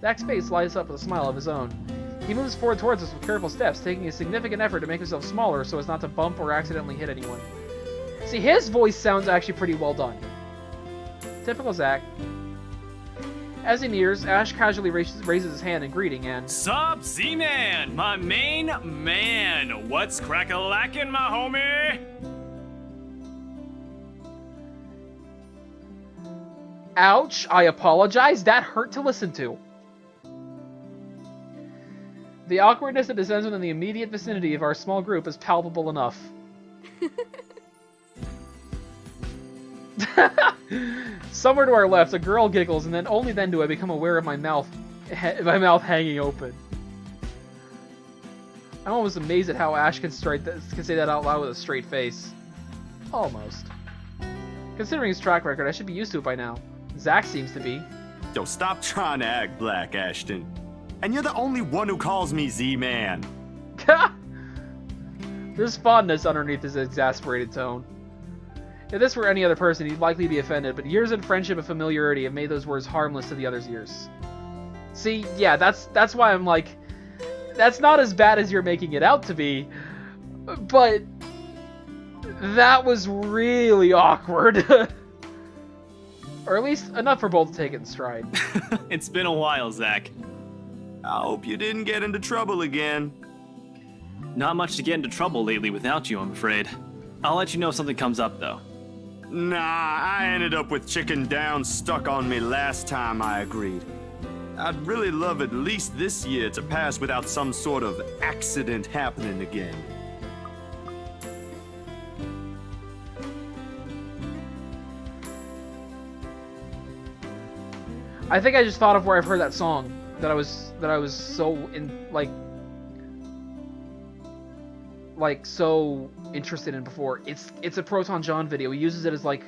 Speaker 1: Zach's face lights up with a smile of his own. He moves forward towards us with careful steps, taking a significant effort to make himself smaller so as not to bump or accidentally hit anyone. See, his voice sounds actually pretty well done. Typical Zach. As he nears, Ash casually raises his hand in greeting and...
Speaker 5: Sup, Z-Man, my main man. What's crack-a-lackin', my homie?
Speaker 1: Ouch, I apologize, that hurt to listen to. The awkwardness that descends within the immediate vicinity of our small group is palpable enough. Somewhere to our left, a girl giggles, and then only then do I become aware of my mouth hanging open. I'm almost amazed at how Ash can say that out loud with a straight face. Almost. Considering his track record, I should be used to it by now. Zach seems to be.
Speaker 13: Yo, stop trying to act black, Ashton. And you're the only one who calls me Z-Man.
Speaker 1: There's fondness underneath his exasperated tone. If this were any other person, he'd likely be offended, but years of friendship and familiarity have made those words harmless to the other's ears. See, yeah, that's why I'm like, that's not as bad as you're making it out to be, but that was really awkward. Or at least enough for both to take it in stride.
Speaker 12: It's been a while, Zach.
Speaker 13: I hope you didn't get into trouble again.
Speaker 12: Not much to get into trouble lately without you, I'm afraid. I'll let you know if something comes up, though.
Speaker 13: Nah, I ended up with Chicken Down stuck on me last time I agreed. I'd really love at least this year to pass without some sort of accident happening again.
Speaker 1: I think I just thought of where I've heard that song that I was so so interested in before. It's a Proton John video. He uses it as like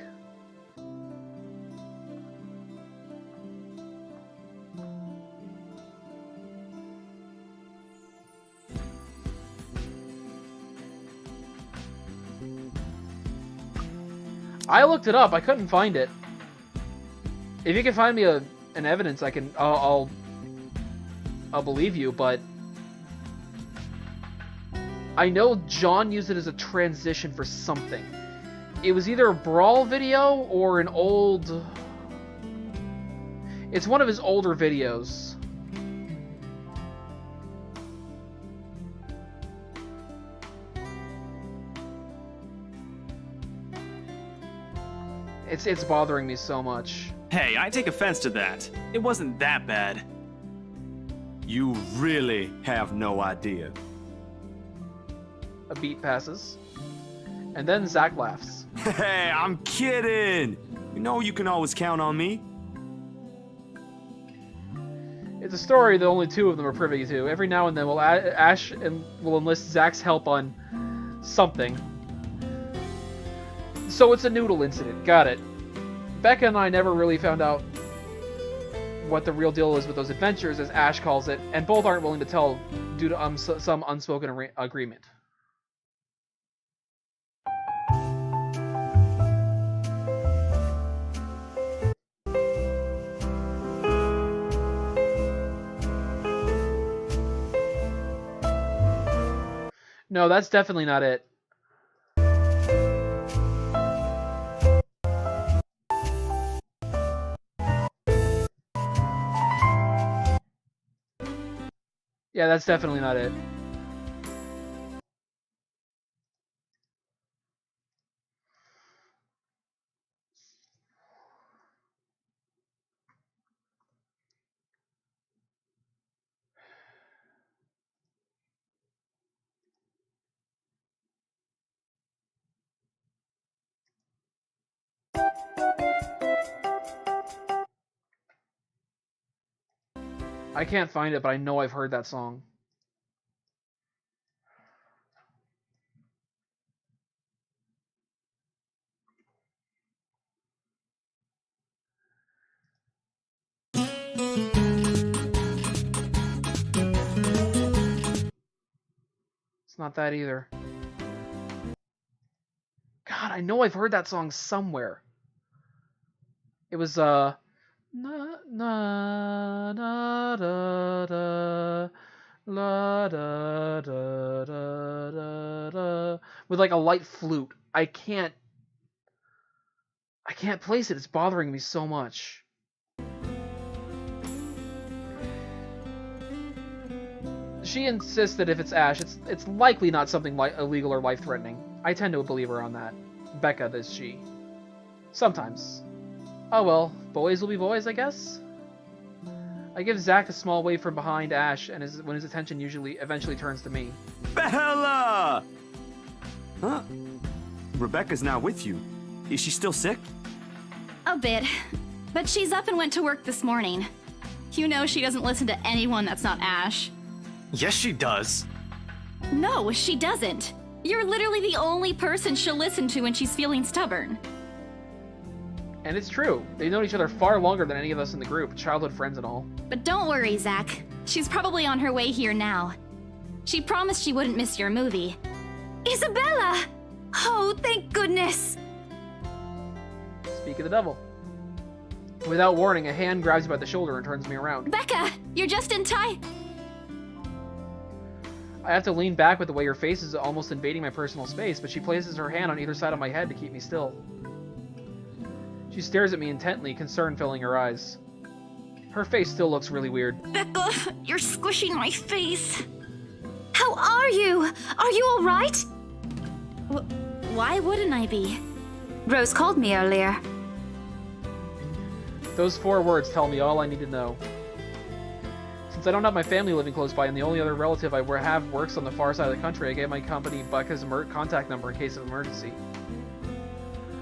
Speaker 1: I looked it up. I couldn't find it. If you can find me an evidence, I'll believe you, but I know John used it as a transition for something. It was either a Brawl video or an old... It's one of his older videos. It's bothering me so much.
Speaker 12: Hey, I take offense to that. It wasn't that bad.
Speaker 13: You really have no idea.
Speaker 1: A beat passes. And then Zach laughs.
Speaker 13: Hey, I'm kidding! You know you can always count on me.
Speaker 1: It's a story that only two of them are privy to. Every now and then, Ash will enlist Zack's help on something. So it's a noodle incident. Got it. Becca and I never really found out what the real deal is with those adventures, as Ash calls it, and both aren't willing to tell due to some unspoken agreement. No, that's definitely not it. Yeah, that's definitely not it. I can't find it, but I know I've heard that song. It's not that either. God, I know I've heard that song somewhere. It was, na na na da da la da da da da da with like a light flute. I can't place it. It's bothering me so much. She insists that if it's Ash, it's likely not something like illegal or life-threatening. I tend to believe her on that. Becca, this she. Sometimes. Oh well, boys will be boys, I guess? I give Zack a small wave from behind Ash, and when his attention eventually turns to me.
Speaker 13: Bella! Huh? Rebecca's not with you. Is she still sick?
Speaker 3: A bit. But she's up and went to work this morning. You know she doesn't listen to anyone that's not Ash.
Speaker 12: Yes, she does.
Speaker 3: No, she doesn't. You're literally the only person she'll listen to when she's feeling stubborn.
Speaker 1: And it's true. They've known each other far longer than any of us in the group, childhood friends and all.
Speaker 3: But don't worry, Zack. She's probably on her way here now. She promised she wouldn't miss your movie.
Speaker 4: Isabella! Oh, thank goodness!
Speaker 1: Speak of the devil. Without warning, a hand grabs me by the shoulder and turns me around.
Speaker 3: Becca! You're just in time!
Speaker 1: I have to lean back with the way her face is almost invading my personal space, but she places her hand on either side of my head to keep me still. She stares at me intently, concern filling her eyes. Her face still looks really weird.
Speaker 3: Becca, you're squishing my face.
Speaker 4: How are you? Are you all right?
Speaker 3: Why wouldn't I be?
Speaker 4: Rose called me earlier.
Speaker 1: Those 4 words tell me all I need to know. Since I don't have my family living close by and the only other relative I have works on the far side of the country, I gave my company Becca's contact number in case of emergency.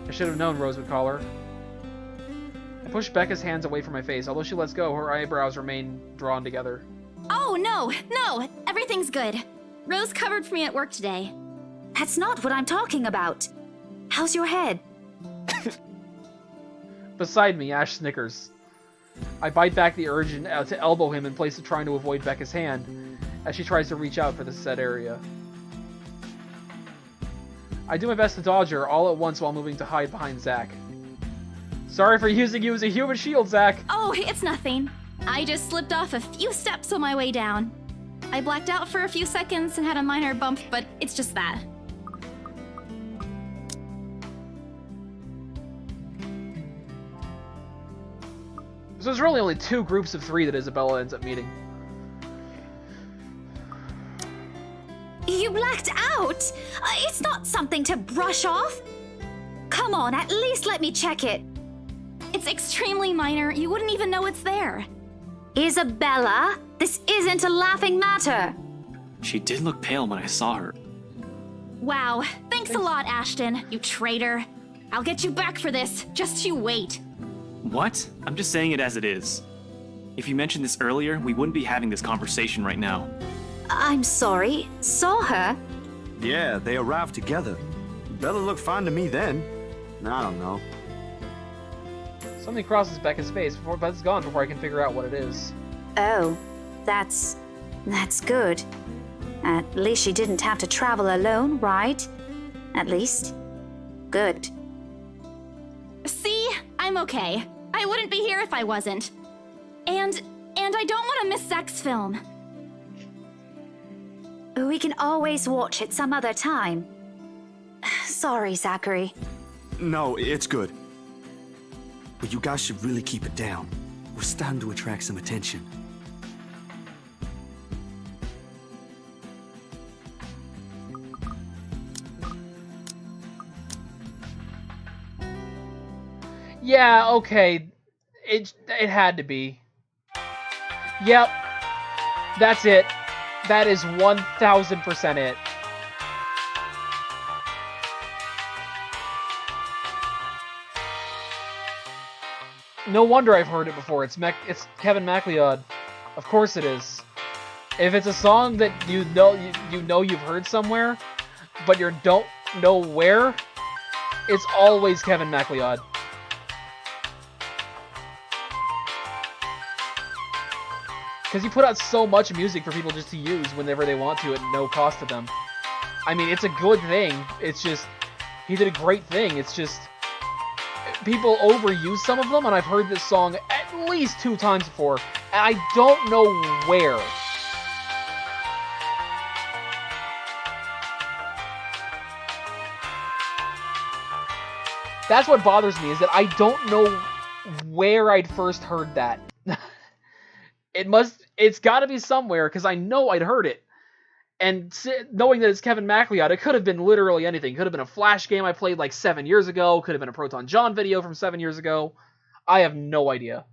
Speaker 1: I should have known Rose would call her. I push Becca's hands away from my face. Although she lets go, her eyebrows remain drawn together.
Speaker 3: Oh, no, everything's good. Rose covered for me at work today.
Speaker 4: That's not what I'm talking about. How's your head?
Speaker 1: Beside me, Ash snickers. I bite back the urge to elbow him in place of trying to avoid Becca's hand, as she tries to reach out for the said area. I do my best to dodge her, all at once while moving to hide behind Zack. Sorry for using you as a human shield, Zack!
Speaker 3: Oh, it's nothing. I just slipped off a few steps on my way down. I blacked out for a few seconds and had a minor bump, but it's just that.
Speaker 1: So there's really only 2 groups of 3 that Isabella ends up meeting.
Speaker 4: You blacked out? It's not something to brush off. Come on, at least let me check it.
Speaker 3: It's extremely minor. You wouldn't even know it's there.
Speaker 4: Isabella, this isn't a laughing matter.
Speaker 12: She did look pale when I saw her.
Speaker 3: Wow. Thanks a lot, Ashton, you traitor. I'll get you back for this. Just you wait.
Speaker 12: What? I'm just saying it as it is. If you mentioned this earlier, we wouldn't be having this conversation right now.
Speaker 4: I'm sorry. Saw her?
Speaker 13: Yeah, they arrived together. Better look fine to me then. I don't know.
Speaker 1: Something crosses Becca's face, but it's gone before I can figure out what it is.
Speaker 4: Oh, that's good. At least she didn't have to travel alone, right? At least. Good.
Speaker 3: See? I'm okay. I wouldn't be here if I wasn't. And I don't want to miss Zach's film.
Speaker 4: We can always watch it some other time. Sorry, Zachary.
Speaker 13: No, it's good. But you guys should really keep it down. We're starting to attract some attention.
Speaker 1: Yeah, okay. It had to be. Yep. That's it. That is 1000% it. No wonder I've heard it before. It's Kevin MacLeod. Of course it is. If it's a song that you know you've heard somewhere, but you don't know where, it's always Kevin MacLeod. Because he put out so much music for people just to use whenever they want to at no cost to them. I mean, it's a good thing. It's just, he did a great thing. It's just, people overuse some of them, and I've heard this song at least 2 times before, and I don't know where. That's what bothers me, is that I don't know where I'd first heard that. It's got to be somewhere, because I know I'd heard it. And knowing that it's Kevin MacLeod, it could have been literally anything. It could have been a Flash game I played like 7 years ago. Could have been a Proton John video from 7 years ago. I have no idea.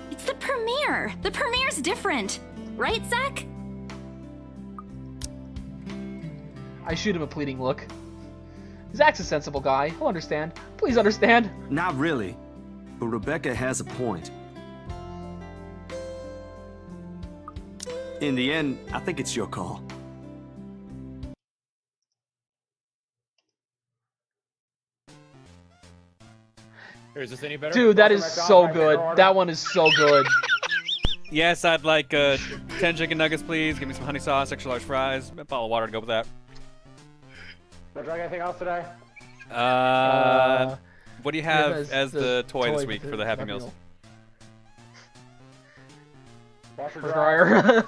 Speaker 3: It's the premiere. The premiere's different. Right, Zach?
Speaker 1: I shoot him a pleading look. Zach's a sensible guy. He'll understand. Please understand.
Speaker 13: Not really. But Rebecca has a point. In the end, I think it's your call.
Speaker 14: Is this any better?
Speaker 1: Dude, that is so good. That one is so good.
Speaker 14: Yes, I'd like 10 chicken nuggets, please. Give me some honey sauce, extra large fries, a bottle of water to go with that.
Speaker 15: Not drink anything else today?
Speaker 14: What do you have as the toy this week for the Happy Meals?
Speaker 15: Washer
Speaker 1: dryer.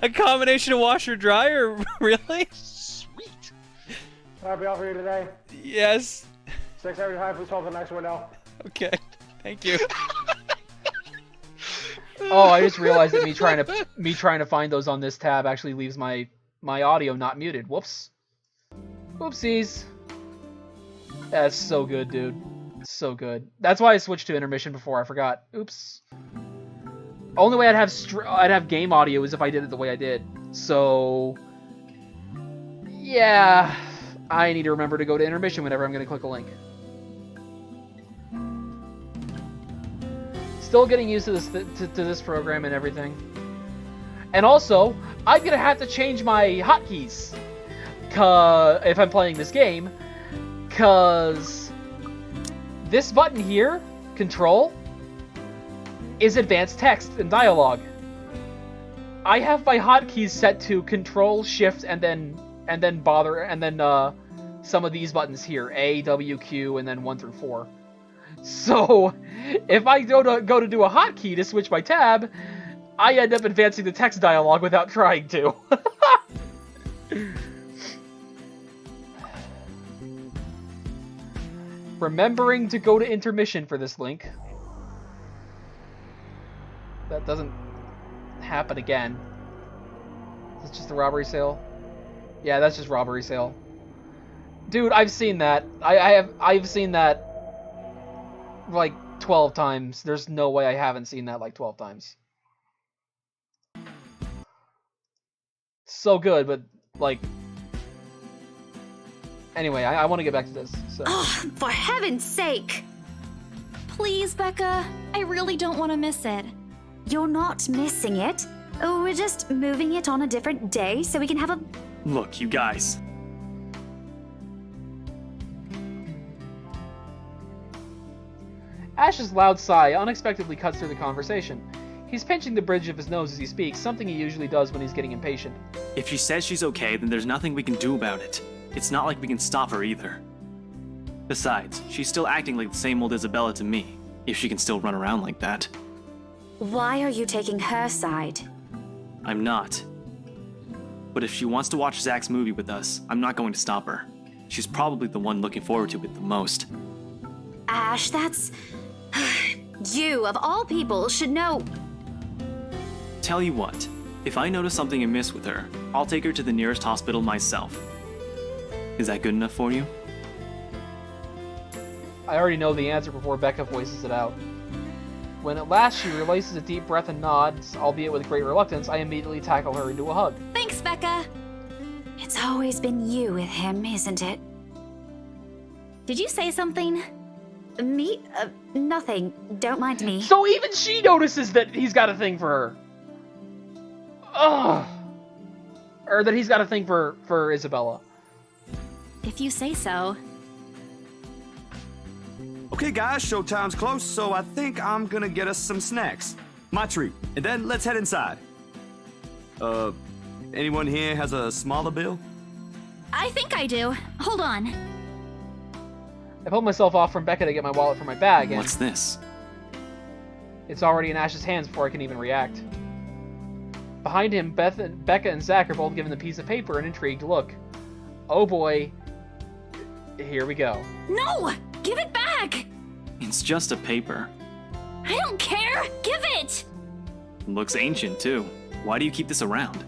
Speaker 14: A combination of washer dryer, really?
Speaker 15: Sweet. Can I be off for you today?
Speaker 14: Yes.
Speaker 15: 675, please hold the next window.
Speaker 14: Okay, thank you.
Speaker 1: Oh, I just realized that me trying to find those on this tab actually leaves my audio not muted. Whoops. Whoopsies. That's so good, dude. So good. That's why I switched to intermission before. I forgot. Oops. Only way I'd have game audio is if I did it the way I did. So yeah, I need to remember to go to intermission whenever I'm going to click a link. Still getting used to this program and everything. And also, I'm gonna have to change my hotkeys if I'm playing this game, cause this button here, Control, is advanced text and dialogue. I have my hotkeys set to Control, Shift, and then some of these buttons here, A, W, Q, and then 1 through 4. So, if I go to do a hotkey to switch my tab, I end up advancing the text dialogue without trying to. Remembering to go to intermission for this link. That doesn't happen again. Is it just a robbery sale? Yeah, that's just robbery sale. Dude, I've seen that. I've seen that like 12 times. There's no way I haven't seen that like 12 times. so good, but like. Anyway, I want to get back to this. So.
Speaker 4: Oh, for heaven's sake!
Speaker 3: Please, Becca. I really don't want to miss it.
Speaker 4: You're not missing it. Oh, we're just moving it on a different day so we can have a...
Speaker 12: Look, you guys.
Speaker 1: Ash's loud sigh unexpectedly cuts through the conversation. He's pinching the bridge of his nose as he speaks, something he usually does when he's getting impatient.
Speaker 12: If she says she's okay, then there's nothing we can do about it. It's not like we can stop her either. Besides, she's still acting like the same old Isabella to me, if she can still run around like that.
Speaker 4: Why are you taking her side?
Speaker 12: I'm not. But if she wants to watch Zach's movie with us, I'm not going to stop her. She's probably the one looking forward to it the most.
Speaker 4: Ash, that's... You, of all people, should know...
Speaker 12: Tell you what, if I notice something amiss with her, I'll take her to the nearest hospital myself. Is that good enough for you?
Speaker 1: I already know the answer before Becca voices it out. When at last she releases a deep breath and nods, albeit with great reluctance, I immediately tackle her into a hug.
Speaker 3: Thanks, Becca.
Speaker 4: It's always been you with him, isn't it?
Speaker 3: Did you say something?
Speaker 4: Me? Nothing. Don't mind me.
Speaker 1: So even she notices that he's got a thing for her. Ugh. Or that he's got a thing for Isabella.
Speaker 3: If you say so.
Speaker 13: Okay, guys, showtime's close, so I think I'm gonna get us some snacks. My treat. And then let's head inside. Anyone here has a smaller bill?
Speaker 3: I think I do. Hold on.
Speaker 1: I pulled myself off from Becca to get my wallet from my bag, and
Speaker 12: What's this?
Speaker 1: it's already in Ash's hands before I can even react. Behind him, Becca and Zach are both given the piece of paper an intrigued look. Oh boy. Here we go.
Speaker 3: No! Give it back!
Speaker 12: It's just a paper.
Speaker 3: I don't care! Give it!
Speaker 12: Looks ancient, too. Why do you keep this around?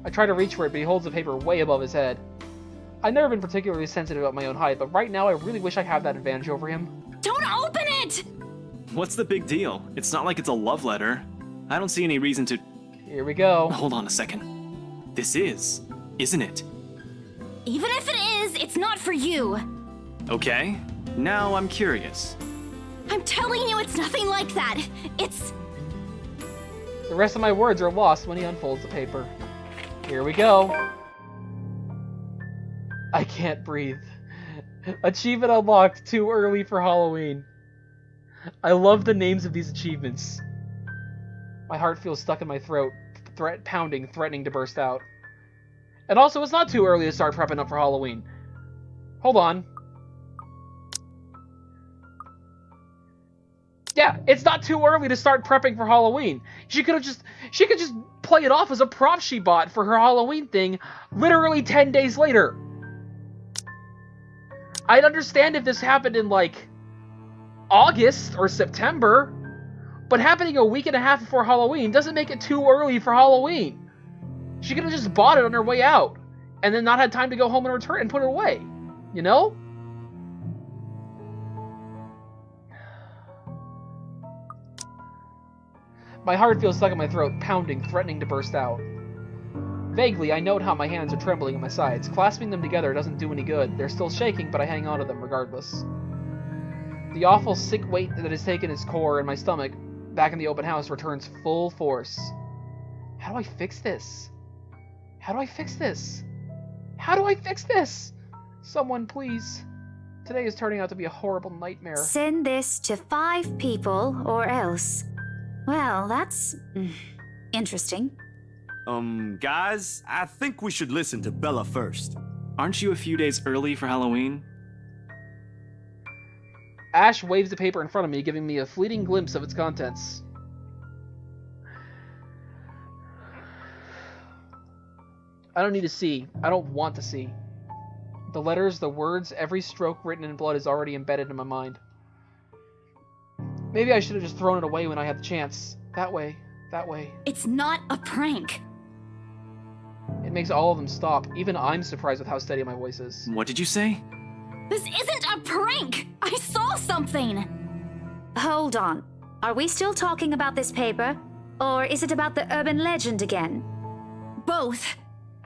Speaker 1: I try to reach for it, but he holds the paper way above his head. I've never been particularly sensitive about my own height, but right now I really wish I had that advantage over him.
Speaker 3: Don't open it!
Speaker 12: What's the big deal? It's not like it's a love letter. I don't see any reason to...
Speaker 1: Here we go.
Speaker 12: Hold on a second. This isn't it?
Speaker 3: Even if it is, it's not for you.
Speaker 12: Okay, now I'm curious.
Speaker 3: I'm telling you it's nothing like that. It's...
Speaker 1: The rest of my words are lost when he unfolds the paper. Here we go. I can't breathe. Achievement unlocked too early for Halloween. I love the names of these achievements. My heart feels stuck in my throat, pounding, threatening to burst out. And also, it's not too early to start prepping up for Halloween. Hold on. Yeah, it's not too early to start prepping for Halloween. She could just play it off as a prop she bought for her Halloween thing literally 10 days later. I'd understand if this happened in, like, August or September, but happening a week and a half before Halloween doesn't make it too early for Halloween. She could have just bought it on her way out, and then not had time to go home and return and put it away. You know? My heart feels stuck in my throat, pounding, threatening to burst out. Vaguely, I note how my hands are trembling at my sides. Clasping them together doesn't do any good. They're still shaking, but I hang on to them regardless. The awful sick weight that has taken its core in my stomach back in the open house returns full force. How do I fix this? How do I fix this? How do I fix this? Someone, please. Today is turning out to be a horrible nightmare.
Speaker 4: Send this to 5 people, or else. Well, that's... interesting.
Speaker 13: Guys, I think we should listen to Bella first.
Speaker 12: Aren't you a few days early for Halloween?
Speaker 1: Ash waves the paper in front of me, giving me a fleeting glimpse of its contents. I don't need to see. I don't want to see. The letters, the words, every stroke written in blood is already embedded in my mind. Maybe I should have just thrown it away when I had the chance. That way. That way.
Speaker 3: It's not a prank.
Speaker 1: It makes all of them stop. Even I'm surprised with how steady my voice is.
Speaker 12: What did you say?
Speaker 3: This isn't a prank! I saw something!
Speaker 4: Hold on. Are we still talking about this paper? Or is it about the urban legend again?
Speaker 3: both.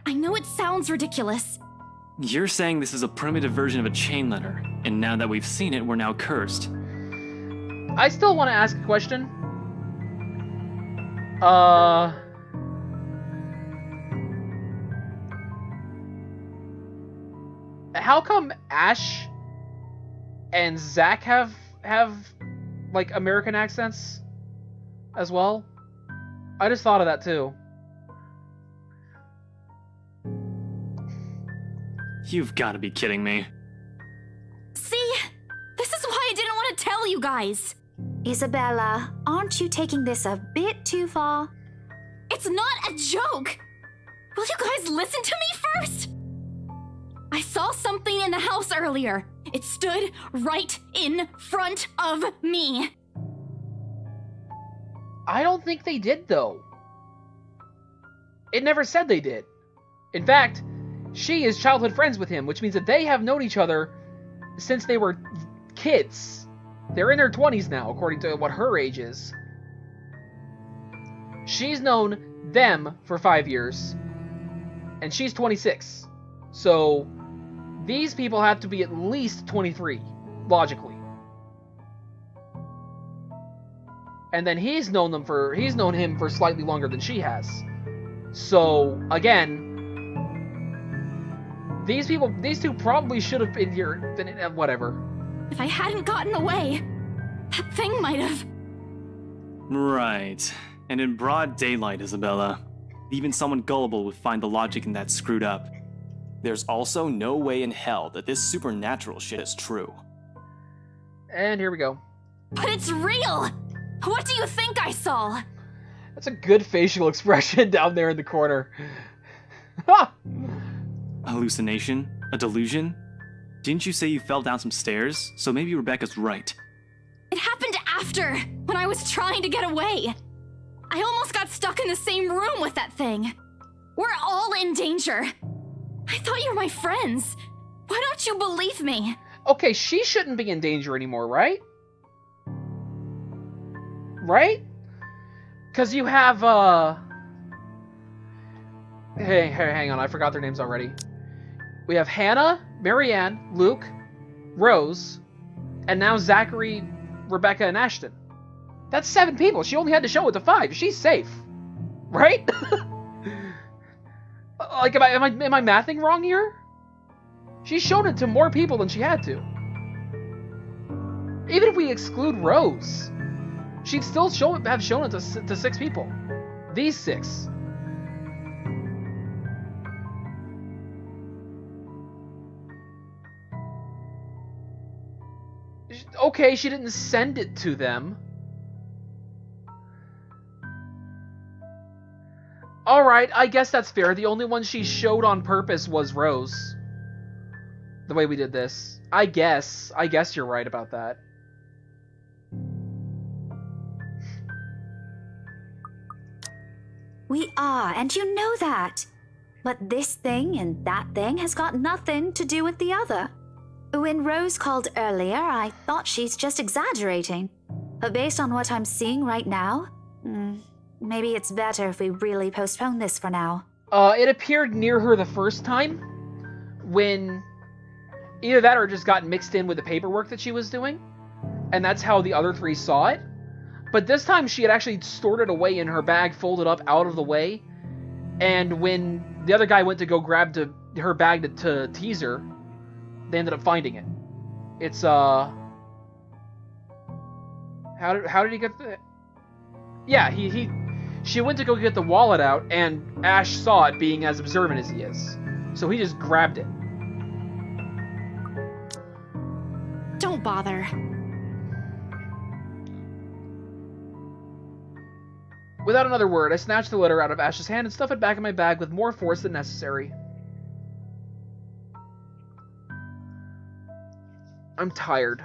Speaker 3: I know it sounds ridiculous.
Speaker 12: You're saying this is a primitive version of a chain letter, and now that we've seen it, we're now cursed.
Speaker 1: I still want to ask a question. How come Ash and Zack have like American accents as well? I just thought of that too.
Speaker 12: You've got to be kidding me.
Speaker 3: See? This is why I didn't want to tell you guys.
Speaker 4: Isabella, aren't you taking this a bit too far?
Speaker 3: It's not a joke. Will you guys listen to me first? I saw something in the house earlier. It stood right in front of me.
Speaker 1: I don't think they did, though. It never said they did. In fact, she is childhood friends with him, which means that they have known each other since they were kids. They're in their 20s now, according to what her age is. She's known them for 5 years, and she's 26. So, these people have to be at least 23, logically. And then he's known him for slightly longer than she has. So, again, these two probably should have been here, whatever.
Speaker 3: If I hadn't gotten away, that thing might have...
Speaker 12: Right. And in broad daylight, Isabella. Even someone gullible would find the logic in that screwed up.
Speaker 16: There's also no way in hell that this supernatural shit is true.
Speaker 1: And here we go.
Speaker 3: But it's real! What do you think I saw?
Speaker 1: That's a good facial expression down there in the corner. Ha!
Speaker 12: Hallucination? A delusion? Didn't you say you fell down some stairs? So maybe Rebecca's right.
Speaker 3: It happened after, when I was trying to get away. I almost got stuck in the same room with that thing. We're all in danger. I thought you were my friends. Why don't you believe me?
Speaker 1: Okay, she shouldn't be in danger anymore, right? Right? Because you have, Hey, hang on, I forgot their names already. We have Hannah, Marianne, Luke, Rose, and now Zachary, Rebecca, and Ashton. That's 7 people. She only had to show it to 5. She's safe. Right? Like, am I mathing wrong here? She's shown it to more people than she had to. Even if we exclude Rose, she'd still have shown it to 6 people. These 6. Okay, she didn't send it to them. Alright, I guess that's fair. The only one she showed on purpose was Rose. The way we did this. I guess you're right about that.
Speaker 4: We are, and you know that. But this thing and that thing has got nothing to do with the other. When Rose called earlier, I thought she's just exaggerating. But based on what I'm seeing right now, maybe it's better if we really postpone this for now.
Speaker 1: It appeared near her the first time, when either that or it just got mixed in with the paperwork that she was doing, and that's how the other 3 saw it. But this time she had actually stored it away in her bag, folded up out of the way, and when the other guy went to go grab her bag to tease her, they ended up finding it. It's, how did he get the... Yeah, she went to go get the wallet out, and Ash saw it, being as observant as he is. So he just grabbed it.
Speaker 3: Don't bother.
Speaker 1: Without another word, I snatched the letter out of Ash's hand and stuffed it back in my bag with more force than necessary. I'm tired.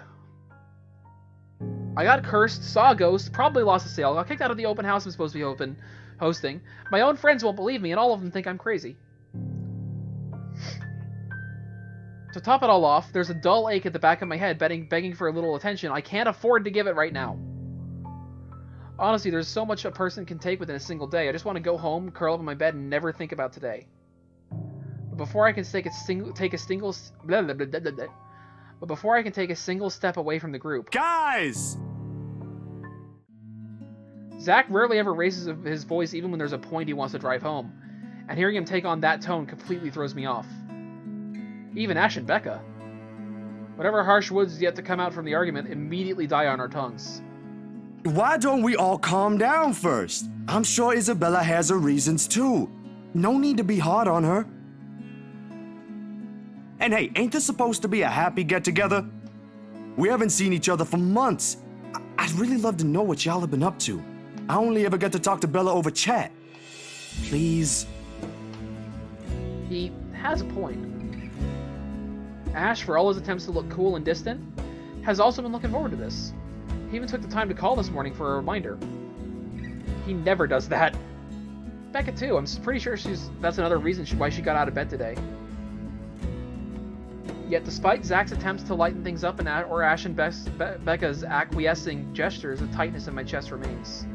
Speaker 1: I got cursed, saw a ghost, probably lost a sale, got kicked out of the open house I'm supposed to be hosting. My own friends won't believe me, and all of them think I'm crazy. To top it all off, there's a dull ache at the back of my head begging for a little attention. I can't afford to give it right now. Honestly, there's so much a person can take within a single day. I just want to go home, curl up in my bed, and never think about today. But before I can take a single But before I can take a single step away from the group,
Speaker 13: guys!
Speaker 1: Zach rarely ever raises his voice even when there's a point he wants to drive home, and hearing him take on that tone completely throws me off. Even Ash and Becca. Whatever harsh words yet to come out from the argument immediately die on our tongues.
Speaker 13: Why don't we all calm down first? I'm sure Isabella has her reasons too. No need to be hard on her. And hey, ain't this supposed to be a happy get-together? We haven't seen each other for months. I'd really love to know what y'all have been up to. I only ever get to talk to Bella over chat. Please.
Speaker 1: He has a point. Ash, for all his attempts to look cool and distant, has also been looking forward to this. He even took the time to call this morning for a reminder. He never does that. Becca too, I'm pretty sure that's another reason why she got out of bed today. Yet despite Zach's attempts to lighten things up or Ash and Becca's acquiescing gestures, the tightness in my chest remains.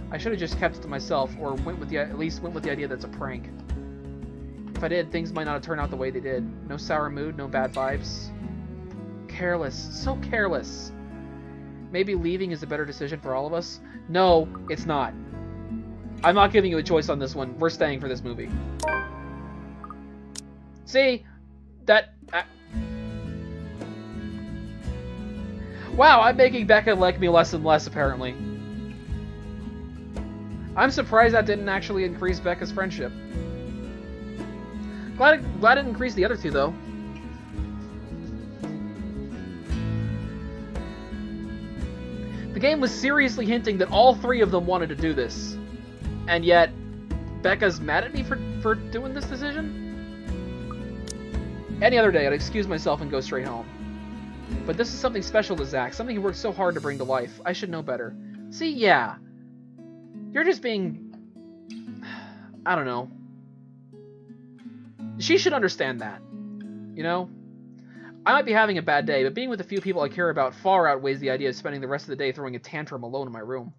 Speaker 1: I should have just kept it to myself, or at least went with the idea that it's a prank. If I did, things might not have turned out the way they did. No sour mood, no bad vibes. Careless, so careless. Maybe leaving is a better decision for all of us? No, it's not. I'm not giving you a choice on this one. We're staying for this movie. See? That... Wow, I'm making Becca like me less and less, apparently. I'm surprised that didn't actually increase Becca's friendship. Glad it increased the other two, though. The game was seriously hinting that all three of them wanted to do this. And yet, Becca's mad at me for doing this decision? Any other day, I'd excuse myself and go straight home. But this is something special to Zach, something he worked so hard to bring to life. I should know better. See, yeah. You're just being... I don't know. She should understand that. You know? I might be having a bad day, but being with the few people I care about far outweighs the idea of spending the rest of the day throwing a tantrum alone in my room.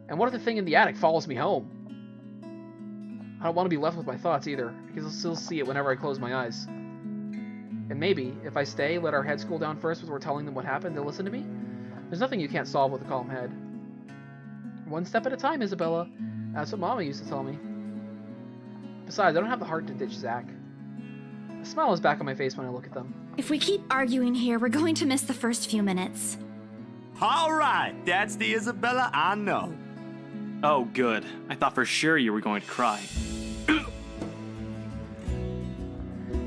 Speaker 1: And what if the thing in the attic follows me home? I don't want to be left with my thoughts either, because I'll still see it whenever I close my eyes. And maybe, if I stay, let our heads cool down first before telling them what happened, they'll listen to me? There's nothing you can't solve with a calm head. One step at a time, Isabella. That's what Mama used to tell me. Besides, I don't have the heart to ditch Zach. A smile is back on my face when I look at them.
Speaker 3: If we keep arguing here, we're going to miss the first few minutes.
Speaker 13: All right, that's the Isabella I know.
Speaker 16: Oh, good. I thought for sure you were going to cry.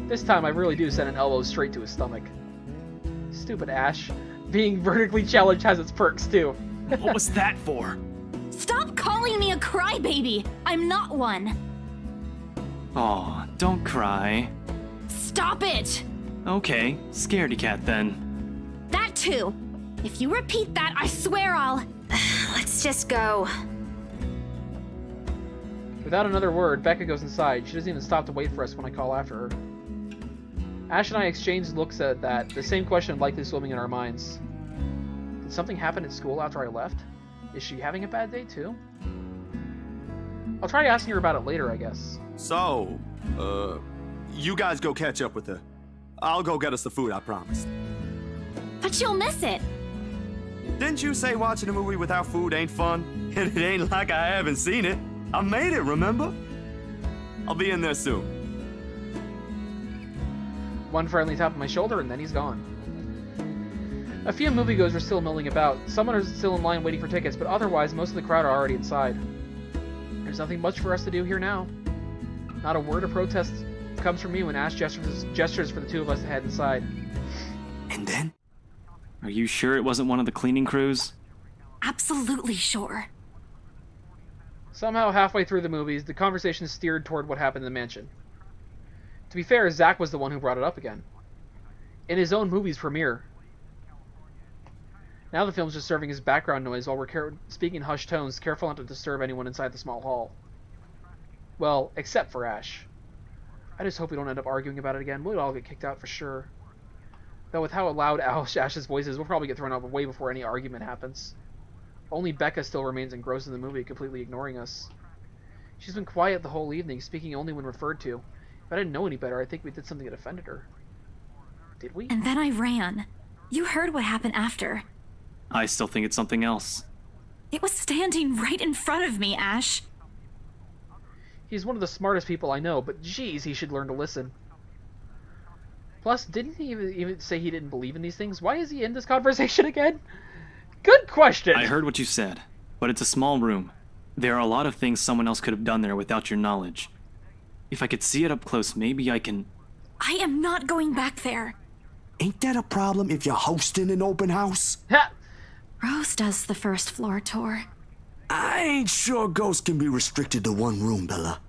Speaker 1: This time I really do send an elbow straight to his stomach. Stupid Ash. Being vertically challenged has its perks, too.
Speaker 16: What was that for?
Speaker 3: Stop calling me a crybaby! I'm not one!
Speaker 16: Aw, don't cry.
Speaker 3: Stop it!
Speaker 16: Okay, scaredy cat then.
Speaker 3: That too! If you repeat that, I swear I'll...
Speaker 4: Let's just go.
Speaker 1: Without another word, Becca goes inside. She doesn't even stop to wait for us when I call after her. Ash and I exchange looks at that, the same question likely swimming in our minds. Did something happen at school after I left? Is she having a bad day too? I'll try asking her about it later, I guess.
Speaker 13: So, you guys go catch up with her. I'll go get us the food, I promised.
Speaker 3: But you'll miss it!
Speaker 13: Didn't you say watching a movie without food ain't fun? And it ain't like I haven't seen it. I made it, remember? I'll be in there soon.
Speaker 1: One friendly tap on my shoulder, and then he's gone. A few moviegoers are still milling about. Some are still in line waiting for tickets, but otherwise most of the crowd are already inside. There's nothing much for us to do here now. Not a word of protest comes from me when Ash gestures for the two of us to head inside.
Speaker 13: And then?
Speaker 16: Are you sure it wasn't one of the cleaning crews?
Speaker 3: Absolutely sure.
Speaker 1: Somehow, halfway through the movies, the conversation steered toward what happened in the mansion. To be fair, Zach was the one who brought it up again. In his own movie's premiere. Now the film's just serving as background noise while we're speaking in hushed tones, careful not to disturb anyone inside the small hall. Well, except for Ash. I just hope we don't end up arguing about it again. We'll all get kicked out for sure. Though with how loud Ash's voice is, we'll probably get thrown out way before any argument happens. Only Becca still remains engrossed in the movie, completely ignoring us. She's been quiet the whole evening, speaking only when referred to. If I didn't know any better, I think we did something that offended her. Did we?
Speaker 3: And then I ran. You heard what happened after.
Speaker 12: I still think it's something else.
Speaker 3: It was standing right in front of me, Ash.
Speaker 1: He's one of the smartest people I know, but geez, he should learn to listen. Plus, didn't he even say he didn't believe in these things? Why is he in this conversation again? Good question!
Speaker 12: I heard what you said, but it's a small room. There are a lot of things someone else could have done there without your knowledge. If I could see it up close, maybe I can...
Speaker 3: I am not going back there.
Speaker 17: Ain't that a problem if you're hosting an open house?
Speaker 1: Ha!
Speaker 3: Rose does the first floor tour.
Speaker 17: I ain't sure ghosts can be restricted to one room, Bella.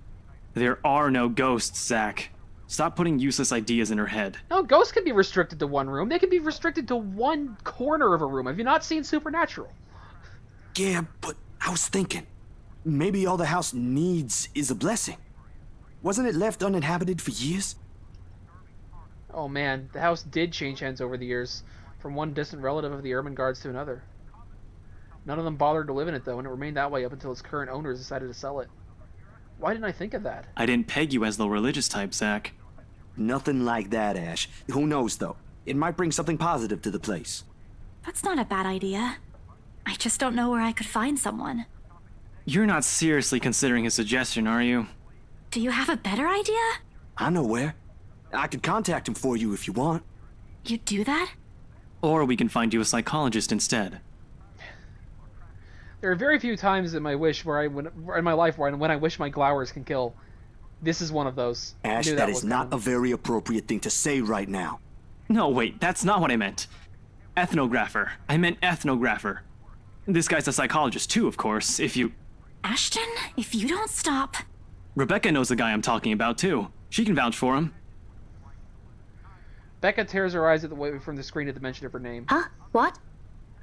Speaker 12: There are no ghosts, Zach. Stop putting useless ideas in her head.
Speaker 1: No, ghosts can be restricted to one room. They can be restricted to one corner of a room. Have you not seen Supernatural?
Speaker 17: Yeah, but I was thinking, maybe all the house needs is a blessing. Wasn't it left uninhabited for years?
Speaker 1: Oh man, the house did change hands over the years, from one distant relative of the Ermengardes to another. None of them bothered to live in it though, and it remained that way up until its current owners decided to sell it. Why didn't I think of that?
Speaker 12: I didn't peg you as the religious type, Zach.
Speaker 17: Nothing like that, Ash. Who knows, though? It might bring something positive to the place.
Speaker 3: That's not a bad idea. I just don't know where I could find someone.
Speaker 12: You're not seriously considering his suggestion, are you?
Speaker 3: Do you have a better idea?
Speaker 17: I know where. I could contact him for you if you want.
Speaker 3: You'd do that?
Speaker 12: Or we can find you a psychologist instead.
Speaker 1: There are very few times in my life where when I wish my glowers can kill. This is one of those.
Speaker 17: Ash, that is not a very appropriate thing to say right now.
Speaker 12: No, wait, that's not what I meant. Ethnographer. I meant ethnographer. This guy's a psychologist too, of course, if you...
Speaker 3: Ashton, if you don't stop...
Speaker 12: Rebecca knows the guy I'm talking about too. She can vouch for him.
Speaker 1: Becca tears her eyes away from the screen at the mention of her name.
Speaker 4: Huh? What?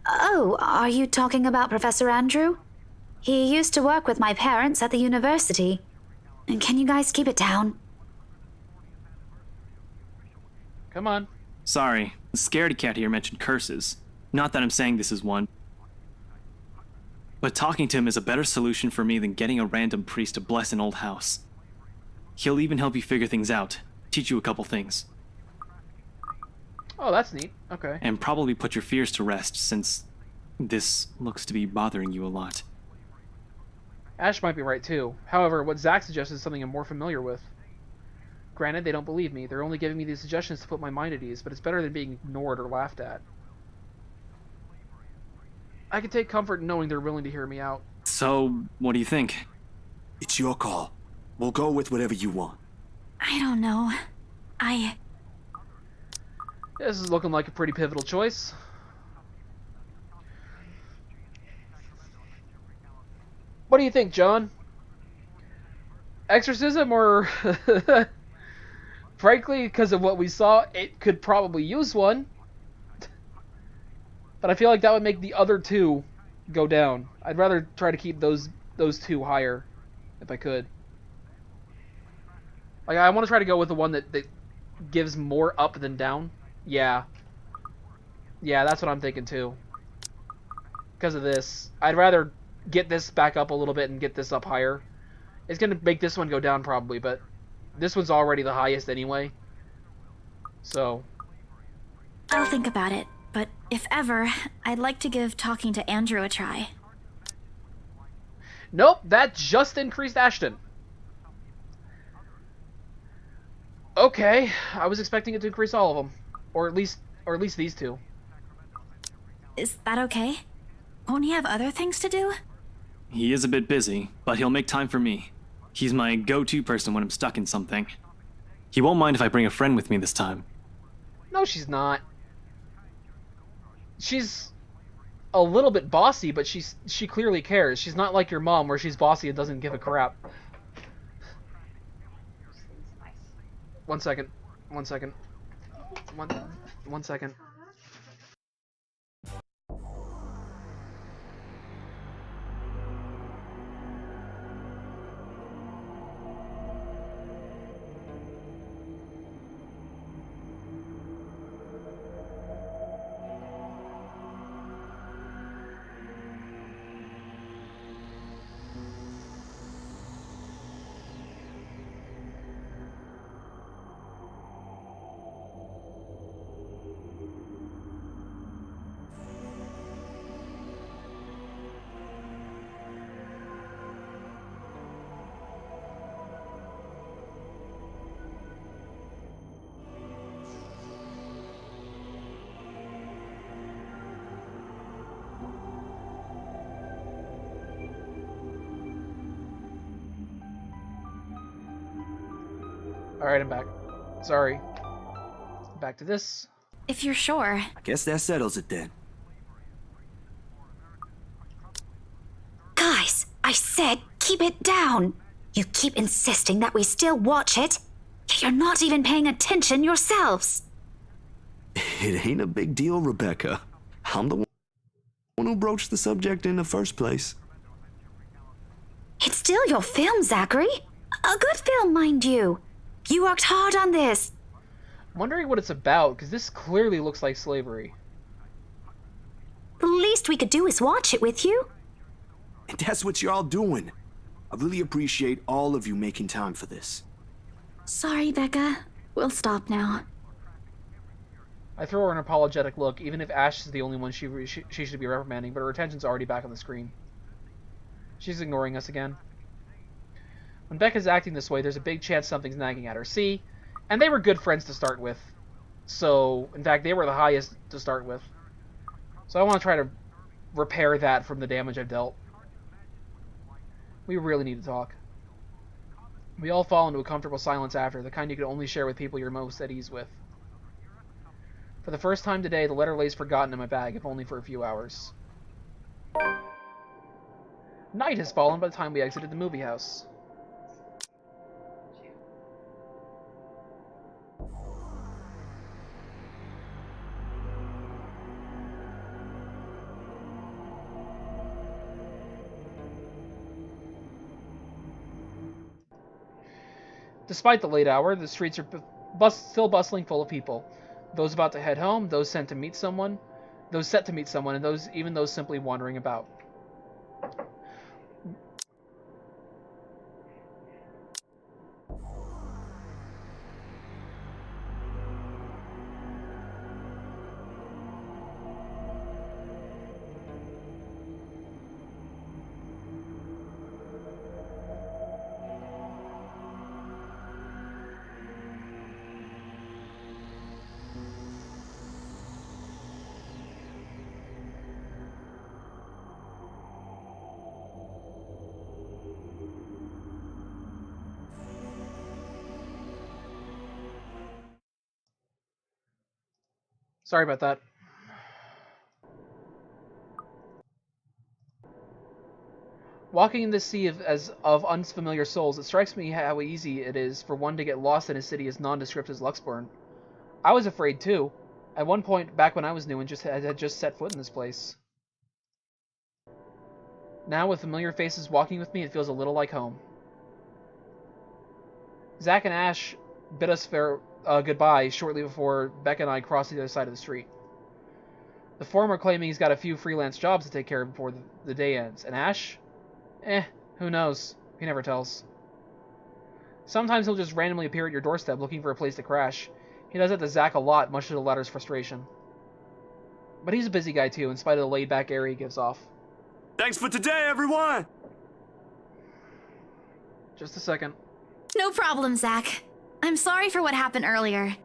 Speaker 4: Oh, are you talking about Professor Andrew? He used to work with my parents at the university. And can you guys keep it down?
Speaker 1: Come on.
Speaker 12: Sorry, the scaredy cat here mentioned curses. Not that I'm saying this is one. But talking to him is a better solution for me than getting a random priest to bless an old house. He'll even help you figure things out, teach you a couple things.
Speaker 1: Oh, that's neat. Okay.
Speaker 12: And probably put your fears to rest, since this looks to be bothering you a lot.
Speaker 1: Ash might be right too. However, what Zach suggests is something I'm more familiar with. Granted, they don't believe me. They're only giving me these suggestions to put my mind at ease, but it's better than being ignored or laughed at. I can take comfort in knowing they're willing to hear me out.
Speaker 12: So, what do you think?
Speaker 17: It's your call. We'll go with whatever you want.
Speaker 3: I don't know.
Speaker 1: This is looking like a pretty pivotal choice. What do you think, John? Exorcism or... Frankly, because of what we saw, it could probably use one. But I feel like that would make the other two go down. I'd rather try to keep those two higher, if I could. Like, I want to try to go with the one that gives more up than down. Yeah. Yeah, that's what I'm thinking too. Because of this. I'd rather get this back up a little bit and get this up higher. It's going to make this one go down probably, but this one's already the highest anyway. So.
Speaker 3: I'll think about it, but if ever, I'd like to give talking to Andrew a try.
Speaker 1: Nope, that just increased Ashton. Okay, I was expecting it to increase all of them. Or at least these two.
Speaker 3: Is that okay? Won't he have other things to do?
Speaker 12: He is a bit busy, but he'll make time for me. He's my go-to person when I'm stuck in something. He won't mind if I bring a friend with me this time.
Speaker 1: No, she's not. She's a little bit bossy, but she clearly cares. She's not like your mom where she's bossy and doesn't give a crap. One second. One second. One second. Alright, I'm back. Sorry. Back to this.
Speaker 3: If you're sure.
Speaker 17: I guess that settles it then.
Speaker 4: Guys, I said keep it down. You keep insisting that we still watch it, yet you're not even paying attention yourselves.
Speaker 17: It ain't a big deal, Rebecca. I'm the one who broached the subject in the first place.
Speaker 4: It's still your film, Zachary. A good film, mind you. You worked hard on this.
Speaker 1: I'm wondering what it's about, because this clearly looks like slavery.
Speaker 4: The least we could do is watch it with you.
Speaker 17: And that's what you're all doing. I really appreciate all of you making time for this.
Speaker 3: Sorry, Becca. We'll stop now.
Speaker 1: I throw her an apologetic look, even if Ash is the only one she should be reprimanding, but her attention's already back on the screen. She's ignoring us again. When Becca's acting this way, there's a big chance something's nagging at her. See? And they were good friends to start with. So, in fact, they were the highest to start with. So I want to try to repair that from the damage I've dealt. We really need to talk. We all fall into a comfortable silence after, the kind you can only share with people you're most at ease with. For the first time today, the letter lays forgotten in my bag, if only for a few hours. Night has fallen by the time we exited the movie house. Despite the late hour, the streets are still bustling full of people. Those about to head home, those sent to meet someone, those set to meet someone, and even those simply wandering about. Sorry about that. Walking in this sea of unfamiliar souls, it strikes me how easy it is for one to get lost in a city as nondescript as Luxburn. I was afraid too, at one point back when I was new and had just set foot in this place. Now, with familiar faces walking with me, it feels a little like home. Zach and Ash bid us goodbye shortly before Becca and I crossed the other side of the street. The former claiming he's got a few freelance jobs to take care of before the day ends. And Ash? Who knows? He never tells. Sometimes he'll just randomly appear at your doorstep looking for a place to crash. He does that to Zach a lot, much to the latter's frustration. But he's a busy guy too, in spite of the laid-back air he gives off.
Speaker 13: Thanks for today, everyone!
Speaker 1: Just a second.
Speaker 3: No problem, Zach. I'm sorry for what happened earlier.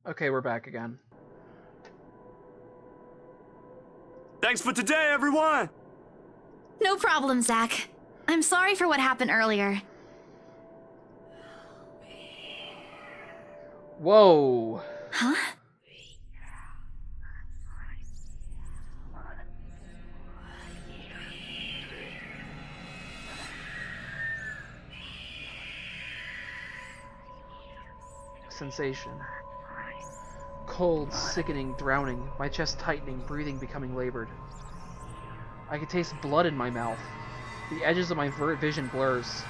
Speaker 1: Okay, we're back again.
Speaker 13: Thanks for today, everyone!
Speaker 3: No problem, Zach. I'm sorry for what happened earlier.
Speaker 1: Whoa.
Speaker 3: Huh?
Speaker 1: Sensation. Cold, sickening, drowning, my chest tightening, breathing becoming labored. I could taste blood in my mouth. The edges of my vision blurs.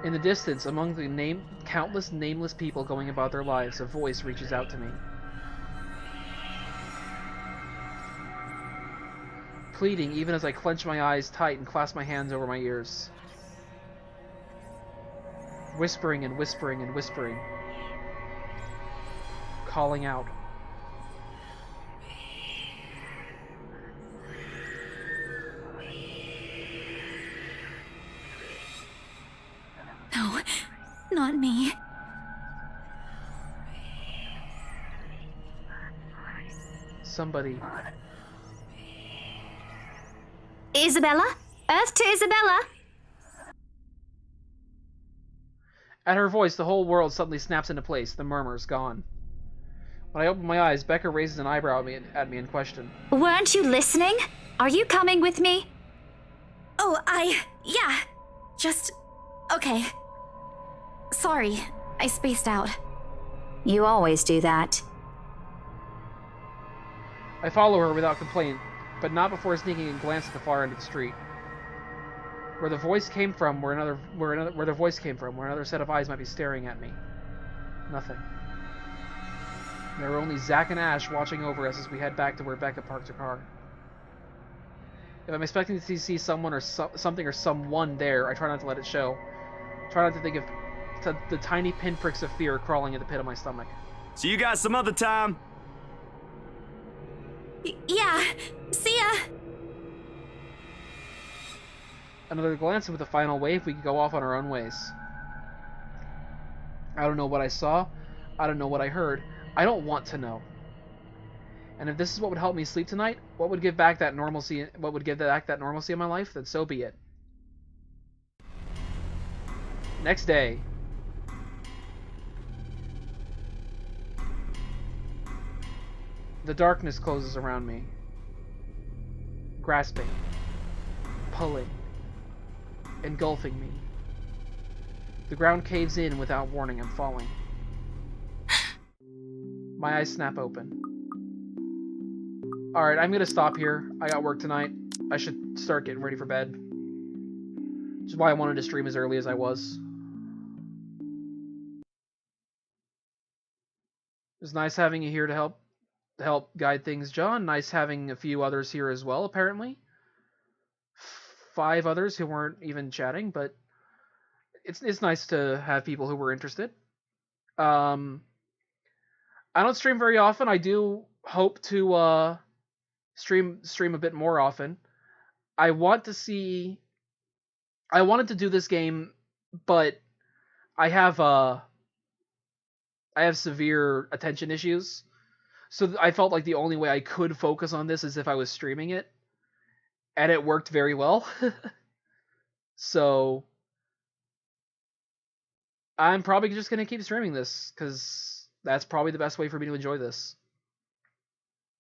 Speaker 1: In the distance, among the countless nameless people going about their lives, a voice reaches out to me. Pleading even as I clench my eyes tight and clasp my hands over my ears. Whispering and whispering and whispering. Calling out.
Speaker 3: No, not me.
Speaker 1: Somebody.
Speaker 4: Isabella? Earth to Isabella?
Speaker 1: At her voice, the whole world suddenly snaps into place. The murmur's gone. When I open my eyes, Becca raises an eyebrow at me in question.
Speaker 4: Weren't you listening? Are you coming with me?
Speaker 3: Oh, yeah. Just... okay. Sorry, I spaced out.
Speaker 4: You always do that.
Speaker 1: I follow her without complaint, but not before sneaking a glance at the far end of the street. Where the voice came from, where another set of eyes might be staring at me. Nothing. There were only Zack and Ash watching over us as we head back to where Becca parked her car. If I'm expecting to see someone or something or someone there, I try not to let it show. Try not to think of the tiny pinpricks of fear crawling in the pit of my stomach.
Speaker 13: See you guys some other time.
Speaker 3: Yeah, see ya!
Speaker 1: Another glance, and with the final wave, we could go off on our own ways. I don't know what I saw. I don't know what I heard. I don't want to know. And if this is what would help me sleep tonight, what would give back that normalcy in my life, then so be it. Next day. The darkness closes around me. Grasping. Pulling. Engulfing me. The ground caves in without warning. I'm falling. My eyes snap open. Alright, I'm gonna stop here. I got work tonight. I should start getting ready for bed. Which is why I wanted to stream as early as I was. It was nice having you here to help guide things, John. Nice having a few others here as well, apparently. 5 others who weren't even chatting, but it's nice to have people who were interested. I don't stream very often. I do hope to stream a bit more often. I wanted to do this game, but I have severe attention issues. So I felt like the only way I could focus on this is if I was streaming it. And it worked very well. So I'm probably just going to keep streaming this, because that's probably the best way for me to enjoy this.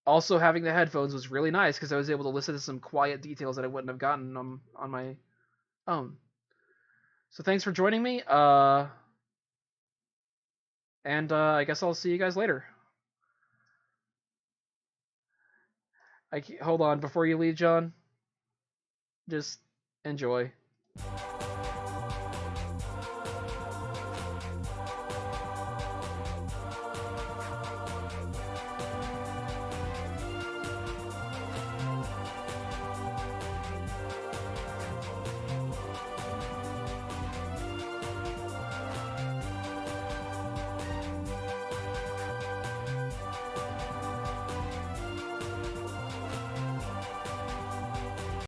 Speaker 1: Also, having the headphones was really nice, because I was able to listen to some quiet details that I wouldn't have gotten on my own. So thanks for joining me, and I guess I'll see you guys later. Hold on, before you leave, John, just enjoy.